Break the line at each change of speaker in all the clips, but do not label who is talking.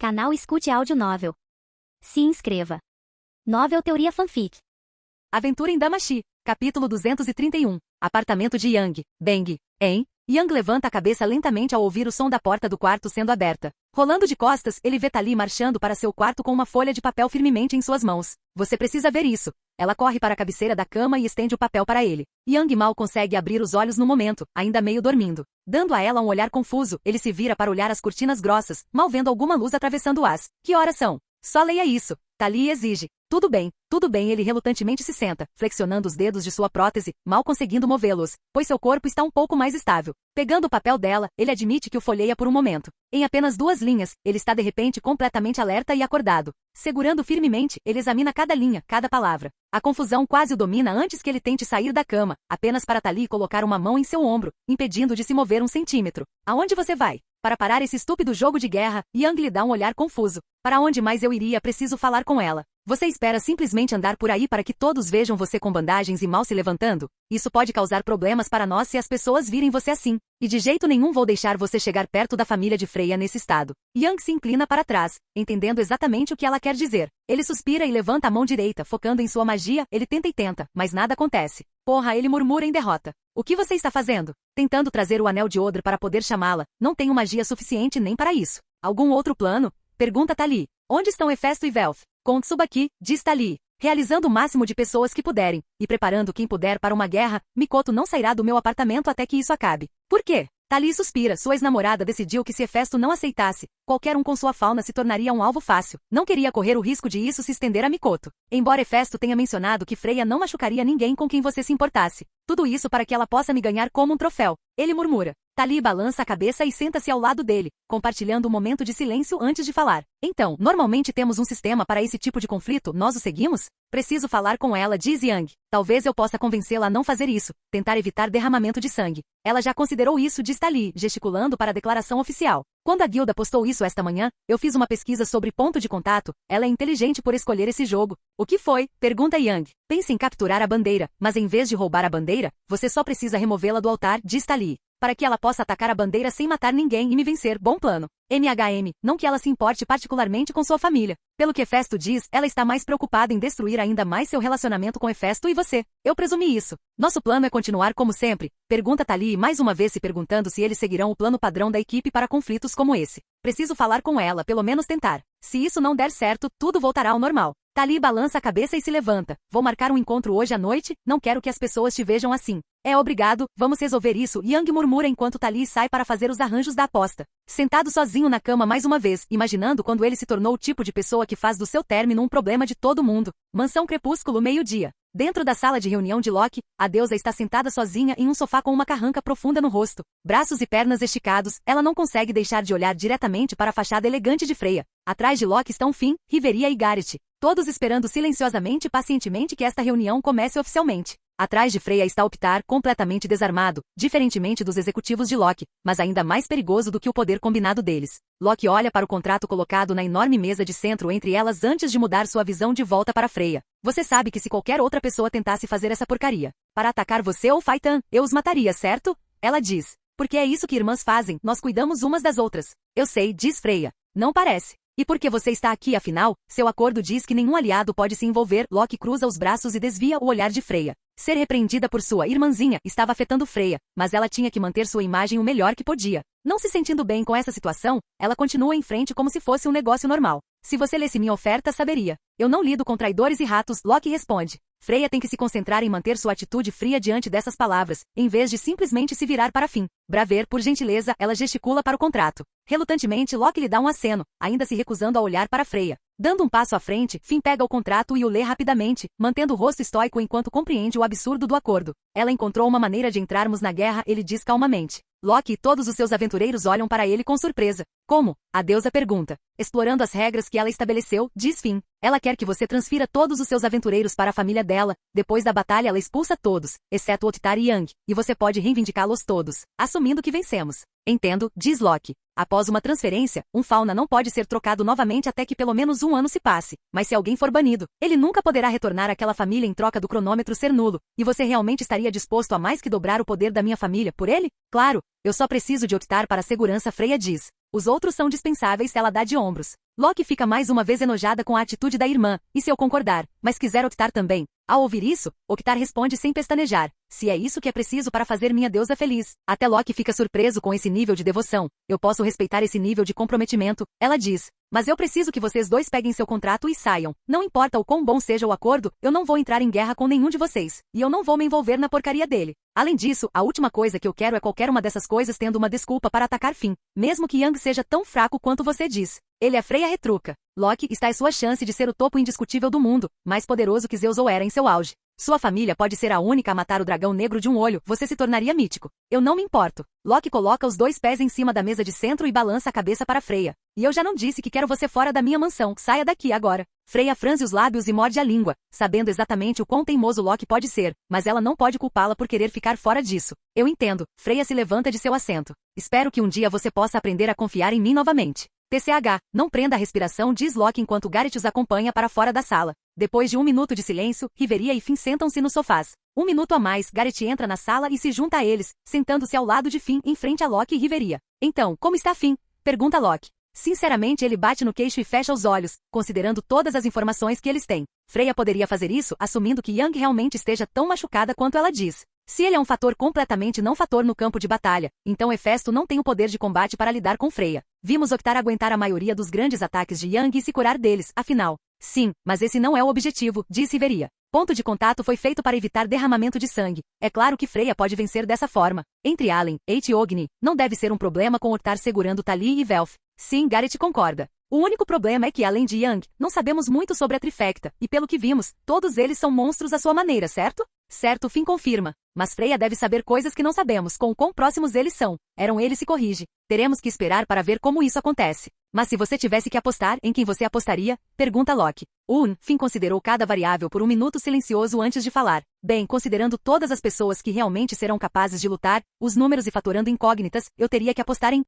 Canal Escute Áudio Novel. Se inscreva. Novel Teoria Fanfic.
Aventura em Damashi, capítulo 231. Apartamento de Yang. Bang. Hein? Yang levanta a cabeça lentamente ao ouvir o som da porta do quarto sendo aberta. Rolando de costas, ele vê Tali marchando para seu quarto com uma folha de papel firmemente em suas mãos. Você precisa ver isso. Ela corre para a cabeceira da cama e estende o papel para ele. Yang mal consegue abrir os olhos no momento, ainda meio dormindo. Dando a ela um olhar confuso, ele se vira para olhar as cortinas grossas, mal vendo alguma luz atravessando-as. Que horas são? Só leia isso. Tali exige. Tudo bem, ele relutantemente se senta, flexionando os dedos de sua prótese, mal conseguindo movê-los, pois seu corpo está um pouco mais estável. Pegando o papel dela, ele admite que o folheia por um momento. Em apenas 2 linhas, ele está de repente completamente alerta e acordado. Segurando firmemente, ele examina cada linha, cada palavra. A confusão quase o domina antes que ele tente sair da cama, apenas para Tali colocar uma mão em seu ombro, impedindo de se mover 1 centímetro. Aonde você vai? Para parar esse estúpido jogo de guerra, Yang lhe dá um olhar confuso. Para onde mais eu iria? Preciso falar com ela. Você espera simplesmente andar por aí para que todos vejam você com bandagens e mal se levantando? Isso pode causar problemas para nós se as pessoas virem você assim. E de jeito nenhum vou deixar você chegar perto da família de Freya nesse estado. Yang se inclina para trás, entendendo exatamente o que ela quer dizer. Ele suspira e levanta a mão direita, focando em sua magia. Ele tenta, mas nada acontece. Porra, ele murmura em derrota. O que você está fazendo? Tentando trazer o anel de Odr para poder chamá-la. Não tenho magia suficiente nem para isso. Algum outro plano? Pergunta Tali. Onde estão Hefesto e Velf? Com Tsubaki, diz Tali. Realizando o máximo de pessoas que puderem, e preparando quem puder para uma guerra, Mikoto não sairá do meu apartamento até que isso acabe. Por quê? Tali suspira. Sua ex-namorada decidiu que se Hefesto não aceitasse, qualquer um com sua fauna se tornaria um alvo fácil. Não queria correr o risco de isso se estender a Mikoto. Embora Hefesto tenha mencionado que Freya não machucaria ninguém com quem você se importasse. Tudo isso para que ela possa me ganhar como um troféu. Ele murmura. Tali balança a cabeça e senta-se ao lado dele, compartilhando um momento de silêncio antes de falar. Então, normalmente temos um sistema para esse tipo de conflito, nós o seguimos? Preciso falar com ela, diz Yang. Talvez eu possa convencê-la a não fazer isso, tentar evitar derramamento de sangue. Ela já considerou isso, diz Tali, gesticulando para a declaração oficial. Quando a guilda postou isso esta manhã, eu fiz uma pesquisa sobre ponto de contato. Ela é inteligente por escolher esse jogo. O que foi? Pergunta Yang. Pense em capturar a bandeira, mas em vez de roubar a bandeira, você só precisa removê-la do altar, diz Tali. Para que ela possa atacar a bandeira sem matar ninguém e me vencer. Bom plano. MHM, não que ela se importe particularmente com sua família. Pelo que Hefesto diz, ela está mais preocupada em destruir ainda mais seu relacionamento com Hefesto e você. Eu presumi isso. Nosso plano é continuar como sempre? Pergunta Tali mais uma vez se perguntando se eles seguirão o plano padrão da equipe para conflitos como esse. Preciso falar com ela, pelo menos tentar. Se isso não der certo, tudo voltará ao normal. Tali balança a cabeça e se levanta. Vou marcar um encontro hoje à noite, não quero que as pessoas te vejam assim. É obrigado, vamos resolver isso. Yang murmura enquanto Tali sai para fazer os arranjos da aposta. Sentado sozinho na cama mais uma vez, imaginando quando ele se tornou o tipo de pessoa que faz do seu término um problema de todo mundo. Mansão Crepúsculo, meio-dia. Dentro da sala de reunião de Loki, a deusa está sentada sozinha em um sofá com uma carranca profunda no rosto. Braços e pernas esticados, ela não consegue deixar de olhar diretamente para a fachada elegante de Freya. Atrás de Loki estão Finn, Riveria e Gareth. Todos esperando silenciosamente e pacientemente que esta reunião comece oficialmente. Atrás de Freya está Optar, completamente desarmado, diferentemente dos executivos de Loki, mas ainda mais perigoso do que o poder combinado deles. Loki olha para o contrato colocado na enorme mesa de centro entre elas antes de mudar sua visão de volta para Freya. Você sabe que se qualquer outra pessoa tentasse fazer essa porcaria para atacar você ou Faitan, eu os mataria, certo? Ela diz. Porque é isso que irmãs fazem, nós cuidamos umas das outras. Eu sei, diz Freya. Não parece. E por que você está aqui afinal? Seu acordo diz que nenhum aliado pode se envolver. Loki cruza os braços e desvia o olhar de Freya. Ser repreendida por sua irmãzinha estava afetando Freya, mas ela tinha que manter sua imagem o melhor que podia. Não se sentindo bem com essa situação, ela continua em frente como se fosse um negócio normal. Se você lesse minha oferta, saberia. Eu não lido com traidores e ratos, Loki responde. Freya tem que se concentrar em manter sua atitude fria diante dessas palavras, em vez de simplesmente se virar para Finn. Braver, por gentileza, ela gesticula para o contrato. Relutantemente, Loki lhe dá um aceno, ainda se recusando a olhar para Freya. Dando um passo à frente, Finn pega o contrato e o lê rapidamente, mantendo o rosto estoico enquanto compreende o absurdo do acordo. Ela encontrou uma maneira de entrarmos na guerra, ele diz calmamente. Loki e todos os seus aventureiros olham para ele com surpresa. Como? A deusa pergunta. Explorando as regras que ela estabeleceu, diz Finn. Ela quer que você transfira todos os seus aventureiros para a família dela. Depois da batalha ela expulsa todos, exceto Optar e Yang, e você pode reivindicá-los todos, assumindo que vencemos. Entendo, diz Loki. Após uma transferência, um fauna não pode ser trocado novamente até que pelo menos 1 ano se passe. Mas se alguém for banido, ele nunca poderá retornar àquela família em troca do cronômetro ser nulo. E você realmente estaria disposto a mais que dobrar o poder da minha família por ele? Claro, eu só preciso de optar para a segurança, Freya diz. Os outros são dispensáveis, ela dá de ombros. Loki fica mais uma vez enojada com a atitude da irmã, e se eu concordar, mas quiser optar também. Ao ouvir isso, Octar responde sem pestanejar. Se é isso que é preciso para fazer minha deusa feliz. Até Loki fica surpreso com esse nível de devoção. Eu posso respeitar esse nível de comprometimento, ela diz. Mas eu preciso que vocês dois peguem seu contrato e saiam. Não importa o quão bom seja o acordo, eu não vou entrar em guerra com nenhum de vocês. E eu não vou me envolver na porcaria dele. Além disso, a última coisa que eu quero é qualquer uma dessas coisas tendo uma desculpa para atacar Finn. Mesmo que Yang seja tão fraco quanto você diz. Ele é Freya retruca. Loki está em sua chance de ser o topo indiscutível do mundo, mais poderoso que Zeus ou Hera em seu auge. Sua família pode ser a única a matar o dragão negro de um olho, você se tornaria mítico. Eu não me importo. Loki coloca os dois pés em cima da mesa de centro e balança a cabeça para Freya. E eu já não disse que quero você fora da minha mansão, saia daqui agora. Freya franze os lábios e morde a língua, sabendo exatamente o quão teimoso Loki pode ser, mas ela não pode culpá-la por querer ficar fora disso. Eu entendo. Freya se levanta de seu assento. Espero que um dia você possa aprender a confiar em mim novamente. TCH, não prenda a respiração, diz Loki enquanto Garrett os acompanha para fora da sala. Depois de 1 minuto de silêncio, Riveria e Finn sentam-se nos sofás. 1 minuto a mais, Garrett entra na sala e se junta a eles, sentando-se ao lado de Finn em frente a Loki e Riveria. Então, como está Finn? Pergunta Loki. Sinceramente, ele bate no queixo e fecha os olhos, considerando todas as informações que eles têm. Freya poderia fazer isso, assumindo que Yang realmente esteja tão machucada quanto ela diz. Se ele é um fator completamente não fator no campo de batalha, então Hefesto não tem o poder de combate para lidar com Freya. Vimos Octar aguentar a maioria dos grandes ataques de Yang e se curar deles, afinal. Sim, mas esse não é o objetivo, disse Riveria. Ponto de contato foi feito para evitar derramamento de sangue. É claro que Freya pode vencer dessa forma. Entre Allen, Eight e Ogni, não deve ser um problema com Octar segurando Tali e Velf. Sim, Garrett concorda. O único problema é que, além de Yang, não sabemos muito sobre a Trifecta, e pelo que vimos, todos eles são monstros à sua maneira, certo? Certo, Finn confirma. Mas Freya deve saber coisas que não sabemos, com o quão próximos eles são. Ele se corrige. Teremos que esperar para ver como isso acontece. Mas se você tivesse que apostar, em quem você apostaria? Pergunta Loki. Finn considerou cada variável por 1 minuto silencioso antes de falar. Bem, considerando todas as pessoas que realmente serão capazes de lutar, os números e fatorando incógnitas, eu teria que apostar em...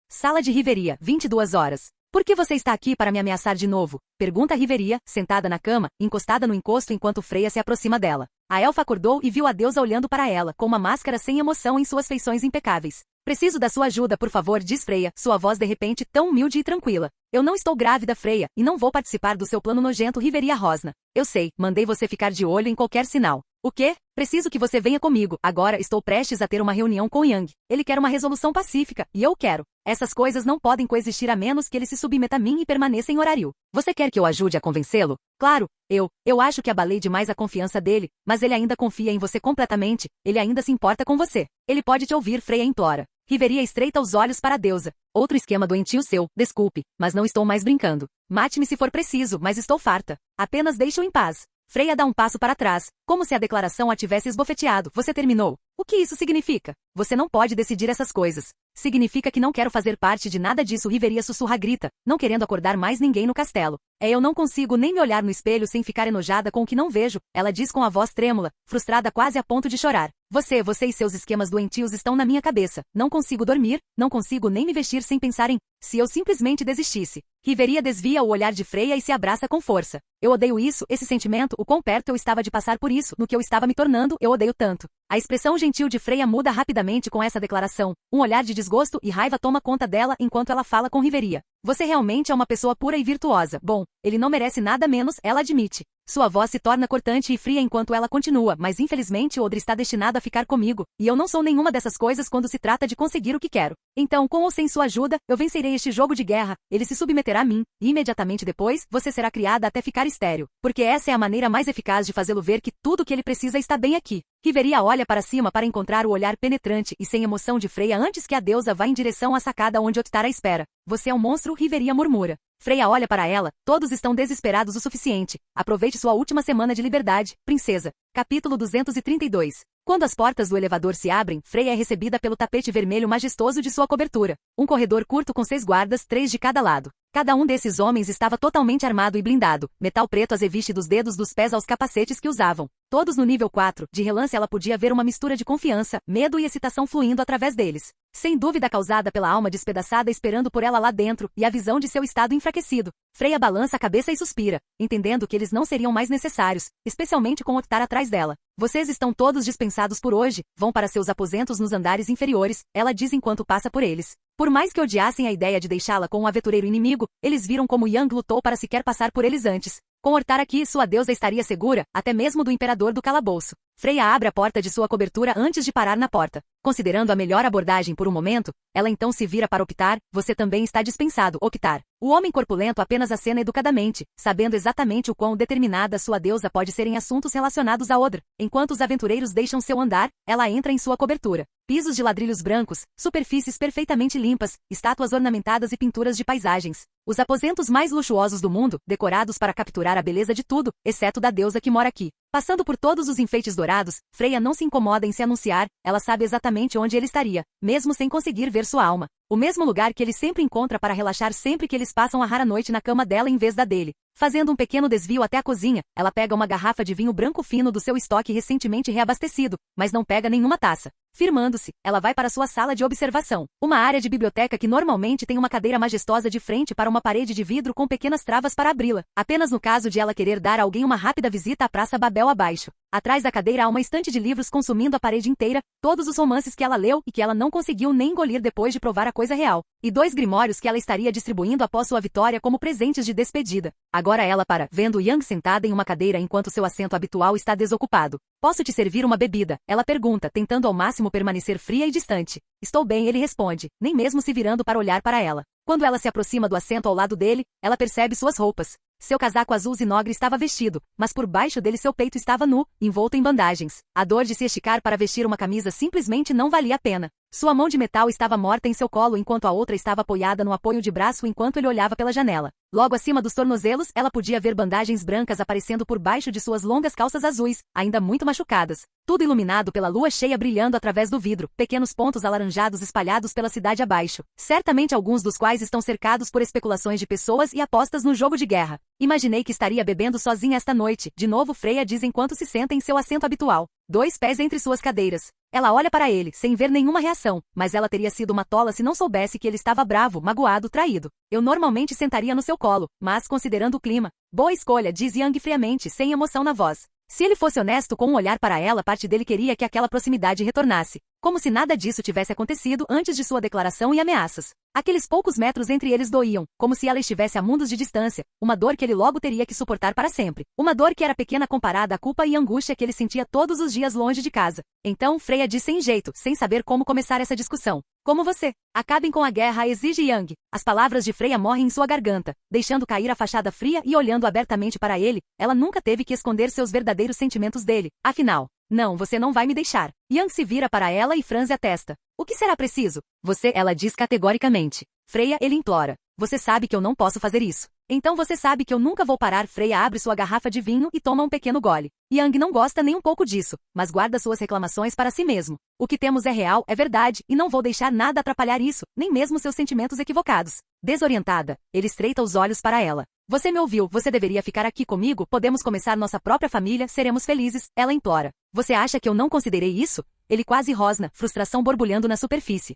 Sala de Riveria, 22 horas. Por que você está aqui para me ameaçar de novo? Pergunta Riveria, sentada na cama, encostada no encosto enquanto Freya se aproxima dela. A elfa acordou e viu a deusa olhando para ela, com uma máscara sem emoção em suas feições impecáveis. Preciso da sua ajuda, por favor, diz Freya, sua voz de repente tão humilde e tranquila. Eu não estou grávida, Freya, e não vou participar do seu plano nojento, Riveria rosna. Eu sei, mandei você ficar de olho em qualquer sinal. O quê? Preciso que você venha comigo. Agora estou prestes a ter uma reunião com Yang. Ele quer uma resolução pacífica, e eu quero. Essas coisas não podem coexistir a menos que ele se submeta a mim e permaneça em horário. Você quer que eu ajude a convencê-lo? Claro, eu acho que abalei demais a confiança dele, mas ele ainda confia em você completamente, ele ainda se importa com você. Ele pode te ouvir, Freya implora. Riveria estreita os olhos para a deusa. Outro esquema doentio seu, desculpe, mas não estou mais brincando. Mate-me se for preciso, mas estou farta. Apenas deixe-o em paz. Freya dá um passo para trás, como se a declaração a tivesse esbofeteado. Você terminou. O que isso significa? Você não pode decidir essas coisas. Significa que não quero fazer parte de nada disso, Riveria sussurra grita, não querendo acordar mais ninguém no castelo. Eu não consigo nem me olhar no espelho sem ficar enojada com o que não vejo, ela diz com a voz trêmula, frustrada quase a ponto de chorar. Você e seus esquemas doentios estão na minha cabeça. Não consigo dormir, não consigo nem me vestir sem pensar em... Se eu simplesmente desistisse. Riveria desvia o olhar de Freya e se abraça com força. Eu odeio isso, esse sentimento, o quão perto eu estava de passar por isso, no que eu estava me tornando, eu odeio tanto. A expressão gentil de Freya muda rapidamente com essa declaração. Um olhar de desgosto e raiva toma conta dela enquanto ela fala com Riveria. Você realmente é uma pessoa pura e virtuosa. Bom, ele não merece nada menos, ela admite. Sua voz se torna cortante e fria enquanto ela continua, mas infelizmente Odre está destinado a ficar comigo, e eu não sou nenhuma dessas coisas quando se trata de conseguir o que quero. Então, com ou sem sua ajuda, eu vencerei este jogo de guerra, ele se submeterá a mim, e imediatamente depois, você será criada até ficar estéril, porque essa é a maneira mais eficaz de fazê-lo ver que tudo o que ele precisa está bem aqui. Riveria olha para cima para encontrar o olhar penetrante e sem emoção de Freya antes que a deusa vá em direção à sacada onde Octar a espera. Você é um monstro, Riveria murmura. Freya olha para ela, todos estão desesperados o suficiente. Aproveite sua última semana de liberdade, princesa. Capítulo 232. Quando as portas do elevador se abrem, Freya é recebida pelo tapete vermelho majestoso de sua cobertura. Um corredor curto com 6 guardas, 3 de cada lado. Cada um desses homens estava totalmente armado e blindado, metal preto azeviche dos dedos dos pés aos capacetes que usavam. Todos no nível 4, de relance ela podia ver uma mistura de confiança, medo e excitação fluindo através deles. sem dúvida causada pela alma despedaçada esperando por ela lá dentro e a visão de seu estado enfraquecido. Freya balança a cabeça e suspira, entendendo que eles não seriam mais necessários, especialmente com Octar atrás dela. Vocês estão todos dispensados por hoje, vão para seus aposentos nos andares inferiores, ela diz enquanto passa por eles. Por mais que odiassem a ideia de deixá-la com um aventureiro inimigo, eles viram como Yang lutou para sequer passar por eles antes. Com Octar aqui, sua deusa estaria segura, até mesmo do imperador do calabouço. Freya abre a porta de sua cobertura antes de parar na porta. Considerando a melhor abordagem por um momento, ela então se vira para Octar. Você também está dispensado, Octar. O homem corpulento apenas acena educadamente, sabendo exatamente o quão determinada sua deusa pode ser em assuntos relacionados a Odr. Enquanto os aventureiros deixam seu andar, ela entra em sua cobertura. Pisos de ladrilhos brancos, superfícies perfeitamente limpas, estátuas ornamentadas e pinturas de paisagens. Os aposentos mais luxuosos do mundo, decorados para capturar a beleza de tudo, exceto da deusa que mora aqui. Passando por todos os enfeites dourados, Freya não se incomoda em se anunciar, ela sabe exatamente onde ele estaria, mesmo sem conseguir ver sua alma. O mesmo lugar que ele sempre encontra para relaxar sempre que eles passam a rara noite na cama dela em vez da dele. Fazendo um pequeno desvio até a cozinha, ela pega uma garrafa de vinho branco fino do seu estoque recentemente reabastecido, mas não pega nenhuma taça. Firmando-se, ela vai para sua sala de observação, uma área de biblioteca que normalmente tem uma cadeira majestosa de frente para uma parede de vidro com pequenas travas para abri-la, apenas no caso de ela querer dar a alguém uma rápida visita à Praça Babel abaixo. Atrás da cadeira há uma estante de livros consumindo a parede inteira, todos os romances que ela leu e que ela não conseguiu nem engolir depois de provar a coisa real, e 2 grimórios que ela estaria distribuindo após sua vitória como presentes de despedida. Agora ela para, vendo Yang sentada em uma cadeira enquanto seu assento habitual está desocupado. Posso te servir uma bebida? Ela pergunta, tentando ao máximo permanecer fria e distante. Estou bem, ele responde, nem mesmo se virando para olhar para ela. Quando ela se aproxima do assento ao lado dele, ela percebe suas roupas. Seu casaco azul zinogre estava vestido, mas por baixo dele seu peito estava nu, envolto em bandagens. A dor de se esticar para vestir uma camisa simplesmente não valia a pena. Sua mão de metal estava morta em seu colo enquanto a outra estava apoiada no apoio de braço enquanto ele olhava pela janela. Logo acima dos tornozelos, ela podia ver bandagens brancas aparecendo por baixo de suas longas calças azuis, ainda muito machucadas. Tudo iluminado pela lua cheia brilhando através do vidro, pequenos pontos alaranjados espalhados pela cidade abaixo, certamente alguns dos quais estão cercados por especulações de pessoas e apostas no jogo de guerra. Imaginei que estaria bebendo sozinha esta noite, de novo Freya diz enquanto se senta em seu assento habitual, 2 pés entre suas cadeiras. Ela olha para ele, sem ver nenhuma reação, mas ela teria sido uma tola se não soubesse que ele estava bravo, magoado, traído. Eu normalmente sentaria no seu colo, mas considerando o clima. Boa escolha, diz Yang friamente, sem emoção na voz. Se ele fosse honesto com um olhar para ela, parte dele queria que aquela proximidade retornasse. Como se nada disso tivesse acontecido antes de sua declaração e ameaças. Aqueles poucos metros entre eles doíam, como se ela estivesse a mundos de distância, uma dor que ele logo teria que suportar para sempre. Uma dor que era pequena comparada à culpa e angústia que ele sentia todos os dias longe de casa. Então Freya disse sem jeito, sem saber como começar essa discussão. Como você? Acabem com a guerra, exige Yang. As palavras de Freya morrem em sua garganta, deixando cair a fachada fria e olhando abertamente para ele, ela nunca teve que esconder seus verdadeiros sentimentos dele. Afinal, não, você não vai me deixar. Yang se vira para ela e franze a testa. O que será preciso? Você, ela diz categoricamente. Freya, ele implora. Você sabe que eu não posso fazer isso. Então você sabe que eu nunca vou parar. Freya abre sua garrafa de vinho e toma um pequeno gole. Yang não gosta nem um pouco disso, mas guarda suas reclamações para si mesmo. O que temos é real, é verdade, e não vou deixar nada atrapalhar isso, nem mesmo seus sentimentos equivocados. Desorientada, ele estreita os olhos para ela. Você me ouviu, você deveria ficar aqui comigo, podemos começar nossa própria família, seremos felizes, ela implora. Você acha que eu não considerei isso? Ele quase rosna, frustração borbulhando na superfície.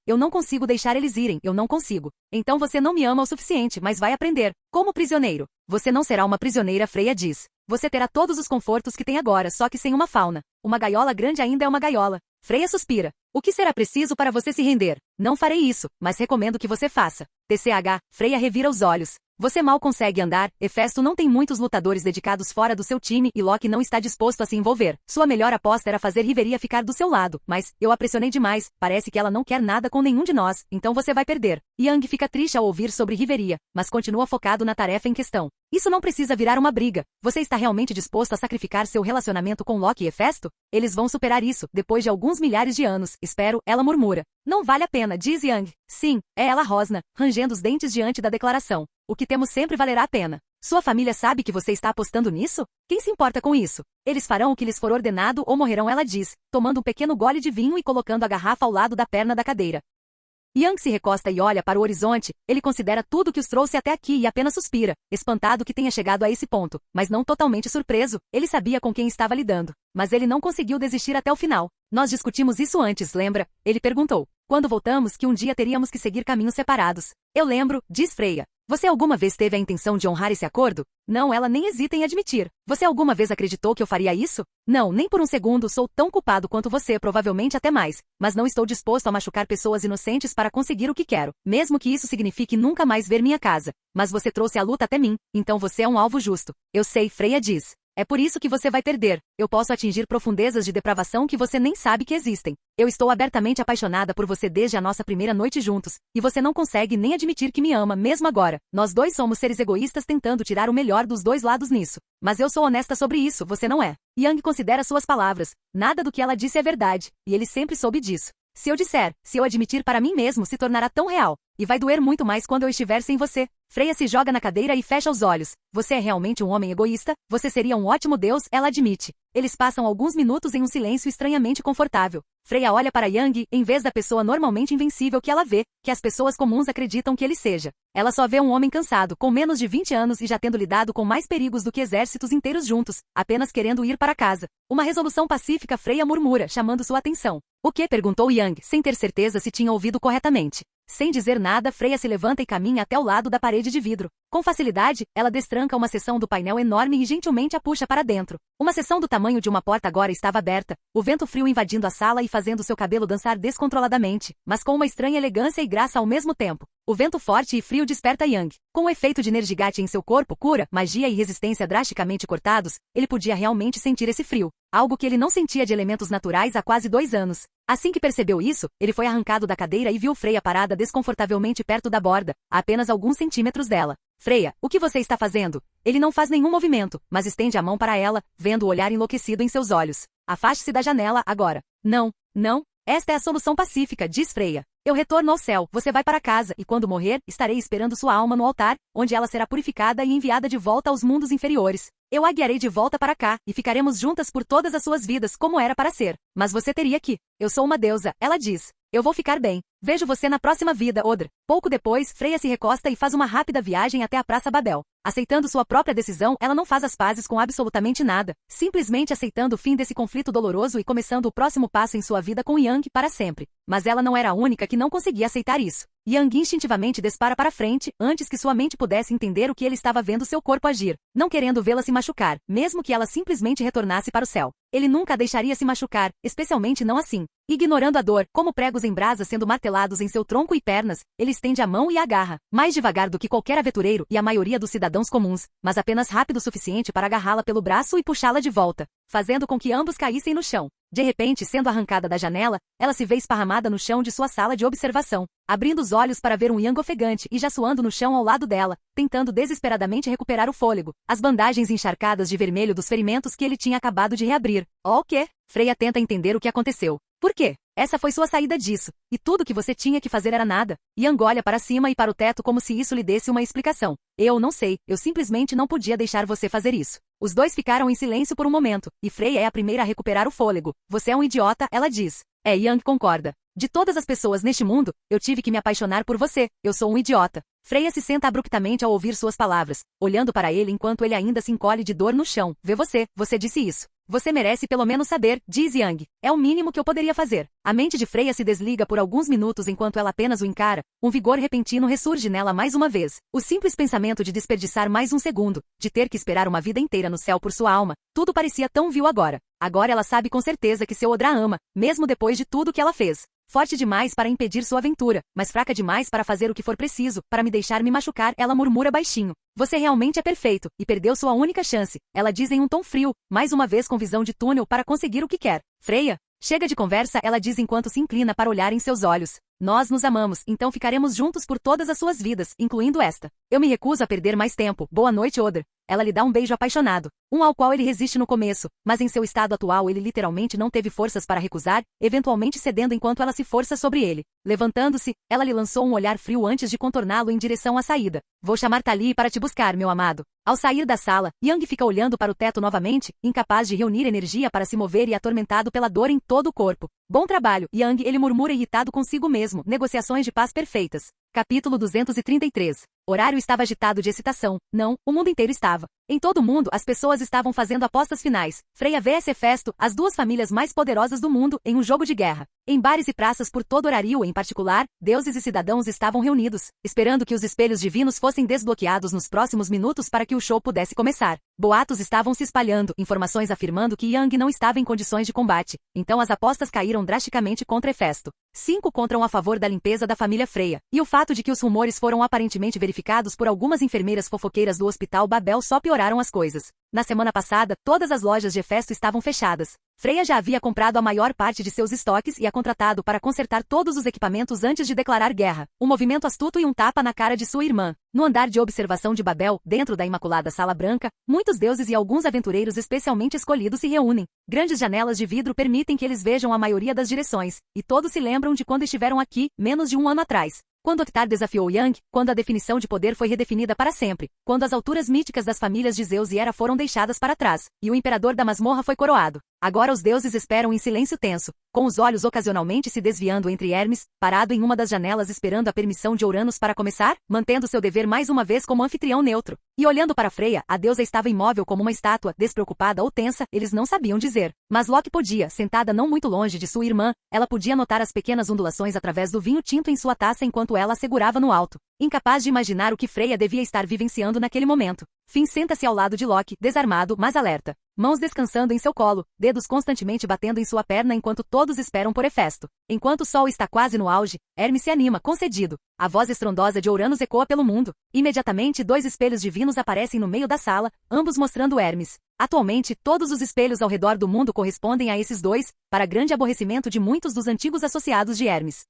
Eu não consigo deixar eles irem, eu não consigo. Então você não me ama o suficiente, mas vai aprender. Como prisioneiro. Você não será uma prisioneira, Freya diz. Você terá todos os confortos que tem agora, só que sem uma fauna. Uma gaiola grande ainda é uma gaiola. Freya suspira. O que será preciso para você se render? Não farei isso, mas recomendo que você faça. TCH, Freya revira os olhos. Você mal consegue andar, Hefesto não tem muitos lutadores dedicados fora do seu time e Loki não está disposto a se envolver. Sua melhor aposta era fazer Riveria ficar do seu lado, mas eu a pressionei demais, parece que ela não quer nada com nenhum de nós, então você vai perder. Yang fica triste ao ouvir sobre Riveria, mas continua focado na tarefa em questão. Isso não precisa virar uma briga. Você está realmente disposto a sacrificar seu relacionamento com Loki e Hefesto? Eles vão superar isso, depois de alguns milhares de anos, espero, ela murmura. Não vale a pena, diz Yang. Sim, é ela rosna, rangendo os dentes diante da declaração. O que temos sempre valerá a pena. Sua família sabe que você está apostando nisso? Quem se importa com isso? Eles farão o que lhes for ordenado ou morrerão, ela diz, tomando um pequeno gole de vinho e colocando a garrafa ao lado da perna da cadeira. Yang se recosta e olha para o horizonte, ele considera tudo que os trouxe até aqui e apenas suspira, espantado que tenha chegado a esse ponto, mas não totalmente surpreso, ele sabia com quem estava lidando. Mas ele não conseguiu desistir até o final. Nós discutimos isso antes, lembra? Ele perguntou. quando voltamos que um dia teríamos que seguir caminhos separados. Eu lembro, diz Freya. Você alguma vez teve a intenção de honrar esse acordo? Não, ela nem hesita em admitir. Você alguma vez acreditou que eu faria isso? Não, nem por um segundo. Sou tão culpado quanto você, provavelmente até mais. Mas não estou disposto a machucar pessoas inocentes para conseguir o que quero, mesmo que isso signifique nunca mais ver minha casa. Mas você trouxe a luta até mim, então você é um alvo justo. Eu sei, Freya diz. É por isso que você vai perder. Eu posso atingir profundezas de depravação que você nem sabe que existem. Eu estou abertamente apaixonada por você desde a nossa primeira noite juntos, e você não consegue nem admitir que me ama, mesmo agora. Nós dois somos seres egoístas tentando tirar o melhor dos dois lados nisso. Mas eu sou honesta sobre isso, você não é. Yang considera suas palavras. Nada do que ela disse é verdade, e ele sempre soube disso. Se eu admitir para mim mesmo, se tornará tão real. E vai doer muito mais quando eu estiver sem você. Freya se joga na cadeira e fecha os olhos. Você é realmente um homem egoísta? Você seria um ótimo Deus, ela admite. Eles passam alguns minutos em um silêncio estranhamente confortável. Freya olha para Yang, em vez da pessoa normalmente invencível que ela vê, que as pessoas comuns acreditam que ele seja. Ela só vê um homem cansado, com menos de 20 anos e já tendo lidado com mais perigos do que exércitos inteiros juntos, apenas querendo ir para casa. Uma resolução pacífica, Freya murmura, chamando sua atenção. O que? Perguntou Yang, sem ter certeza se tinha ouvido corretamente. Sem dizer nada, Freya se levanta e caminha até o lado da parede de vidro. Com facilidade, ela destranca uma seção do painel enorme e gentilmente a puxa para dentro. Uma seção do tamanho de uma porta agora estava aberta, o vento frio invadindo a sala e fazendo seu cabelo dançar descontroladamente, mas com uma estranha elegância e graça ao mesmo tempo. O vento forte e frio desperta Yang. Com o efeito de Nergigate em seu corpo, cura, magia e resistência drasticamente cortados, ele podia realmente sentir esse frio. Algo que ele não sentia de elementos naturais há quase 2 anos. Assim que percebeu isso, ele foi arrancado da cadeira e viu Freya parada desconfortavelmente perto da borda, a apenas alguns centímetros dela. Freya, o que você está fazendo? Ele não faz nenhum movimento, mas estende a mão para ela, vendo o olhar enlouquecido em seus olhos. Afaste-se da janela, agora. Não, não. Esta é a solução pacífica, diz Freya. Eu retorno ao céu, você vai para casa, e quando morrer, estarei esperando sua alma no altar, onde ela será purificada e enviada de volta aos mundos inferiores. Eu a guiarei de volta para cá, e ficaremos juntas por todas as suas vidas, como era para ser. Mas você teria que. Eu sou uma deusa, ela diz. Eu vou ficar bem. Vejo você na próxima vida, Odr. Pouco depois, Freya se recosta e faz uma rápida viagem até a Praça Babel. Aceitando sua própria decisão, ela não faz as pazes com absolutamente nada, simplesmente aceitando o fim desse conflito doloroso e começando o próximo passo em sua vida com Yang para sempre. Mas ela não era a única que não conseguia aceitar isso. Yang instintivamente dispara para frente, antes que sua mente pudesse entender o que ele estava vendo seu corpo agir, não querendo vê-la se machucar, mesmo que ela simplesmente retornasse para o céu. Ele nunca a deixaria se machucar, especialmente não assim. Ignorando a dor, como pregos em brasa sendo martelados em seu tronco e pernas, ele estende a mão e a agarra, mais devagar do que qualquer aventureiro e a maioria dos cidadãos comuns, mas apenas rápido o suficiente para agarrá-la pelo braço e puxá-la de volta, fazendo com que ambos caíssem no chão. De repente, sendo arrancada da janela, ela se vê esparramada no chão de sua sala de observação, abrindo os olhos para ver um Yang ofegante e já suando no chão ao lado dela, tentando desesperadamente recuperar o fôlego, as bandagens encharcadas de vermelho dos ferimentos que ele tinha acabado de reabrir. Oh, o quê? Freya tenta entender o que aconteceu. Por quê? Essa foi sua saída disso, e tudo que você tinha que fazer era nada. Yang olha para cima e para o teto como se isso lhe desse uma explicação. Eu não sei, eu simplesmente não podia deixar você fazer isso. Os dois ficaram em silêncio por um momento, e Freya é a primeira a recuperar o fôlego. Você é um idiota, ela diz. Yang concorda. De todas as pessoas neste mundo, eu tive que me apaixonar por você. Eu sou um idiota. Freya se senta abruptamente ao ouvir suas palavras, olhando para ele enquanto ele ainda se encolhe de dor no chão. Vê você disse isso. Você merece pelo menos saber, diz Yang. É o mínimo que eu poderia fazer. A mente de Freya se desliga por alguns minutos enquanto ela apenas o encara. Um vigor repentino ressurge nela mais uma vez. O simples pensamento de desperdiçar mais um segundo, de ter que esperar uma vida inteira no céu por sua alma, tudo parecia tão vil agora. Agora ela sabe com certeza que seu Odra ama, mesmo depois de tudo que ela fez. Forte demais para impedir sua aventura, mas fraca demais para fazer o que for preciso, para me deixar me machucar, ela murmura baixinho. Você realmente é perfeito, e perdeu sua única chance, ela diz em um tom frio, mais uma vez com visão de túnel para conseguir o que quer. Freya? Chega de conversa, ela diz enquanto se inclina para olhar em seus olhos. Nós nos amamos, então ficaremos juntos por todas as suas vidas, incluindo esta. Eu me recuso a perder mais tempo. Boa noite, Odr. Ela lhe dá um beijo apaixonado, um ao qual ele resiste no começo, mas em seu estado atual ele literalmente não teve forças para recusar, eventualmente cedendo enquanto ela se força sobre ele. Levantando-se, ela lhe lançou um olhar frio antes de contorná-lo em direção à saída. Vou chamar Tali para te buscar, meu amado. Ao sair da sala, Yang fica olhando para o teto novamente, incapaz de reunir energia para se mover e atormentado pela dor em todo o corpo. Bom trabalho, Yang, ele murmura irritado consigo mesmo, negociações de paz perfeitas. Capítulo 233. Horário estava agitado de excitação. Não, o mundo inteiro estava. Em todo o mundo, as pessoas estavam fazendo apostas finais. Freya vs Hefesto, as duas famílias mais poderosas do mundo, em um jogo de guerra. Em bares e praças por todo Horário em particular, deuses e cidadãos estavam reunidos, esperando que os espelhos divinos fossem desbloqueados nos próximos minutos para que o show pudesse começar. Boatos estavam se espalhando, informações afirmando que Yang não estava em condições de combate. Então as apostas caíram drasticamente contra Hefesto. 5 contra 1 a favor da limpeza da família Freya. E o fato de que os rumores foram aparentemente verificados por algumas enfermeiras fofoqueiras do Hospital Babel só pioraram as coisas. Na semana passada, todas as lojas de Hefesto estavam fechadas. Freya já havia comprado a maior parte de seus estoques e a contratado para consertar todos os equipamentos antes de declarar guerra. Um movimento astuto e um tapa na cara de sua irmã. No andar de observação de Babel, dentro da imaculada Sala Branca, muitos deuses e alguns aventureiros especialmente escolhidos se reúnem. Grandes janelas de vidro permitem que eles vejam a maioria das direções, e todos se lembram de quando estiveram aqui, menos de um ano atrás. Quando Octar desafiou Yang, quando a definição de poder foi redefinida para sempre, quando as alturas míticas das famílias de Zeus e Hera foram deixadas para trás, e o imperador da masmorra foi coroado. Agora os deuses esperam em silêncio tenso, com os olhos ocasionalmente se desviando entre Hermes, parado em uma das janelas esperando a permissão de Uranus para começar, mantendo seu dever mais uma vez como anfitrião neutro. E olhando para Freya, a deusa estava imóvel como uma estátua, despreocupada ou tensa, eles não sabiam dizer. Mas Loki podia, sentada não muito longe de sua irmã, ela podia notar as pequenas ondulações através do vinho tinto em sua taça enquanto ela a segurava no alto. Incapaz de imaginar o que Freya devia estar vivenciando naquele momento. Finn senta-se ao lado de Loki, desarmado, mas alerta. Mãos descansando em seu colo, dedos constantemente batendo em sua perna enquanto todos esperam por Hefesto. Enquanto o sol está quase no auge, Hermes se anima, concedido. A voz estrondosa de Uranus ecoa pelo mundo. Imediatamente 2 espelhos divinos aparecem no meio da sala, ambos mostrando Hermes. Atualmente, todos os espelhos ao redor do mundo correspondem a esses 2, para grande aborrecimento de muitos dos antigos associados de Hermes.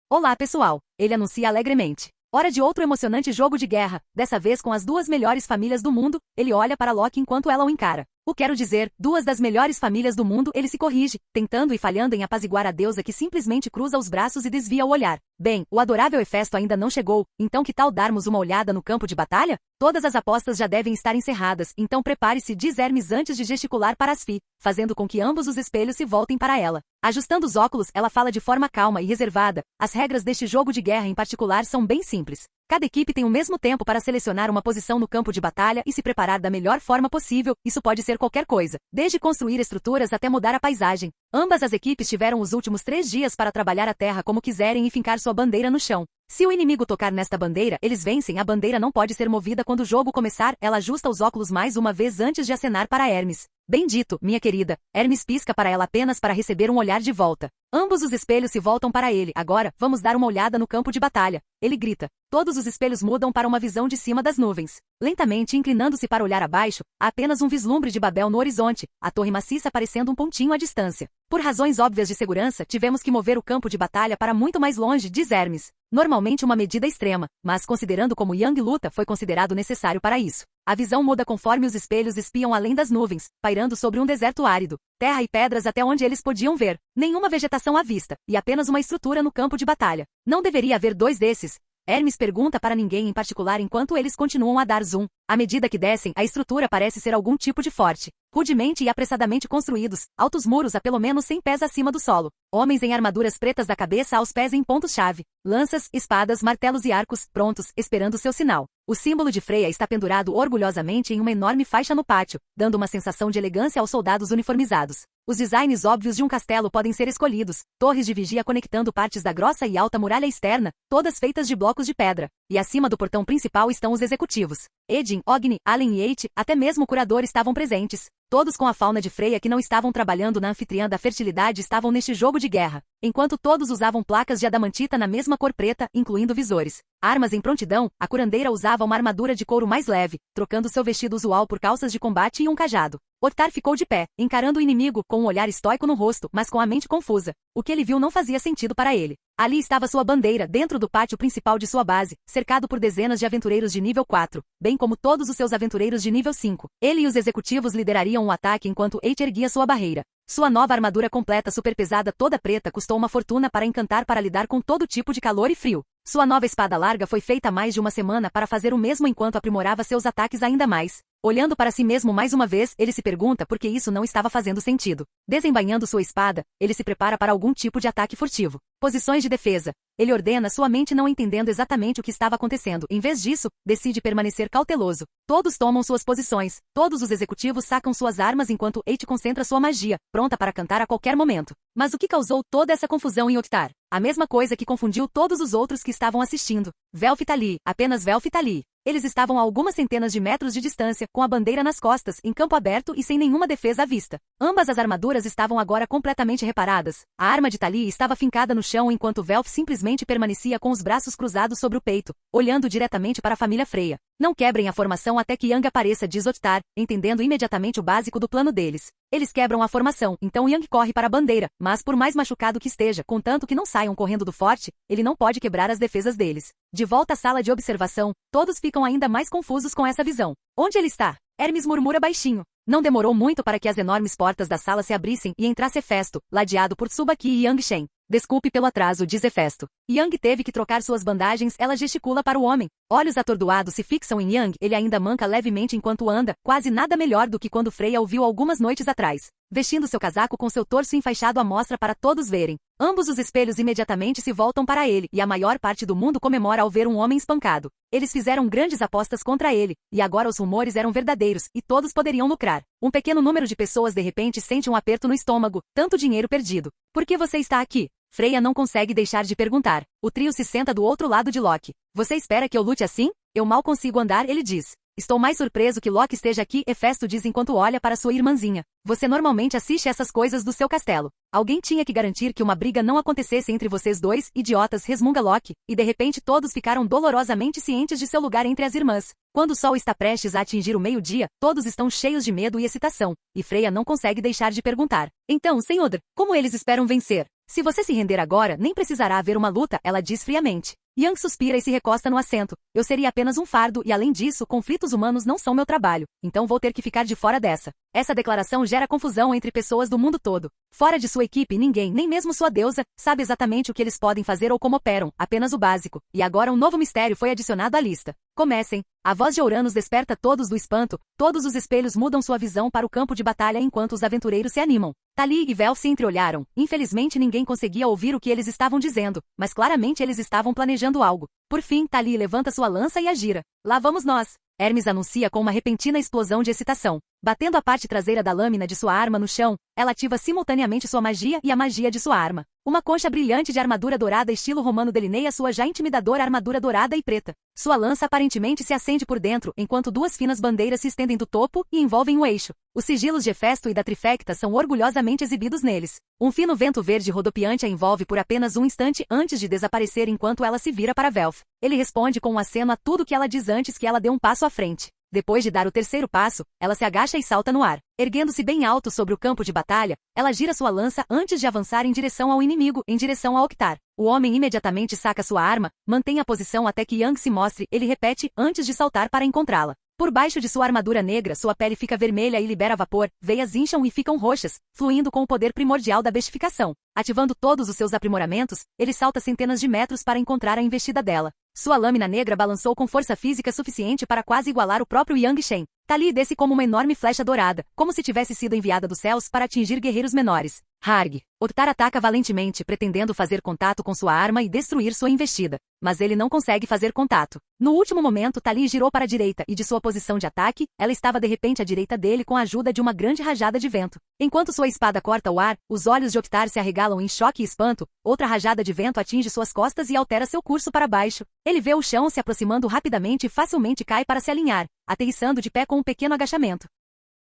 Olá pessoal, ele anuncia alegremente. Hora de outro emocionante jogo de guerra, dessa vez com as 2 melhores famílias do mundo. Ele olha para Loki enquanto ela o encara. O quero dizer, 2 das melhores famílias do mundo. Ele se corrige, tentando e falhando em apaziguar a deusa que simplesmente cruza os braços e desvia o olhar. Bem, o adorável Hefesto ainda não chegou, então que tal darmos uma olhada no campo de batalha? Todas as apostas já devem estar encerradas, então prepare-se, diz Hermes antes de gesticular para Asfi, fazendo com que ambos os espelhos se voltem para ela. Ajustando os óculos, ela fala de forma calma e reservada. As regras deste jogo de guerra em particular são bem simples. Cada equipe tem o mesmo tempo para selecionar uma posição no campo de batalha e se preparar da melhor forma possível. Isso pode ser qualquer coisa, desde construir estruturas até mudar a paisagem. Ambas as equipes tiveram os últimos 3 dias para trabalhar a terra como quiserem e fincar sua bandeira no chão. Se o inimigo tocar nesta bandeira, eles vencem. A bandeira não pode ser movida quando o jogo começar. Ela ajusta os óculos mais uma vez antes de acenar para Hermes. Bem dito, minha querida. Hermes pisca para ela apenas para receber um olhar de volta. Ambos os espelhos se voltam para ele. Agora, vamos dar uma olhada no campo de batalha. Ele grita. Todos os espelhos mudam para uma visão de cima das nuvens. Lentamente inclinando-se para olhar abaixo, há apenas um vislumbre de Babel no horizonte, a torre maciça parecendo um pontinho à distância. Por razões óbvias de segurança, tivemos que mover o campo de batalha para muito mais longe, diz Hermes. Normalmente uma medida extrema, mas considerando como Yang luta, foi considerado necessário para isso. A visão muda conforme os espelhos espiam além das nuvens, pairando sobre um deserto árido. Terra e pedras até onde eles podiam ver. Nenhuma vegetação à vista, e apenas uma estrutura no campo de batalha. Não deveria haver 2 desses? Hermes pergunta para ninguém em particular enquanto eles continuam a dar zoom. À medida que descem, a estrutura parece ser algum tipo de forte. Rudemente e apressadamente construídos, altos muros a pelo menos 100 pés acima do solo. Homens em armaduras pretas da cabeça aos pés em pontos-chave. Lanças, espadas, martelos e arcos, prontos, esperando seu sinal. O símbolo de Freya está pendurado orgulhosamente em uma enorme faixa no pátio, dando uma sensação de elegância aos soldados uniformizados. Os designs óbvios de um castelo podem ser escolhidos. Torres de vigia conectando partes da grossa e alta muralha externa, todas feitas de blocos de pedra. E acima do portão principal estão os executivos. Edin, Ogni, Allen e Eight, até mesmo o curador estavam presentes. Todos com a fauna de Freya que não estavam trabalhando na anfitriã da fertilidade estavam neste jogo de guerra, enquanto todos usavam placas de adamantita na mesma cor preta, incluindo visores. Armas em prontidão, a curandeira usava uma armadura de couro mais leve, trocando seu vestido usual por calças de combate e um cajado. Octar ficou de pé, encarando o inimigo com um olhar estoico no rosto, mas com a mente confusa. O que ele viu não fazia sentido para ele. Ali estava sua bandeira, dentro do pátio principal de sua base, cercado por dezenas de aventureiros de nível 4, bem como todos os seus aventureiros de nível 5. Ele e os executivos liderariam o ataque enquanto Eight erguia sua barreira. Sua nova armadura completa superpesada toda preta custou uma fortuna para encantar para lidar com todo tipo de calor e frio. Sua nova espada larga foi feita há mais de uma semana para fazer o mesmo enquanto aprimorava seus ataques ainda mais. Olhando para si mesmo mais uma vez, ele se pergunta por que isso não estava fazendo sentido. Desembainhando sua espada, ele se prepara para algum tipo de ataque furtivo. Posições de defesa. Ele ordena sua mente não entendendo exatamente o que estava acontecendo. Em vez disso, decide permanecer cauteloso. Todos tomam suas posições. Todos os executivos sacam suas armas enquanto Eight concentra sua magia, pronta para cantar a qualquer momento. Mas o que causou toda essa confusão em Oktar? A mesma coisa que confundiu todos os outros que estavam assistindo. Velf e Tali, apenas Velf e Tali. Eles estavam a algumas centenas de metros de distância, com a bandeira nas costas, em campo aberto e sem nenhuma defesa à vista. Ambas as armaduras estavam agora completamente reparadas. A arma de Tali estava fincada no chão enquanto Velf simplesmente permanecia com os braços cruzados sobre o peito, olhando diretamente para a família Freya. Não quebrem a formação até que Yang apareça, diz Oktar, entendendo imediatamente o básico do plano deles. Eles quebram a formação, então Yang corre para a bandeira, mas por mais machucado que esteja, contanto que não saiam correndo do forte, ele não pode quebrar as defesas deles. De volta à sala de observação, todos ficam ainda mais confusos com essa visão. Onde ele está? Hermes murmura baixinho. Não demorou muito para que as enormes portas da sala se abrissem e entrasse Hefesto, ladeado por Tsubaki e Yang Shen. Desculpe pelo atraso, diz Hefesto. Yang teve que trocar suas bandagens, ela gesticula para o homem. Olhos atordoados se fixam em Yang, ele ainda manca levemente enquanto anda, quase nada melhor do que quando Freya o viu algumas noites atrás. Vestindo seu casaco com seu torso enfaixado à mostra para todos verem. Ambos os espelhos imediatamente se voltam para ele, e a maior parte do mundo comemora ao ver um homem espancado. Eles fizeram grandes apostas contra ele, e agora os rumores eram verdadeiros, e todos poderiam lucrar. Um pequeno número de pessoas de repente sente um aperto no estômago, tanto dinheiro perdido. Por que você está aqui? Freya não consegue deixar de perguntar. O trio se senta do outro lado de Loki. Você espera que eu lute assim? Eu mal consigo andar, ele diz. Estou mais surpreso que Loki esteja aqui, Hefesto diz enquanto olha para sua irmãzinha. Você normalmente assiste essas coisas do seu castelo. Alguém tinha que garantir que uma briga não acontecesse entre vocês dois, idiotas, resmunga Loki, e de repente todos ficaram dolorosamente cientes de seu lugar entre as irmãs. Quando o sol está prestes a atingir o meio-dia, todos estão cheios de medo e excitação, e Freya não consegue deixar de perguntar. Então, Senhor, como eles esperam vencer? Se você se render agora, nem precisará haver uma luta, ela diz friamente. Yang suspira e se recosta no assento. Eu seria apenas um fardo e, além disso, conflitos humanos não são meu trabalho, então vou ter que ficar de fora dessa. Essa declaração gera confusão entre pessoas do mundo todo. Fora de sua equipe, ninguém, nem mesmo sua deusa, sabe exatamente o que eles podem fazer ou como operam, apenas o básico. E agora um novo mistério foi adicionado à lista. Comecem. A voz de Uranus desperta todos do espanto, todos os espelhos mudam sua visão para o campo de batalha enquanto os aventureiros se animam. Tali e Velf se entreolharam. Infelizmente ninguém conseguia ouvir o que eles estavam dizendo, mas claramente eles estavam planejando algo. Por fim, Tali levanta sua lança e a gira. Lá vamos nós. Hermes anuncia com uma repentina explosão de excitação. Batendo a parte traseira da lâmina de sua arma no chão, ela ativa simultaneamente sua magia e a magia de sua arma. Uma concha brilhante de armadura dourada estilo romano delineia sua já intimidadora armadura dourada e preta. Sua lança aparentemente se acende por dentro, enquanto duas finas bandeiras se estendem do topo e envolvem o eixo. Os sigilos de Hefesto e da Trifecta são orgulhosamente exibidos neles. Um fino vento verde rodopiante a envolve por apenas um instante antes de desaparecer enquanto ela se vira para Velf. Ele responde com um aceno a tudo que ela diz antes que ela dê um passo à frente. Depois de dar o terceiro passo, ela se agacha e salta no ar. Erguendo-se bem alto sobre o campo de batalha, ela gira sua lança antes de avançar em direção ao inimigo, em direção a Oktar. O homem imediatamente saca sua arma, mantém a posição até que Yang se mostre, ele repete antes de saltar para encontrá-la. Por baixo de sua armadura negra, sua pele fica vermelha e libera vapor, veias incham e ficam roxas, fluindo com o poder primordial da bestificação. Ativando todos os seus aprimoramentos, ele salta centenas de metros para encontrar a investida dela. Sua lâmina negra balançou com força física suficiente para quase igualar o próprio Yang Shen. Tali desce como uma enorme flecha dourada, como se tivesse sido enviada dos céus para atingir guerreiros menores. Harg. Oktar ataca valentemente, pretendendo fazer contato com sua arma e destruir sua investida. Mas ele não consegue fazer contato. No último momento, Tali girou para a direita e de sua posição de ataque, ela estava de repente à direita dele com a ajuda de uma grande rajada de vento. Enquanto sua espada corta o ar, os olhos de Oktar se arregalam em choque e espanto, outra rajada de vento atinge suas costas e altera seu curso para baixo. Ele vê o chão se aproximando rapidamente e facilmente cai para se alinhar, aterrissando de pé com um pequeno agachamento.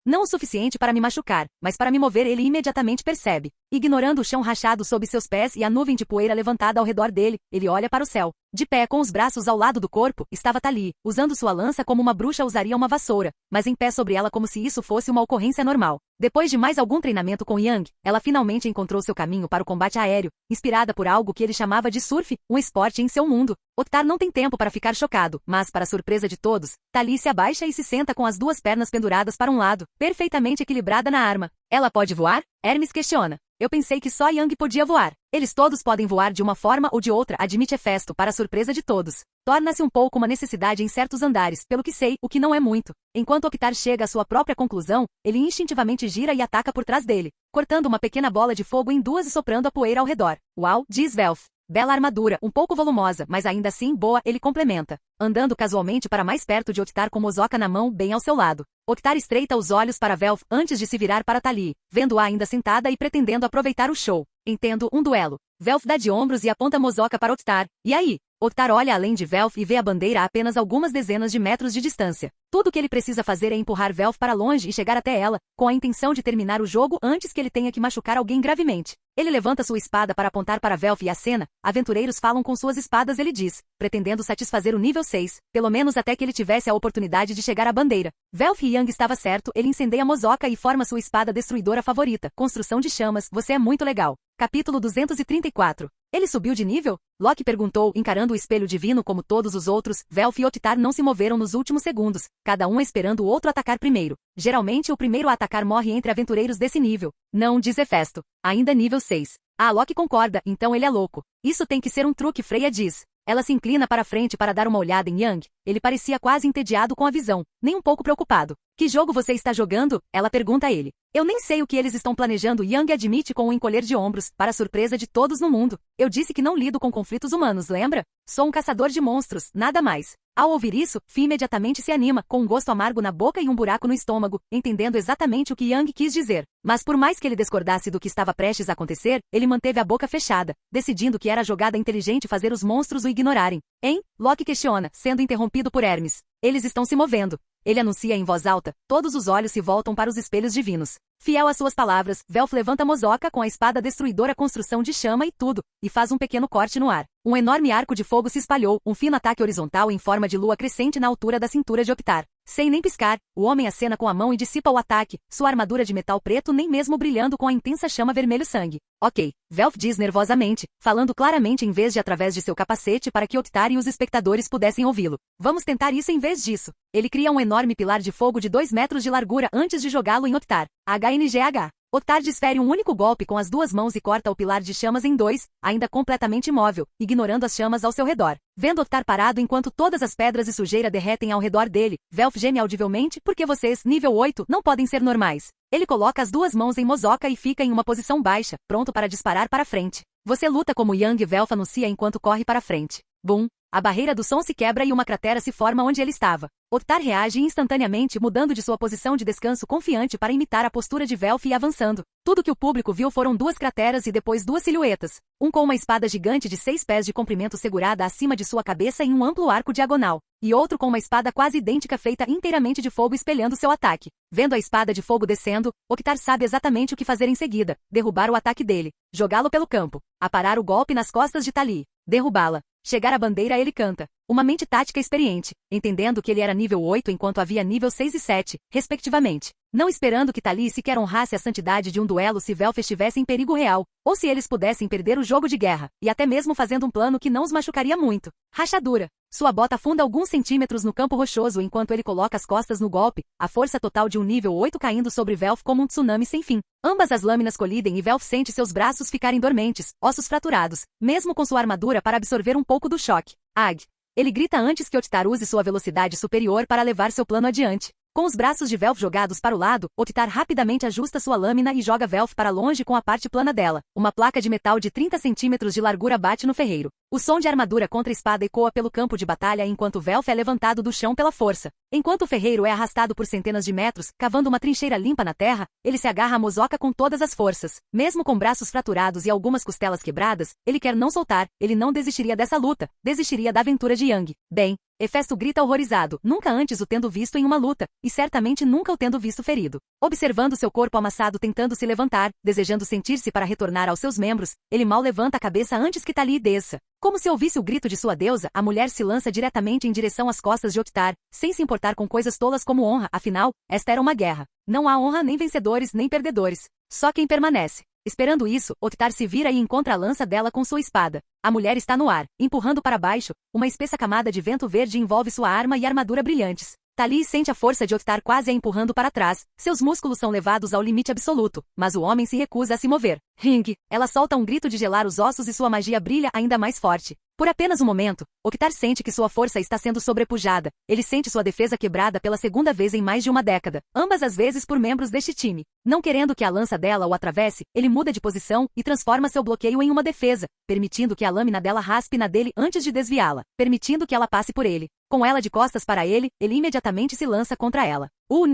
Não o suficiente para me machucar, mas para me mover ele imediatamente percebe. Ignorando o chão rachado sob seus pés e a nuvem de poeira levantada ao redor dele, ele olha para o céu. De pé com os braços ao lado do corpo, estava Tali, usando sua lança como uma bruxa usaria uma vassoura, mas em pé sobre ela como se isso fosse uma ocorrência normal. Depois de mais algum treinamento com Yang, ela finalmente encontrou seu caminho para o combate aéreo, inspirada por algo que ele chamava de surf, um esporte em seu mundo. Oktar não tem tempo para ficar chocado, mas para surpresa de todos, Tali se abaixa e se senta com as duas pernas penduradas para um lado, perfeitamente equilibrada na arma. Ela pode voar? Hermes questiona. Eu pensei que só Yang podia voar. Eles todos podem voar de uma forma ou de outra, admite Hefesto, para a surpresa de todos. Torna-se um pouco uma necessidade em certos andares, pelo que sei, o que não é muito. Enquanto Octar chega à sua própria conclusão, ele instintivamente gira e ataca por trás dele, cortando uma pequena bola de fogo em duas e soprando a poeira ao redor. Uau, diz Velf. Bela armadura, um pouco volumosa, mas ainda assim boa, ele complementa, andando casualmente para mais perto de Octar com Mozoka na mão bem ao seu lado. Octar estreita os olhos para Velf antes de se virar para Tali, vendo-a ainda sentada e pretendendo aproveitar o show. Entendo, um duelo. Velf dá de ombros e aponta Mozoka para Octar. E aí? Octar olha além de Velf e vê a bandeira a apenas algumas dezenas de metros de distância. Tudo o que ele precisa fazer é empurrar Velf para longe e chegar até ela, com a intenção de terminar o jogo antes que ele tenha que machucar alguém gravemente. Ele levanta sua espada para apontar para Velf e acena. Aventureiros falam com suas espadas, ele diz, pretendendo satisfazer o nível 6, pelo menos até que ele tivesse a oportunidade de chegar à bandeira. Velf Yang estava certo, ele incendeia Mozoka e forma sua espada destruidora favorita. Construção de chamas, você é muito legal. Capítulo 234. Ele subiu de nível? Loki perguntou, encarando o espelho divino como todos os outros. Velf e Octar não se moveram nos últimos segundos, cada um esperando o outro atacar primeiro. Geralmente o primeiro a atacar morre entre aventureiros desse nível. Não, diz Hefesto. Ainda nível 6. Ah, Loki concorda, então ele é louco. Isso tem que ser um truque, Freya diz. Ela se inclina para frente para dar uma olhada em Yang. Ele parecia quase entediado com a visão, nem um pouco preocupado. Que jogo você está jogando? Ela pergunta a ele. Eu nem sei o que eles estão planejando, Yang admite com um encolher de ombros, para a surpresa de todos no mundo. Eu disse que não lido com conflitos humanos, lembra? Sou um caçador de monstros, nada mais. Ao ouvir isso, Fi imediatamente se anima, com um gosto amargo na boca e um buraco no estômago, entendendo exatamente o que Yang quis dizer. Mas por mais que ele discordasse do que estava prestes a acontecer, ele manteve a boca fechada, decidindo que era jogada inteligente fazer os monstros o ignorarem. Hein? Loki questiona, sendo interrompido por Hermes. Eles estão se movendo. Ele anuncia em voz alta, todos os olhos se voltam para os espelhos divinos. Fiel às suas palavras, Velf levanta Mozoka com a espada destruidora construção de chama e tudo, e faz um pequeno corte no ar. Um enorme arco de fogo se espalhou, um fino ataque horizontal em forma de lua crescente na altura da cintura de Octar. Sem nem piscar, o homem acena com a mão e dissipa o ataque, sua armadura de metal preto nem mesmo brilhando com a intensa chama vermelho-sangue. Ok, Velf diz nervosamente, falando claramente em vez de através de seu capacete para que Octar e os espectadores pudessem ouvi-lo. Vamos tentar isso em vez disso. Ele cria um enorme pilar de fogo de 2 metros de largura antes de jogá-lo em Octar. HNGH. Octar desfere um único golpe com as duas mãos e corta o pilar de chamas em dois, ainda completamente imóvel, ignorando as chamas ao seu redor. Vendo Octar parado enquanto todas as pedras e sujeira derretem ao redor dele, Velf geme audivelmente, porque vocês, nível 8, não podem ser normais. Ele coloca as duas mãos em Mozoka e fica em uma posição baixa, pronto para disparar para frente. Você luta como Yang, Velf anuncia enquanto corre para frente. Bum! A barreira do som se quebra e uma cratera se forma onde ele estava. Octar reage instantaneamente, mudando de sua posição de descanso confiante para imitar a postura de Velf e avançando. Tudo que o público viu foram 2 crateras e depois 2 silhuetas. Um com uma espada gigante de 6 pés de comprimento segurada acima de sua cabeça em um amplo arco diagonal. E outro com uma espada quase idêntica feita inteiramente de fogo espelhando seu ataque. Vendo a espada de fogo descendo, Octar sabe exatamente o que fazer em seguida. Derrubar o ataque dele. Jogá-lo pelo campo. Aparar o golpe nas costas de Tali. Derrubá-la. Chegar à bandeira ele canta. Uma mente tática experiente, entendendo que ele era nível 8 enquanto havia nível 6 e 7, respectivamente. Não esperando que Tali sequer honrasse a santidade de um duelo se Velf estivesse em perigo real, ou se eles pudessem perder o jogo de guerra, e até mesmo fazendo um plano que não os machucaria muito. Rachadura. Sua bota afunda alguns centímetros no campo rochoso enquanto ele coloca as costas no golpe, a força total de um nível 8 caindo sobre Velf como um tsunami sem fim. Ambas as lâminas colidem e Velf sente seus braços ficarem dormentes, ossos fraturados, mesmo com sua armadura para absorver um pouco do choque. Ag. Ele grita antes que Octar use sua velocidade superior para levar seu plano adiante. Com os braços de Velf jogados para o lado, Octar rapidamente ajusta sua lâmina e joga Velf para longe com a parte plana dela. Uma placa de metal de 30 centímetros de largura bate no ferreiro. O som de armadura contra espada ecoa pelo campo de batalha enquanto Velf é levantado do chão pela força. Enquanto o ferreiro é arrastado por centenas de metros, cavando uma trincheira limpa na terra, ele se agarra a Mozoka com todas as forças. Mesmo com braços fraturados e algumas costelas quebradas, ele quer não soltar, ele não desistiria dessa luta, desistiria da aventura de Yang. Bem, Hefesto grita horrorizado, nunca antes o tendo visto em uma luta, e certamente nunca o tendo visto ferido. Observando seu corpo amassado tentando se levantar, desejando sentir-se para retornar aos seus membros, ele mal levanta a cabeça antes que Tali desça. Como se ouvisse o grito de sua deusa, a mulher se lança diretamente em direção às costas de Octar, sem se importar com coisas tolas como honra, afinal, esta era uma guerra. Não há honra nem vencedores nem perdedores. Só quem permanece. Esperando isso, Octar se vira e encontra a lança dela com sua espada. A mulher está no ar, empurrando para baixo, uma espessa camada de vento verde envolve sua arma e armadura brilhantes. Tali sente a força de Oktar quase a empurrando para trás, seus músculos são levados ao limite absoluto, mas o homem se recusa a se mover. Ring! Ela solta um grito de gelar os ossos e sua magia brilha ainda mais forte. Por apenas um momento, Oktar sente que sua força está sendo sobrepujada. Ele sente sua defesa quebrada pela segunda vez em mais de uma década, ambas as vezes por membros deste time. Não querendo que a lança dela o atravesse, ele muda de posição e transforma seu bloqueio em uma defesa, permitindo que a lâmina dela raspe na dele antes de desviá-la, permitindo que ela passe por ele. Com ela de costas para ele, ele imediatamente se lança contra ela.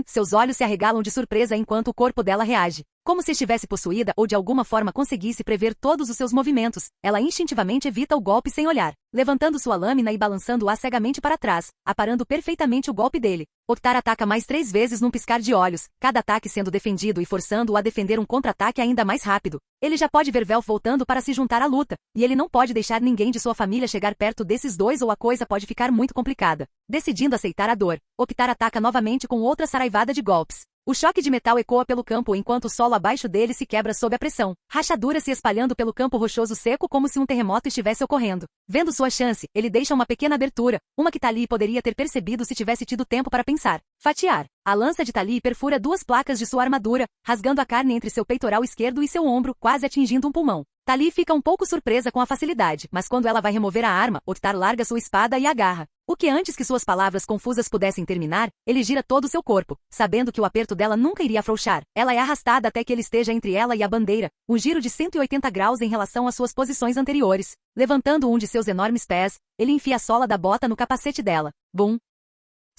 Seus olhos se arregalam de surpresa enquanto o corpo dela reage. Como se estivesse possuída ou de alguma forma conseguisse prever todos os seus movimentos, ela instintivamente evita o golpe sem olhar, levantando sua lâmina e balançando-a cegamente para trás, aparando perfeitamente o golpe dele. Oktar ataca mais 3 vezes num piscar de olhos, cada ataque sendo defendido e forçando-o a defender um contra-ataque ainda mais rápido. Ele já pode ver Velf voltando para se juntar à luta, e ele não pode deixar ninguém de sua família chegar perto desses dois ou a coisa pode ficar muito complicada. Decidindo aceitar a dor, Oktar ataca novamente com outra saraivada de golpes. O choque de metal ecoa pelo campo enquanto o solo abaixo dele se quebra sob a pressão, rachaduras se espalhando pelo campo rochoso seco como se um terremoto estivesse ocorrendo. Vendo sua chance, ele deixa uma pequena abertura, uma que Tali poderia ter percebido se tivesse tido tempo para pensar. Fatiar. A lança de Tali perfura 2 placas de sua armadura, rasgando a carne entre seu peitoral esquerdo e seu ombro, quase atingindo um pulmão. Tali fica um pouco surpresa com a facilidade, mas quando ela vai remover a arma, Oktar larga sua espada e agarra. O que antes que suas palavras confusas pudessem terminar, ele gira todo o seu corpo, sabendo que o aperto dela nunca iria afrouxar. Ela é arrastada até que ele esteja entre ela e a bandeira, um giro de 180 graus em relação às suas posições anteriores. Levantando um de seus enormes pés, ele enfia a sola da bota no capacete dela. Bum!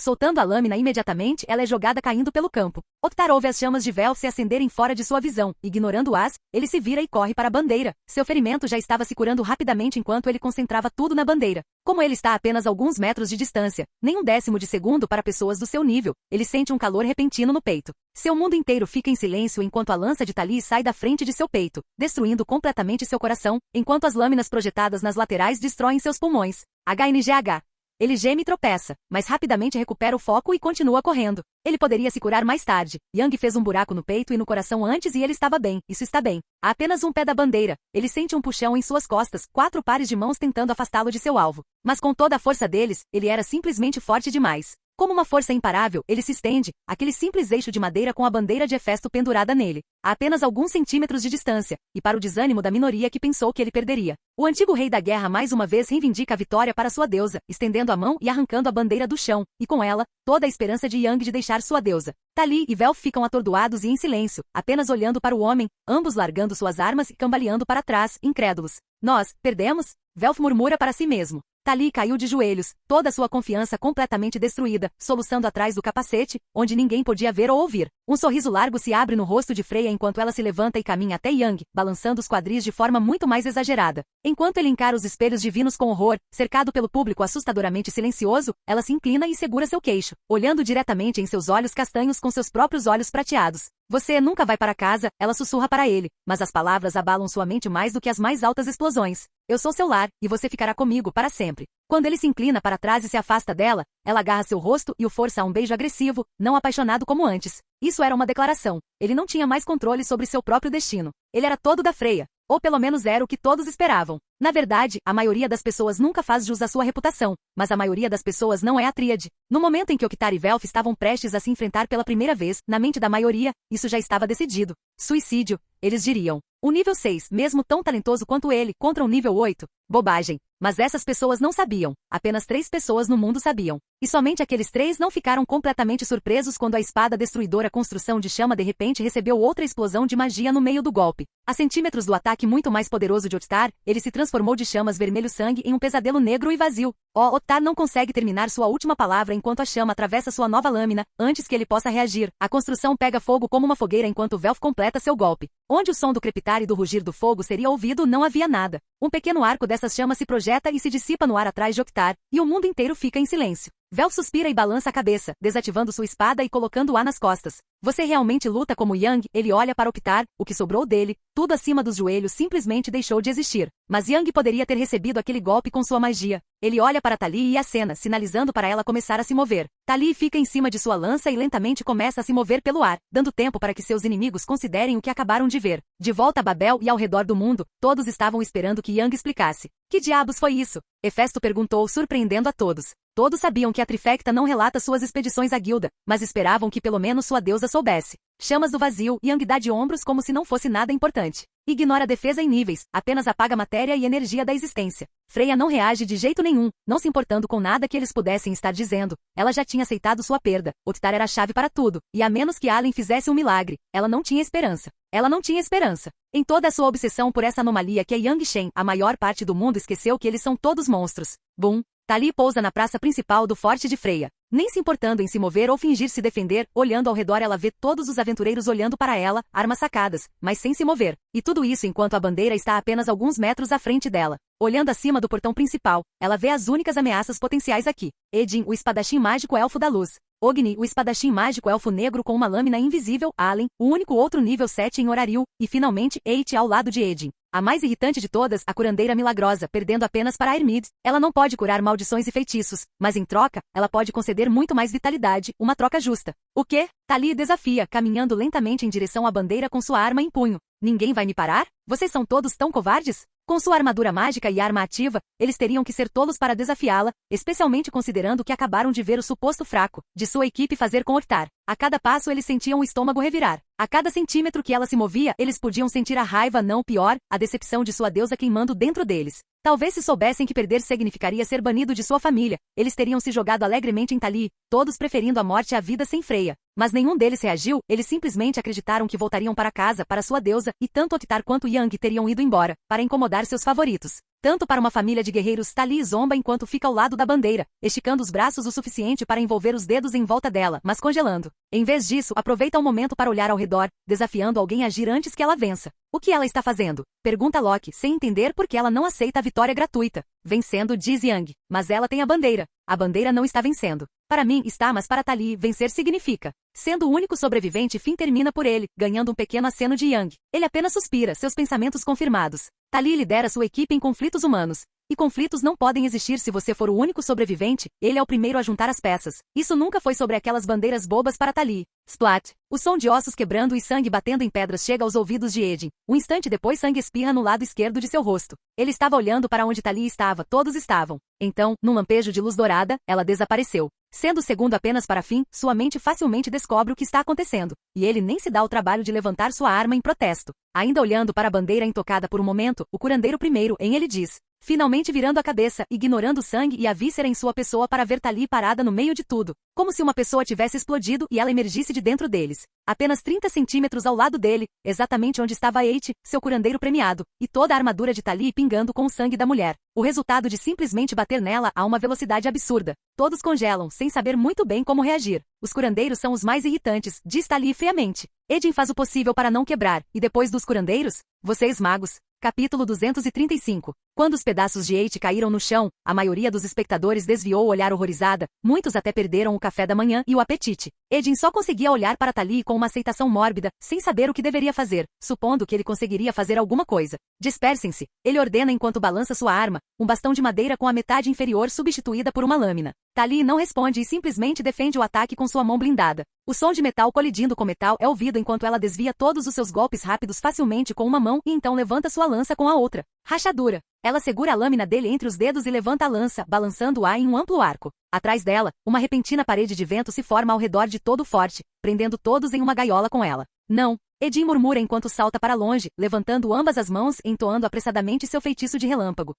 Soltando a lâmina imediatamente, ela é jogada caindo pelo campo. Oktar ouve as chamas de Velf se acenderem fora de sua visão. Ignorando-as, ele se vira e corre para a bandeira. Seu ferimento já estava se curando rapidamente enquanto ele concentrava tudo na bandeira. Como ele está a apenas alguns metros de distância, nem um décimo de segundo para pessoas do seu nível, ele sente um calor repentino no peito. Seu mundo inteiro fica em silêncio enquanto a lança de Tali sai da frente de seu peito, destruindo completamente seu coração, enquanto as lâminas projetadas nas laterais destroem seus pulmões. HNGH. Ele geme e tropeça, mas rapidamente recupera o foco e continua correndo. Ele poderia se curar mais tarde. Yang fez um buraco no peito e no coração antes e ele estava bem. Isso está bem. A apenas um pé da bandeira. Ele sente um puxão em suas costas, 4 pares de mãos tentando afastá-lo de seu alvo. Mas com toda a força deles, ele era simplesmente forte demais. Como uma força imparável, ele se estende, aquele simples eixo de madeira com a bandeira de Hefesto pendurada nele, a apenas alguns centímetros de distância, e para o desânimo da minoria que pensou que ele perderia. O antigo rei da guerra mais uma vez reivindica a vitória para sua deusa, estendendo a mão e arrancando a bandeira do chão, e com ela, toda a esperança de Yang de deixar sua deusa. Tali e Velf ficam atordoados e em silêncio, apenas olhando para o homem, ambos largando suas armas e cambaleando para trás, incrédulos. Nós, perdemos? Velf murmura para si mesmo. Tali caiu de joelhos, toda sua confiança completamente destruída, soluçando atrás do capacete, onde ninguém podia ver ou ouvir. Um sorriso largo se abre no rosto de Freya enquanto ela se levanta e caminha até Yang, balançando os quadris de forma muito mais exagerada. Enquanto ele encara os espelhos divinos com horror, cercado pelo público assustadoramente silencioso, ela se inclina e segura seu queixo, olhando diretamente em seus olhos castanhos com seus próprios olhos prateados. Você nunca vai para casa, ela sussurra para ele, mas as palavras abalam sua mente mais do que as mais altas explosões. Eu sou seu lar, e você ficará comigo para sempre. Quando ele se inclina para trás e se afasta dela, ela agarra seu rosto e o força a um beijo agressivo, não apaixonado como antes. Isso era uma declaração. Ele não tinha mais controle sobre seu próprio destino. Ele era todo da Freya. Ou pelo menos era o que todos esperavam. Na verdade, a maioria das pessoas nunca faz jus à sua reputação, mas a maioria das pessoas não é a tríade. No momento em que Oktar e Velf estavam prestes a se enfrentar pela primeira vez, na mente da maioria, isso já estava decidido. Suicídio, eles diriam. Um nível 6, mesmo tão talentoso quanto ele, contra um nível 8. Bobagem. Mas essas pessoas não sabiam. Apenas 3 pessoas no mundo sabiam. E somente aqueles 3 não ficaram completamente surpresos quando a espada destruidora construção de chama de repente recebeu outra explosão de magia no meio do golpe. A centímetros do ataque muito mais poderoso de Oktar, ele se transformou de chamas vermelho sangue em um pesadelo negro e vazio. Oktar não consegue terminar sua última palavra enquanto a chama atravessa sua nova lâmina, antes que ele possa reagir. A construção pega fogo como uma fogueira enquanto Velf completa seu golpe. Onde o som do crepitar e do rugir do fogo seria ouvido não havia nada. Um pequeno arco dessas chamas se projeta e se dissipa no ar atrás de Oktar, e o mundo inteiro fica em silêncio. Velf suspira e balança a cabeça, desativando sua espada e colocando-a nas costas. Você realmente luta como Yang? Ele olha para Oktar, o que sobrou dele, tudo acima dos joelhos simplesmente deixou de existir. Mas Yang poderia ter recebido aquele golpe com sua magia. Ele olha para Tali e acena, sinalizando para ela começar a se mover. Tali fica em cima de sua lança e lentamente começa a se mover pelo ar, dando tempo para que seus inimigos considerem o que acabaram de ver. De volta a Babel e ao redor do mundo, todos estavam esperando que Yang explicasse. Que diabos foi isso? Hefesto perguntou, surpreendendo a todos. Todos sabiam que a Trifecta não relata suas expedições à guilda, mas esperavam que pelo menos sua deusa soubesse. Chamas do vazio, Yang dá de ombros como se não fosse nada importante. Ignora a defesa em níveis, apenas apaga matéria e energia da existência. Freya não reage de jeito nenhum, não se importando com nada que eles pudessem estar dizendo. Ela já tinha aceitado sua perda. Octar era a chave para tudo, e a menos que Allen fizesse um milagre, ela não tinha esperança. Ela não tinha esperança. Em toda a sua obsessão por essa anomalia que é Yang Shen, a maior parte do mundo esqueceu que eles são todos monstros. Boom! Tali pousa na praça principal do Forte de Freya. Nem se importando em se mover ou fingir se defender, olhando ao redor ela vê todos os aventureiros olhando para ela, armas sacadas, mas sem se mover. E tudo isso enquanto a bandeira está a apenas alguns metros à frente dela. Olhando acima do portão principal, ela vê as únicas ameaças potenciais aqui. Edin, o espadachim mágico elfo da luz. Ogni, o espadachim mágico elfo negro com uma lâmina invisível. Allen, o único outro nível 7 em Horariu. E finalmente, Eight ao lado de Edin. A mais irritante de todas, a curandeira milagrosa, perdendo apenas para Airmid. Ela não pode curar maldições e feitiços, mas em troca, ela pode conceder muito mais vitalidade, uma troca justa. O quê? Tali desafia, caminhando lentamente em direção à bandeira com sua arma em punho. Ninguém vai me parar? Vocês são todos tão covardes? Com sua armadura mágica e arma ativa, eles teriam que ser tolos para desafiá-la, especialmente considerando que acabaram de ver o suposto fraco de sua equipe fazer com Octar. A cada passo eles sentiam o estômago revirar. A cada centímetro que ela se movia, eles podiam sentir a raiva, não pior, a decepção de sua deusa queimando dentro deles. Talvez se soubessem que perder significaria ser banido de sua família, eles teriam se jogado alegremente em Tali, todos preferindo a morte à vida sem Freya. Mas nenhum deles reagiu, eles simplesmente acreditaram que voltariam para casa, para sua deusa, e tanto Octar quanto Yang teriam ido embora, para incomodar seus favoritos. Tanto para uma família de guerreiros, Tali zomba enquanto fica ao lado da bandeira, esticando os braços o suficiente para envolver os dedos em volta dela, mas congelando. Em vez disso, aproveita o momento para olhar ao redor, desafiando alguém a agir antes que ela vença. O que ela está fazendo? Pergunta Loki, sem entender por que ela não aceita a vitória gratuita. Vencendo, diz Yang. Mas ela tem a bandeira. A bandeira não está vencendo. Para mim, está, mas para Tali, vencer significa. Sendo o único sobrevivente, Finn termina por ele, ganhando um pequeno aceno de Yang. Ele apenas suspira, seus pensamentos confirmados. Tali lidera sua equipe em conflitos humanos. E conflitos não podem existir se você for o único sobrevivente, ele é o primeiro a juntar as peças. Isso nunca foi sobre aquelas bandeiras bobas para Tali. Splat! O som de ossos quebrando e sangue batendo em pedras chega aos ouvidos de Edin. Um instante depois sangue espirra no lado esquerdo de seu rosto. Ele estava olhando para onde Tali estava, todos estavam. Então, num lampejo de luz dourada, ela desapareceu. Sendo o segundo apenas para Finn, sua mente facilmente descobre o que está acontecendo, e ele nem se dá o trabalho de levantar sua arma em protesto. Ainda olhando para a bandeira intocada por um momento, o curandeiro primeiro em ele diz, finalmente virando a cabeça, ignorando o sangue e a víscera em sua pessoa para ver Tali parada no meio de tudo, como se uma pessoa tivesse explodido e ela emergisse de dentro deles. Apenas 30 centímetros ao lado dele, exatamente onde estava Eight, seu curandeiro premiado, e toda a armadura de Tali pingando com o sangue da mulher. O resultado de simplesmente bater nela a uma velocidade absurda. Todos congelam, sem saber muito bem como reagir. Os curandeiros são os mais irritantes, diz Tali friamente. Edin faz o possível para não quebrar, e depois dos curandeiros? Vocês magos. Capítulo 235. Quando os pedaços de Eight caíram no chão, a maioria dos espectadores desviou o olhar horrorizada, muitos até perderam o café da manhã e o apetite. Edin só conseguia olhar para Tali com uma aceitação mórbida, sem saber o que deveria fazer, supondo que ele conseguiria fazer alguma coisa. Dispersem-se, ele ordena enquanto balança sua arma, um bastão de madeira com a metade inferior substituída por uma lâmina. Tali não responde e simplesmente defende o ataque com sua mão blindada. O som de metal colidindo com metal é ouvido enquanto ela desvia todos os seus golpes rápidos facilmente com uma mão e então levanta sua lança com a outra. Rachadura. Ela segura a lâmina dele entre os dedos e levanta a lança, balançando-a em um amplo arco. Atrás dela, uma repentina parede de vento se forma ao redor de todo o forte, prendendo todos em uma gaiola com ela. Não! Edin murmura enquanto salta para longe, levantando ambas as mãos e entoando apressadamente seu feitiço de relâmpago.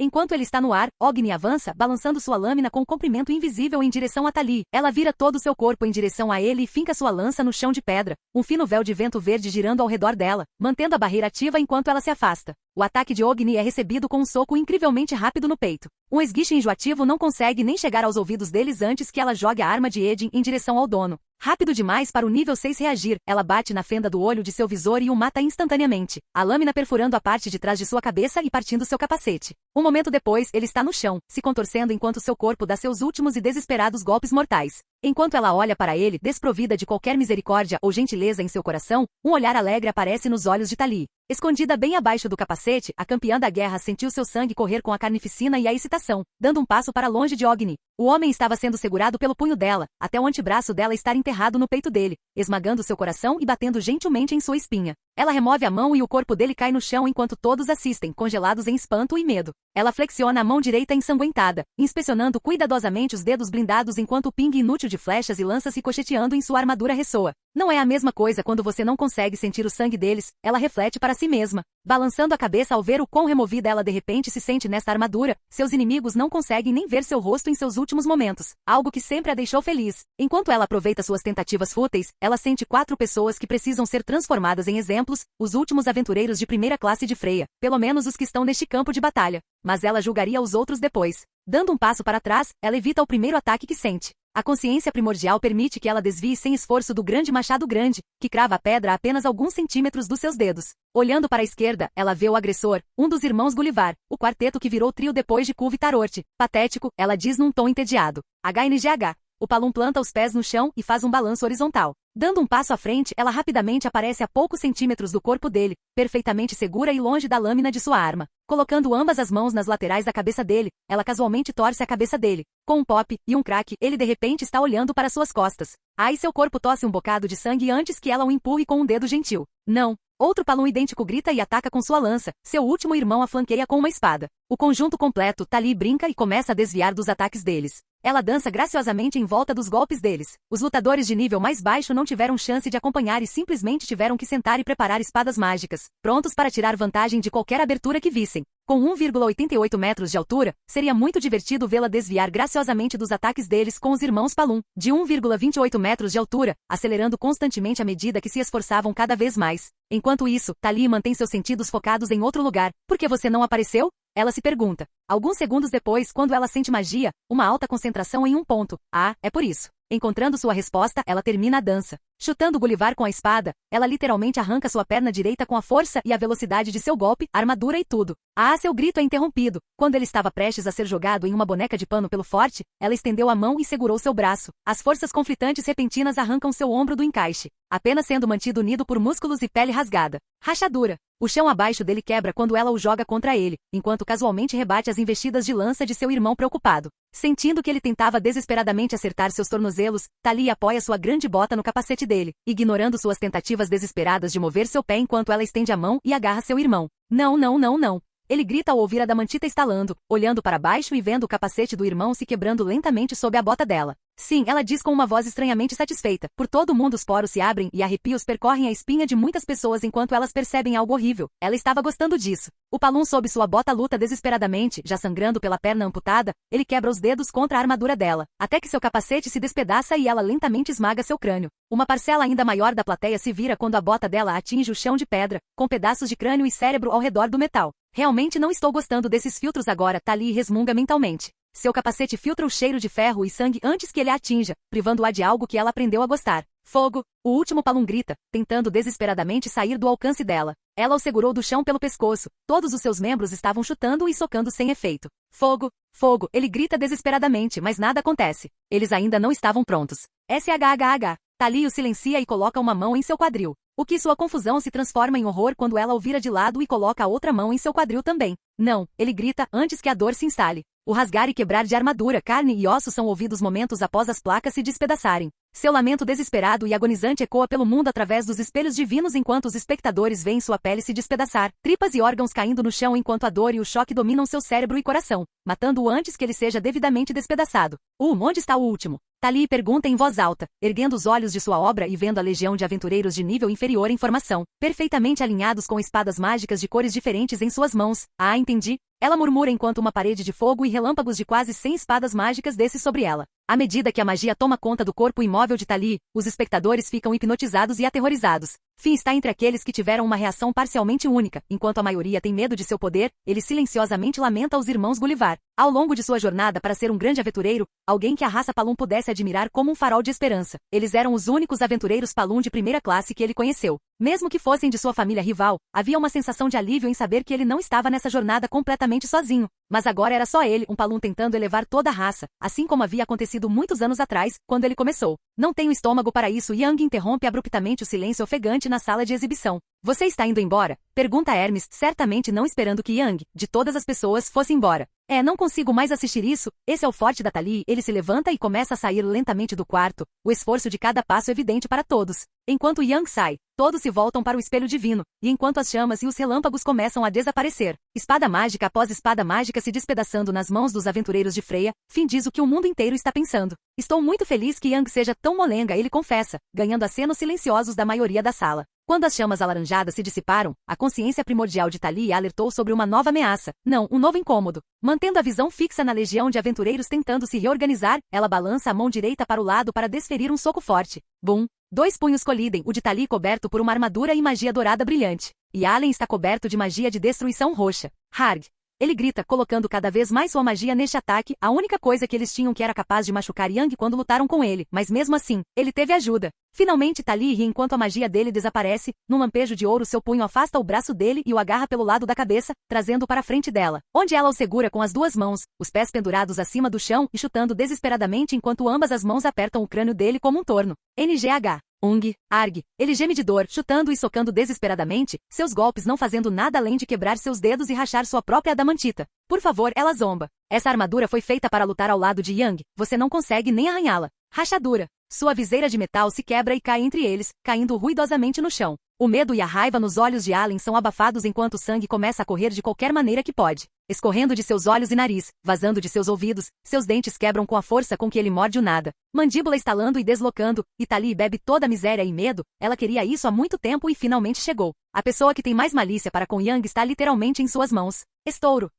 Enquanto ele está no ar, Ogni avança, balançando sua lâmina com um comprimento invisível em direção a Tali. Ela vira todo o seu corpo em direção a ele e finca sua lança no chão de pedra, um fino véu de vento verde girando ao redor dela, mantendo a barreira ativa enquanto ela se afasta. O ataque de Ogni é recebido com um soco incrivelmente rápido no peito. Um esguiche enjoativo não consegue nem chegar aos ouvidos deles antes que ela jogue a arma de Edin em direção ao dono. Rápido demais para o nível 6 reagir, ela bate na fenda do olho de seu visor e o mata instantaneamente, a lâmina perfurando a parte de trás de sua cabeça e partindo seu capacete. Um momento depois, ele está no chão, se contorcendo enquanto seu corpo dá seus últimos e desesperados golpes mortais. Enquanto ela olha para ele, desprovida de qualquer misericórdia ou gentileza em seu coração, um olhar alegre aparece nos olhos de Tali. Escondida bem abaixo do capacete, a campeã da guerra sentiu seu sangue correr com a carnificina e a excitação, dando um passo para longe de Ogni. O homem estava sendo segurado pelo punho dela, até o antebraço dela estar enterrado no peito dele, esmagando seu coração e batendo gentilmente em sua espinha. Ela remove a mão e o corpo dele cai no chão enquanto todos assistem, congelados em espanto e medo. Ela flexiona a mão direita ensanguentada, inspecionando cuidadosamente os dedos blindados enquanto o pingue inútil de flechas e lanças ricocheteando em sua armadura ressoa. Não é a mesma coisa quando você não consegue sentir o sangue deles, ela reflete para si mesma. Balançando a cabeça ao ver o quão removida ela de repente se sente nesta armadura, seus inimigos não conseguem nem ver seu rosto em seus últimos momentos, algo que sempre a deixou feliz. Enquanto ela aproveita suas tentativas fúteis, ela sente 4 pessoas que precisam ser transformadas em exemplos, os últimos aventureiros de primeira classe de Freya, pelo menos os que estão neste campo de batalha. Mas ela julgaria os outros depois. Dando um passo para trás, ela evita o primeiro ataque que sente. A consciência primordial permite que ela desvie sem esforço do grande machado grande, que crava a pedra a apenas alguns centímetros dos seus dedos. Olhando para a esquerda, ela vê o agressor, um dos irmãos Gullivar, o quarteto que virou trio depois de Kulve Tarort. Patético, ela diz num tom entediado. HNGH. O Palum planta os pés no chão e faz um balanço horizontal. Dando um passo à frente, ela rapidamente aparece a poucos centímetros do corpo dele, perfeitamente segura e longe da lâmina de sua arma. Colocando ambas as mãos nas laterais da cabeça dele, ela casualmente torce a cabeça dele. Com um pop e um craque, ele de repente está olhando para suas costas. Ai, seu corpo tosse um bocado de sangue antes que ela o empurre com um dedo gentil. Não. Outro Palum idêntico grita e ataca com sua lança. Seu último irmão a flanqueia com uma espada. O conjunto completo, Tali brinca e começa a desviar dos ataques deles. Ela dança graciosamente em volta dos golpes deles. Os lutadores de nível mais baixo não tiveram chance de acompanhar e simplesmente tiveram que sentar e preparar espadas mágicas, prontos para tirar vantagem de qualquer abertura que vissem. Com 1,88 metros de altura, seria muito divertido vê-la desviar graciosamente dos ataques deles com os irmãos Palum, de 1,28 metros de altura, acelerando constantemente à medida que se esforçavam cada vez mais. Enquanto isso, Tali mantém seus sentidos focados em outro lugar. Por que você não apareceu? Ela se pergunta. Alguns segundos depois, quando ela sente magia, uma alta concentração em um ponto. Ah, é por isso. Encontrando sua resposta, ela termina a dança. Chutando Gullivar com a espada, ela literalmente arranca sua perna direita com a força e a velocidade de seu golpe, armadura e tudo. Ah, seu grito é interrompido. Quando ele estava prestes a ser jogado em uma boneca de pano pelo forte, ela estendeu a mão e segurou seu braço. As forças conflitantes repentinas arrancam seu ombro do encaixe, apenas sendo mantido unido por músculos e pele rasgada. Rachadura. O chão abaixo dele quebra quando ela o joga contra ele, enquanto casualmente rebate as investidas de lança de seu irmão preocupado. Sentindo que ele tentava desesperadamente acertar seus tornozelos, Tali apoia sua grande bota no capacete dele, ignorando suas tentativas desesperadas de mover seu pé enquanto ela estende a mão e agarra seu irmão. Não, não, não, não. Ele grita ao ouvir a Damantita estalando, olhando para baixo e vendo o capacete do irmão se quebrando lentamente sob a bota dela. Sim, ela diz com uma voz estranhamente satisfeita. Por todo mundo os poros se abrem e arrepios percorrem a espinha de muitas pessoas enquanto elas percebem algo horrível. Ela estava gostando disso. O Palum sob sua bota luta desesperadamente, já sangrando pela perna amputada, ele quebra os dedos contra a armadura dela, até que seu capacete se despedaça e ela lentamente esmaga seu crânio. Uma parcela ainda maior da plateia se vira quando a bota dela atinge o chão de pedra, com pedaços de crânio e cérebro ao redor do metal. Realmente não estou gostando desses filtros agora, Tali resmunga mentalmente. Seu capacete filtra o cheiro de ferro e sangue antes que ele a atinja, privando-a de algo que ela aprendeu a gostar. Fogo! O último Palum grita, tentando desesperadamente sair do alcance dela. Ela o segurou do chão pelo pescoço. Todos os seus membros estavam chutando e socando sem efeito. Fogo! Fogo! Ele grita desesperadamente, mas nada acontece. Eles ainda não estavam prontos. SHHH. Tali o silencia e coloca uma mão em seu quadril. O que sua confusão se transforma em horror quando ela o vira de lado e coloca a outra mão em seu quadril também. Não, ele grita antes que a dor se instale. O rasgar e quebrar de armadura, carne e ossos são ouvidos momentos após as placas se despedaçarem. Seu lamento desesperado e agonizante ecoa pelo mundo através dos espelhos divinos enquanto os espectadores veem sua pele se despedaçar, tripas e órgãos caindo no chão enquanto a dor e o choque dominam seu cérebro e coração, matando-o antes que ele seja devidamente despedaçado. Onde está o último? Tali pergunta em voz alta, erguendo os olhos de sua obra e vendo a legião de aventureiros de nível inferior em formação, perfeitamente alinhados com espadas mágicas de cores diferentes em suas mãos. Ah, entendi. Ela murmura enquanto uma parede de fogo e relâmpagos de quase 100 espadas mágicas desce sobre ela. À medida que a magia toma conta do corpo imóvel de Tali, os espectadores ficam hipnotizados e aterrorizados. Finn está entre aqueles que tiveram uma reação parcialmente única. Enquanto a maioria tem medo de seu poder, ele silenciosamente lamenta os irmãos Gullivar. Ao longo de sua jornada para ser um grande aventureiro, alguém que a raça Palum pudesse admirar como um farol de esperança. Eles eram os únicos aventureiros Palum de primeira classe que ele conheceu. Mesmo que fossem de sua família rival, havia uma sensação de alívio em saber que ele não estava nessa jornada completamente sozinho. Mas agora era só ele, um Palum tentando elevar toda a raça, assim como havia acontecido muitos anos atrás, quando ele começou. Não tenho estômago para isso. Yang interrompe abruptamente o silêncio ofegante na sala de exibição. Você está indo embora? Pergunta Hermes, certamente não esperando que Yang, de todas as pessoas, fosse embora. Não consigo mais assistir isso. Esse é o forte da Tali. Ele se levanta e começa a sair lentamente do quarto. O esforço de cada passo é evidente para todos. Enquanto Yang sai, todos se voltam para o espelho divino, e enquanto as chamas e os relâmpagos começam a desaparecer, espada mágica após espada mágica se despedaçando nas mãos dos aventureiros de Freya, Finn diz o que o mundo inteiro está pensando. Estou muito feliz que Yang seja tão molenga, ele confessa, ganhando acenos silenciosos da maioria da sala. Quando as chamas alaranjadas se dissiparam, a consciência primordial de Tali alertou sobre uma nova ameaça. Não, um novo incômodo. Mantendo a visão fixa na legião de aventureiros tentando se reorganizar, ela balança a mão direita para o lado para desferir um soco forte. Bum! 2 punhos colidem, o de Tali coberto por uma armadura e magia dourada brilhante. E Allen está coberto de magia de destruição roxa. Harg! Ele grita, colocando cada vez mais sua magia neste ataque, a única coisa que eles tinham que era capaz de machucar Yang quando lutaram com ele, mas mesmo assim, ele teve ajuda. Finalmente Tali ri enquanto a magia dele desaparece, num lampejo de ouro seu punho afasta o braço dele e o agarra pelo lado da cabeça, trazendo-o para a frente dela, onde ela o segura com as 2 mãos, os pés pendurados acima do chão e chutando desesperadamente enquanto ambas as mãos apertam o crânio dele como um torno. NGH. Ung, Arg, ele geme de dor, chutando e socando desesperadamente, seus golpes não fazendo nada além de quebrar seus dedos e rachar sua própria adamantita. Por favor, ela zomba. Essa armadura foi feita para lutar ao lado de Yang, você não consegue nem arranhá-la. Rachadura. Sua viseira de metal se quebra e cai entre eles, caindo ruidosamente no chão. O medo e a raiva nos olhos de Allen são abafados enquanto o sangue começa a correr de qualquer maneira que pode. Escorrendo de seus olhos e nariz, vazando de seus ouvidos, seus dentes quebram com a força com que ele morde o nada. Mandíbula estalando e deslocando, e Tali bebe toda a miséria e medo, ela queria isso há muito tempo e finalmente chegou. A pessoa que tem mais malícia para com Yang está literalmente em suas mãos. Estouro.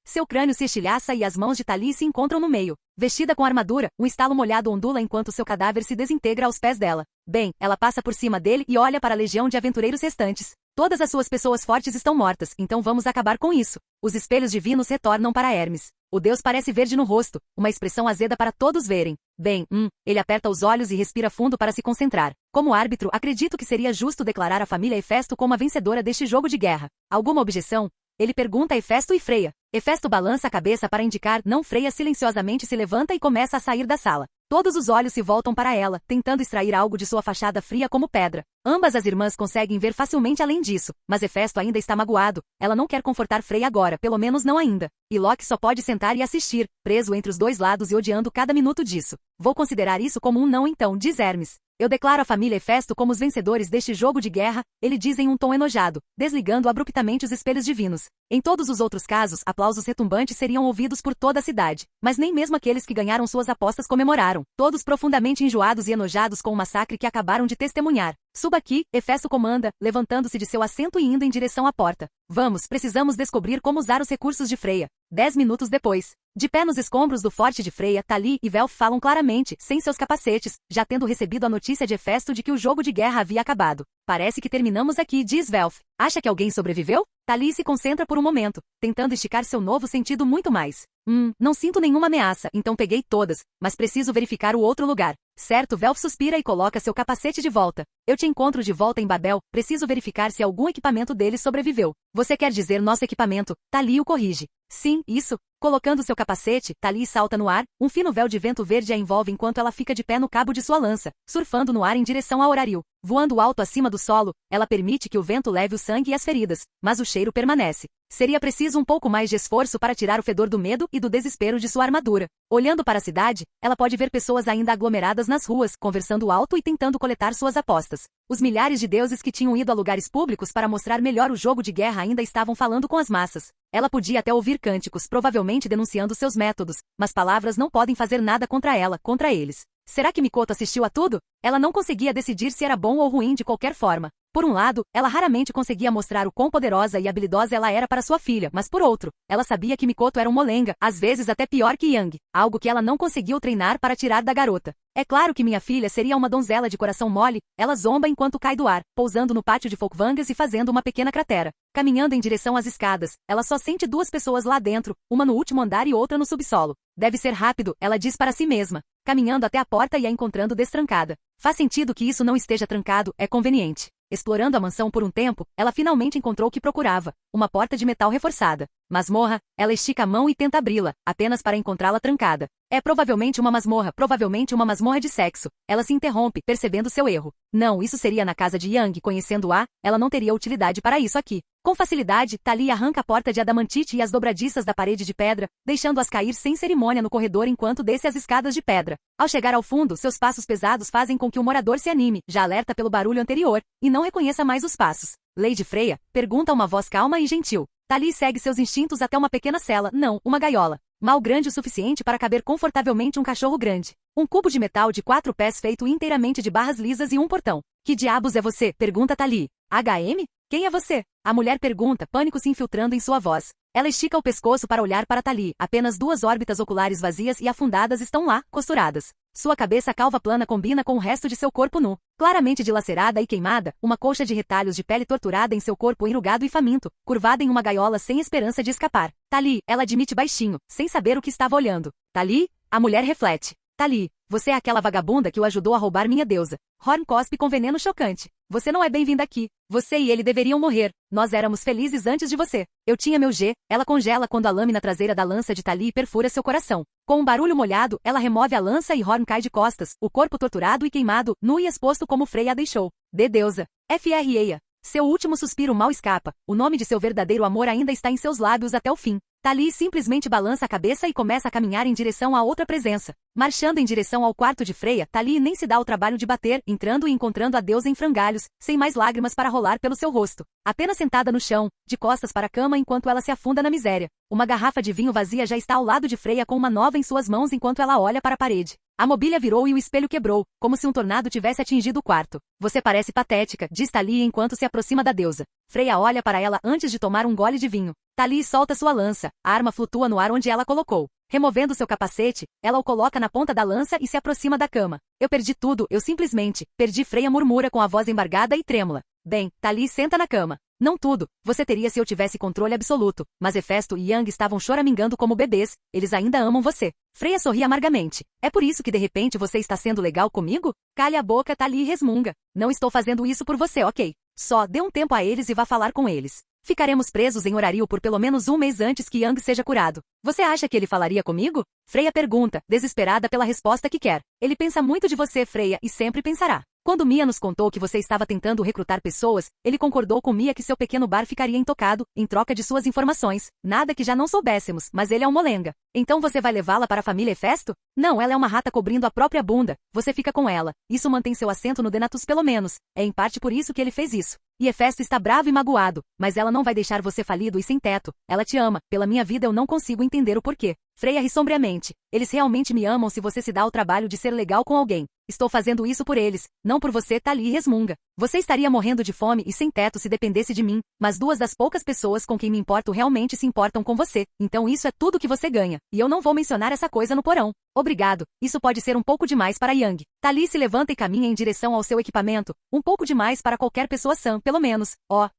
Seu crânio se estilhaça e as mãos de Tali se encontram no meio. Vestida com armadura, um estalo molhado ondula enquanto seu cadáver se desintegra aos pés dela. Bem, ela passa por cima dele e olha para a legião de aventureiros restantes. Todas as suas pessoas fortes estão mortas, então vamos acabar com isso. Os espelhos divinos retornam para Hermes. O deus parece verde no rosto, uma expressão azeda para todos verem. Bem, ele aperta os olhos e respira fundo para se concentrar. Como árbitro, acredito que seria justo declarar a família Hefesto como a vencedora deste jogo de guerra. Alguma objeção? Ele pergunta a Hefesto e Freya. Hefesto balança a cabeça para indicar não. Freya silenciosamente se levanta e começa a sair da sala. Todos os olhos se voltam para ela, tentando extrair algo de sua fachada fria como pedra. Ambas as irmãs conseguem ver facilmente além disso, mas Hefesto ainda está magoado. Ela não quer confortar Freya agora, pelo menos não ainda. E Loki só pode sentar e assistir, preso entre os 2 lados e odiando cada minuto disso. Vou considerar isso como um não então, diz Hermes. Eu declaro a família Hefesto como os vencedores deste jogo de guerra, ele diz em um tom enojado, desligando abruptamente os espelhos divinos. Em todos os outros casos, aplausos retumbantes seriam ouvidos por toda a cidade, mas nem mesmo aqueles que ganharam suas apostas comemoraram, todos profundamente enjoados e enojados com o massacre que acabaram de testemunhar. Suba aqui, Hefesto comanda, levantando-se de seu assento e indo em direção à porta. Vamos, precisamos descobrir como usar os recursos de Freya. 10 minutos depois. De pé nos escombros do forte de Freya, Tali e Velf falam claramente, sem seus capacetes, já tendo recebido a notícia de Hefesto de que o jogo de guerra havia acabado. Parece que terminamos aqui, diz Velf. Acha que alguém sobreviveu? Tali se concentra por um momento, tentando esticar seu novo sentido muito mais. Não sinto nenhuma ameaça, então peguei todas, mas preciso verificar o outro lugar. Certo, Velf suspira e coloca seu capacete de volta. Eu te encontro de volta em Babel, preciso verificar se algum equipamento deles sobreviveu. Você quer dizer nosso equipamento? Tali o corrige. Sim, isso. Colocando seu capacete, Tali salta no ar, um fino véu de vento verde a envolve enquanto ela fica de pé no cabo de sua lança, surfando no ar em direção a Horaril. Voando alto acima do solo, ela permite que o vento leve o sangue e as feridas, mas o cheiro permanece. Seria preciso um pouco mais de esforço para tirar o fedor do medo e do desespero de sua armadura. Olhando para a cidade, ela pode ver pessoas ainda aglomeradas nas ruas, conversando alto e tentando coletar suas apostas. Os milhares de deuses que tinham ido a lugares públicos para mostrar melhor o jogo de guerra ainda estavam falando com as massas. Ela podia até ouvir cânticos, provavelmente denunciando seus métodos, mas palavras não podem fazer nada contra ela, contra eles. Será que Mikoto assistiu a tudo? Ela não conseguia decidir se era bom ou ruim de qualquer forma. Por um lado, ela raramente conseguia mostrar o quão poderosa e habilidosa ela era para sua filha, mas por outro, ela sabia que Mikoto era um molenga, às vezes até pior que Yang, algo que ela não conseguiu treinar para tirar da garota. É claro que minha filha seria uma donzela de coração mole, ela zomba enquanto cai do ar, pousando no pátio de Folkvangas e fazendo uma pequena cratera. Caminhando em direção às escadas, ela só sente 2 pessoas lá dentro, uma no último andar e outra no subsolo. Deve ser rápido, ela diz para si mesma, caminhando até a porta e a encontrando destrancada. Faz sentido que isso não esteja trancado, é conveniente. Explorando a mansão por um tempo, ela finalmente encontrou o que procurava, uma porta de metal reforçada. Masmorra, ela estica a mão e tenta abri-la, apenas para encontrá-la trancada. É provavelmente uma masmorra de sexo. Ela se interrompe, percebendo seu erro. Não, isso seria na casa de Yang, conhecendo-a, ela não teria utilidade para isso aqui. Com facilidade, Tali arranca a porta de adamantite e as dobradiças da parede de pedra, deixando-as cair sem cerimônia no corredor enquanto desce as escadas de pedra. Ao chegar ao fundo, seus passos pesados fazem com que o morador se anime, já alerta pelo barulho anterior, e não reconheça mais os passos. Lady Freya, pergunta uma voz calma e gentil. Tali segue seus instintos até uma pequena cela, não, uma gaiola. Mal grande o suficiente para caber confortavelmente um cachorro grande. Um cubo de metal de 4 pés feito inteiramente de barras lisas e um portão. Que diabos é você? Pergunta Tali. HM? Quem é você? A mulher pergunta, pânico se infiltrando em sua voz. Ela estica o pescoço para olhar para Tali. Apenas 2 órbitas oculares vazias e afundadas estão lá, costuradas. Sua cabeça calva plana combina com o resto de seu corpo nu. Claramente dilacerada e queimada, uma colcha de retalhos de pele torturada em seu corpo enrugado e faminto, curvada em uma gaiola sem esperança de escapar. Tali, ela admite baixinho, sem saber o que estava olhando. Tali? A mulher reflete. Tali, você é aquela vagabunda que o ajudou a roubar minha deusa. Horn cospe com veneno chocante. Você não é bem-vinda aqui. Você e ele deveriam morrer. Nós éramos felizes antes de você. Eu tinha meu G. Ela congela quando a lâmina traseira da lança de Tali perfura seu coração. Com um barulho molhado, ela remove a lança e Horn cai de costas, o corpo torturado e queimado, nu e exposto como Freya a deixou. De deusa. Freya. Seu último suspiro mal escapa. O nome de seu verdadeiro amor ainda está em seus lábios até o fim. Tali simplesmente balança a cabeça e começa a caminhar em direção a outra presença. Marchando em direção ao quarto de Freya, Tali nem se dá o trabalho de bater, entrando e encontrando a deusa em frangalhos, sem mais lágrimas para rolar pelo seu rosto. Apenas sentada no chão, de costas para a cama enquanto ela se afunda na miséria. Uma garrafa de vinho vazia já está ao lado de Freya com uma nova em suas mãos enquanto ela olha para a parede. A mobília virou e o espelho quebrou, como se um tornado tivesse atingido o quarto. Você parece patética, diz Tali enquanto se aproxima da deusa. Freya olha para ela antes de tomar um gole de vinho. Tali solta sua lança, a arma flutua no ar onde ela colocou. Removendo seu capacete, ela o coloca na ponta da lança e se aproxima da cama. Eu perdi tudo, eu simplesmente perdi. Freya murmura com a voz embargada e trêmula. Bem, Tali senta na cama. Não tudo, você teria se eu tivesse controle absoluto, mas Hefesto e Yang estavam choramingando como bebês, eles ainda amam você. Freya sorri amargamente. É por isso que de repente você está sendo legal comigo? Calha a boca, Tali resmunga. Não estou fazendo isso por você, ok? Só dê um tempo a eles e vá falar com eles. Ficaremos presos em horário por pelo menos um mês antes que Yang seja curado. Você acha que ele falaria comigo? Freya pergunta, desesperada pela resposta que quer. Ele pensa muito de você, Freya, e sempre pensará. Quando Mia nos contou que você estava tentando recrutar pessoas, ele concordou com Mia que seu pequeno bar ficaria intocado, em troca de suas informações. Nada que já não soubéssemos, mas ele é um molenga. Então você vai levá-la para a família Hefesto? Não, ela é uma rata cobrindo a própria bunda. Você fica com ela. Isso mantém seu assento no Denatus pelo menos. É em parte por isso que ele fez isso. E Hefesto está bravo e magoado, mas ela não vai deixar você falido e sem teto. Ela te ama. Pela minha vida eu não consigo entender o porquê. Freya ri sombriamente. Eles realmente me amam se você se dá o trabalho de ser legal com alguém. Estou fazendo isso por eles, não por você, Tali resmunga. Você estaria morrendo de fome e sem teto se dependesse de mim, mas 2 das poucas pessoas com quem me importo realmente se importam com você, então isso é tudo que você ganha, e eu não vou mencionar essa coisa no porão. Obrigado, isso pode ser um pouco demais para Yang. Tali se levanta e caminha em direção ao seu equipamento, um pouco demais para qualquer pessoa sã, pelo menos.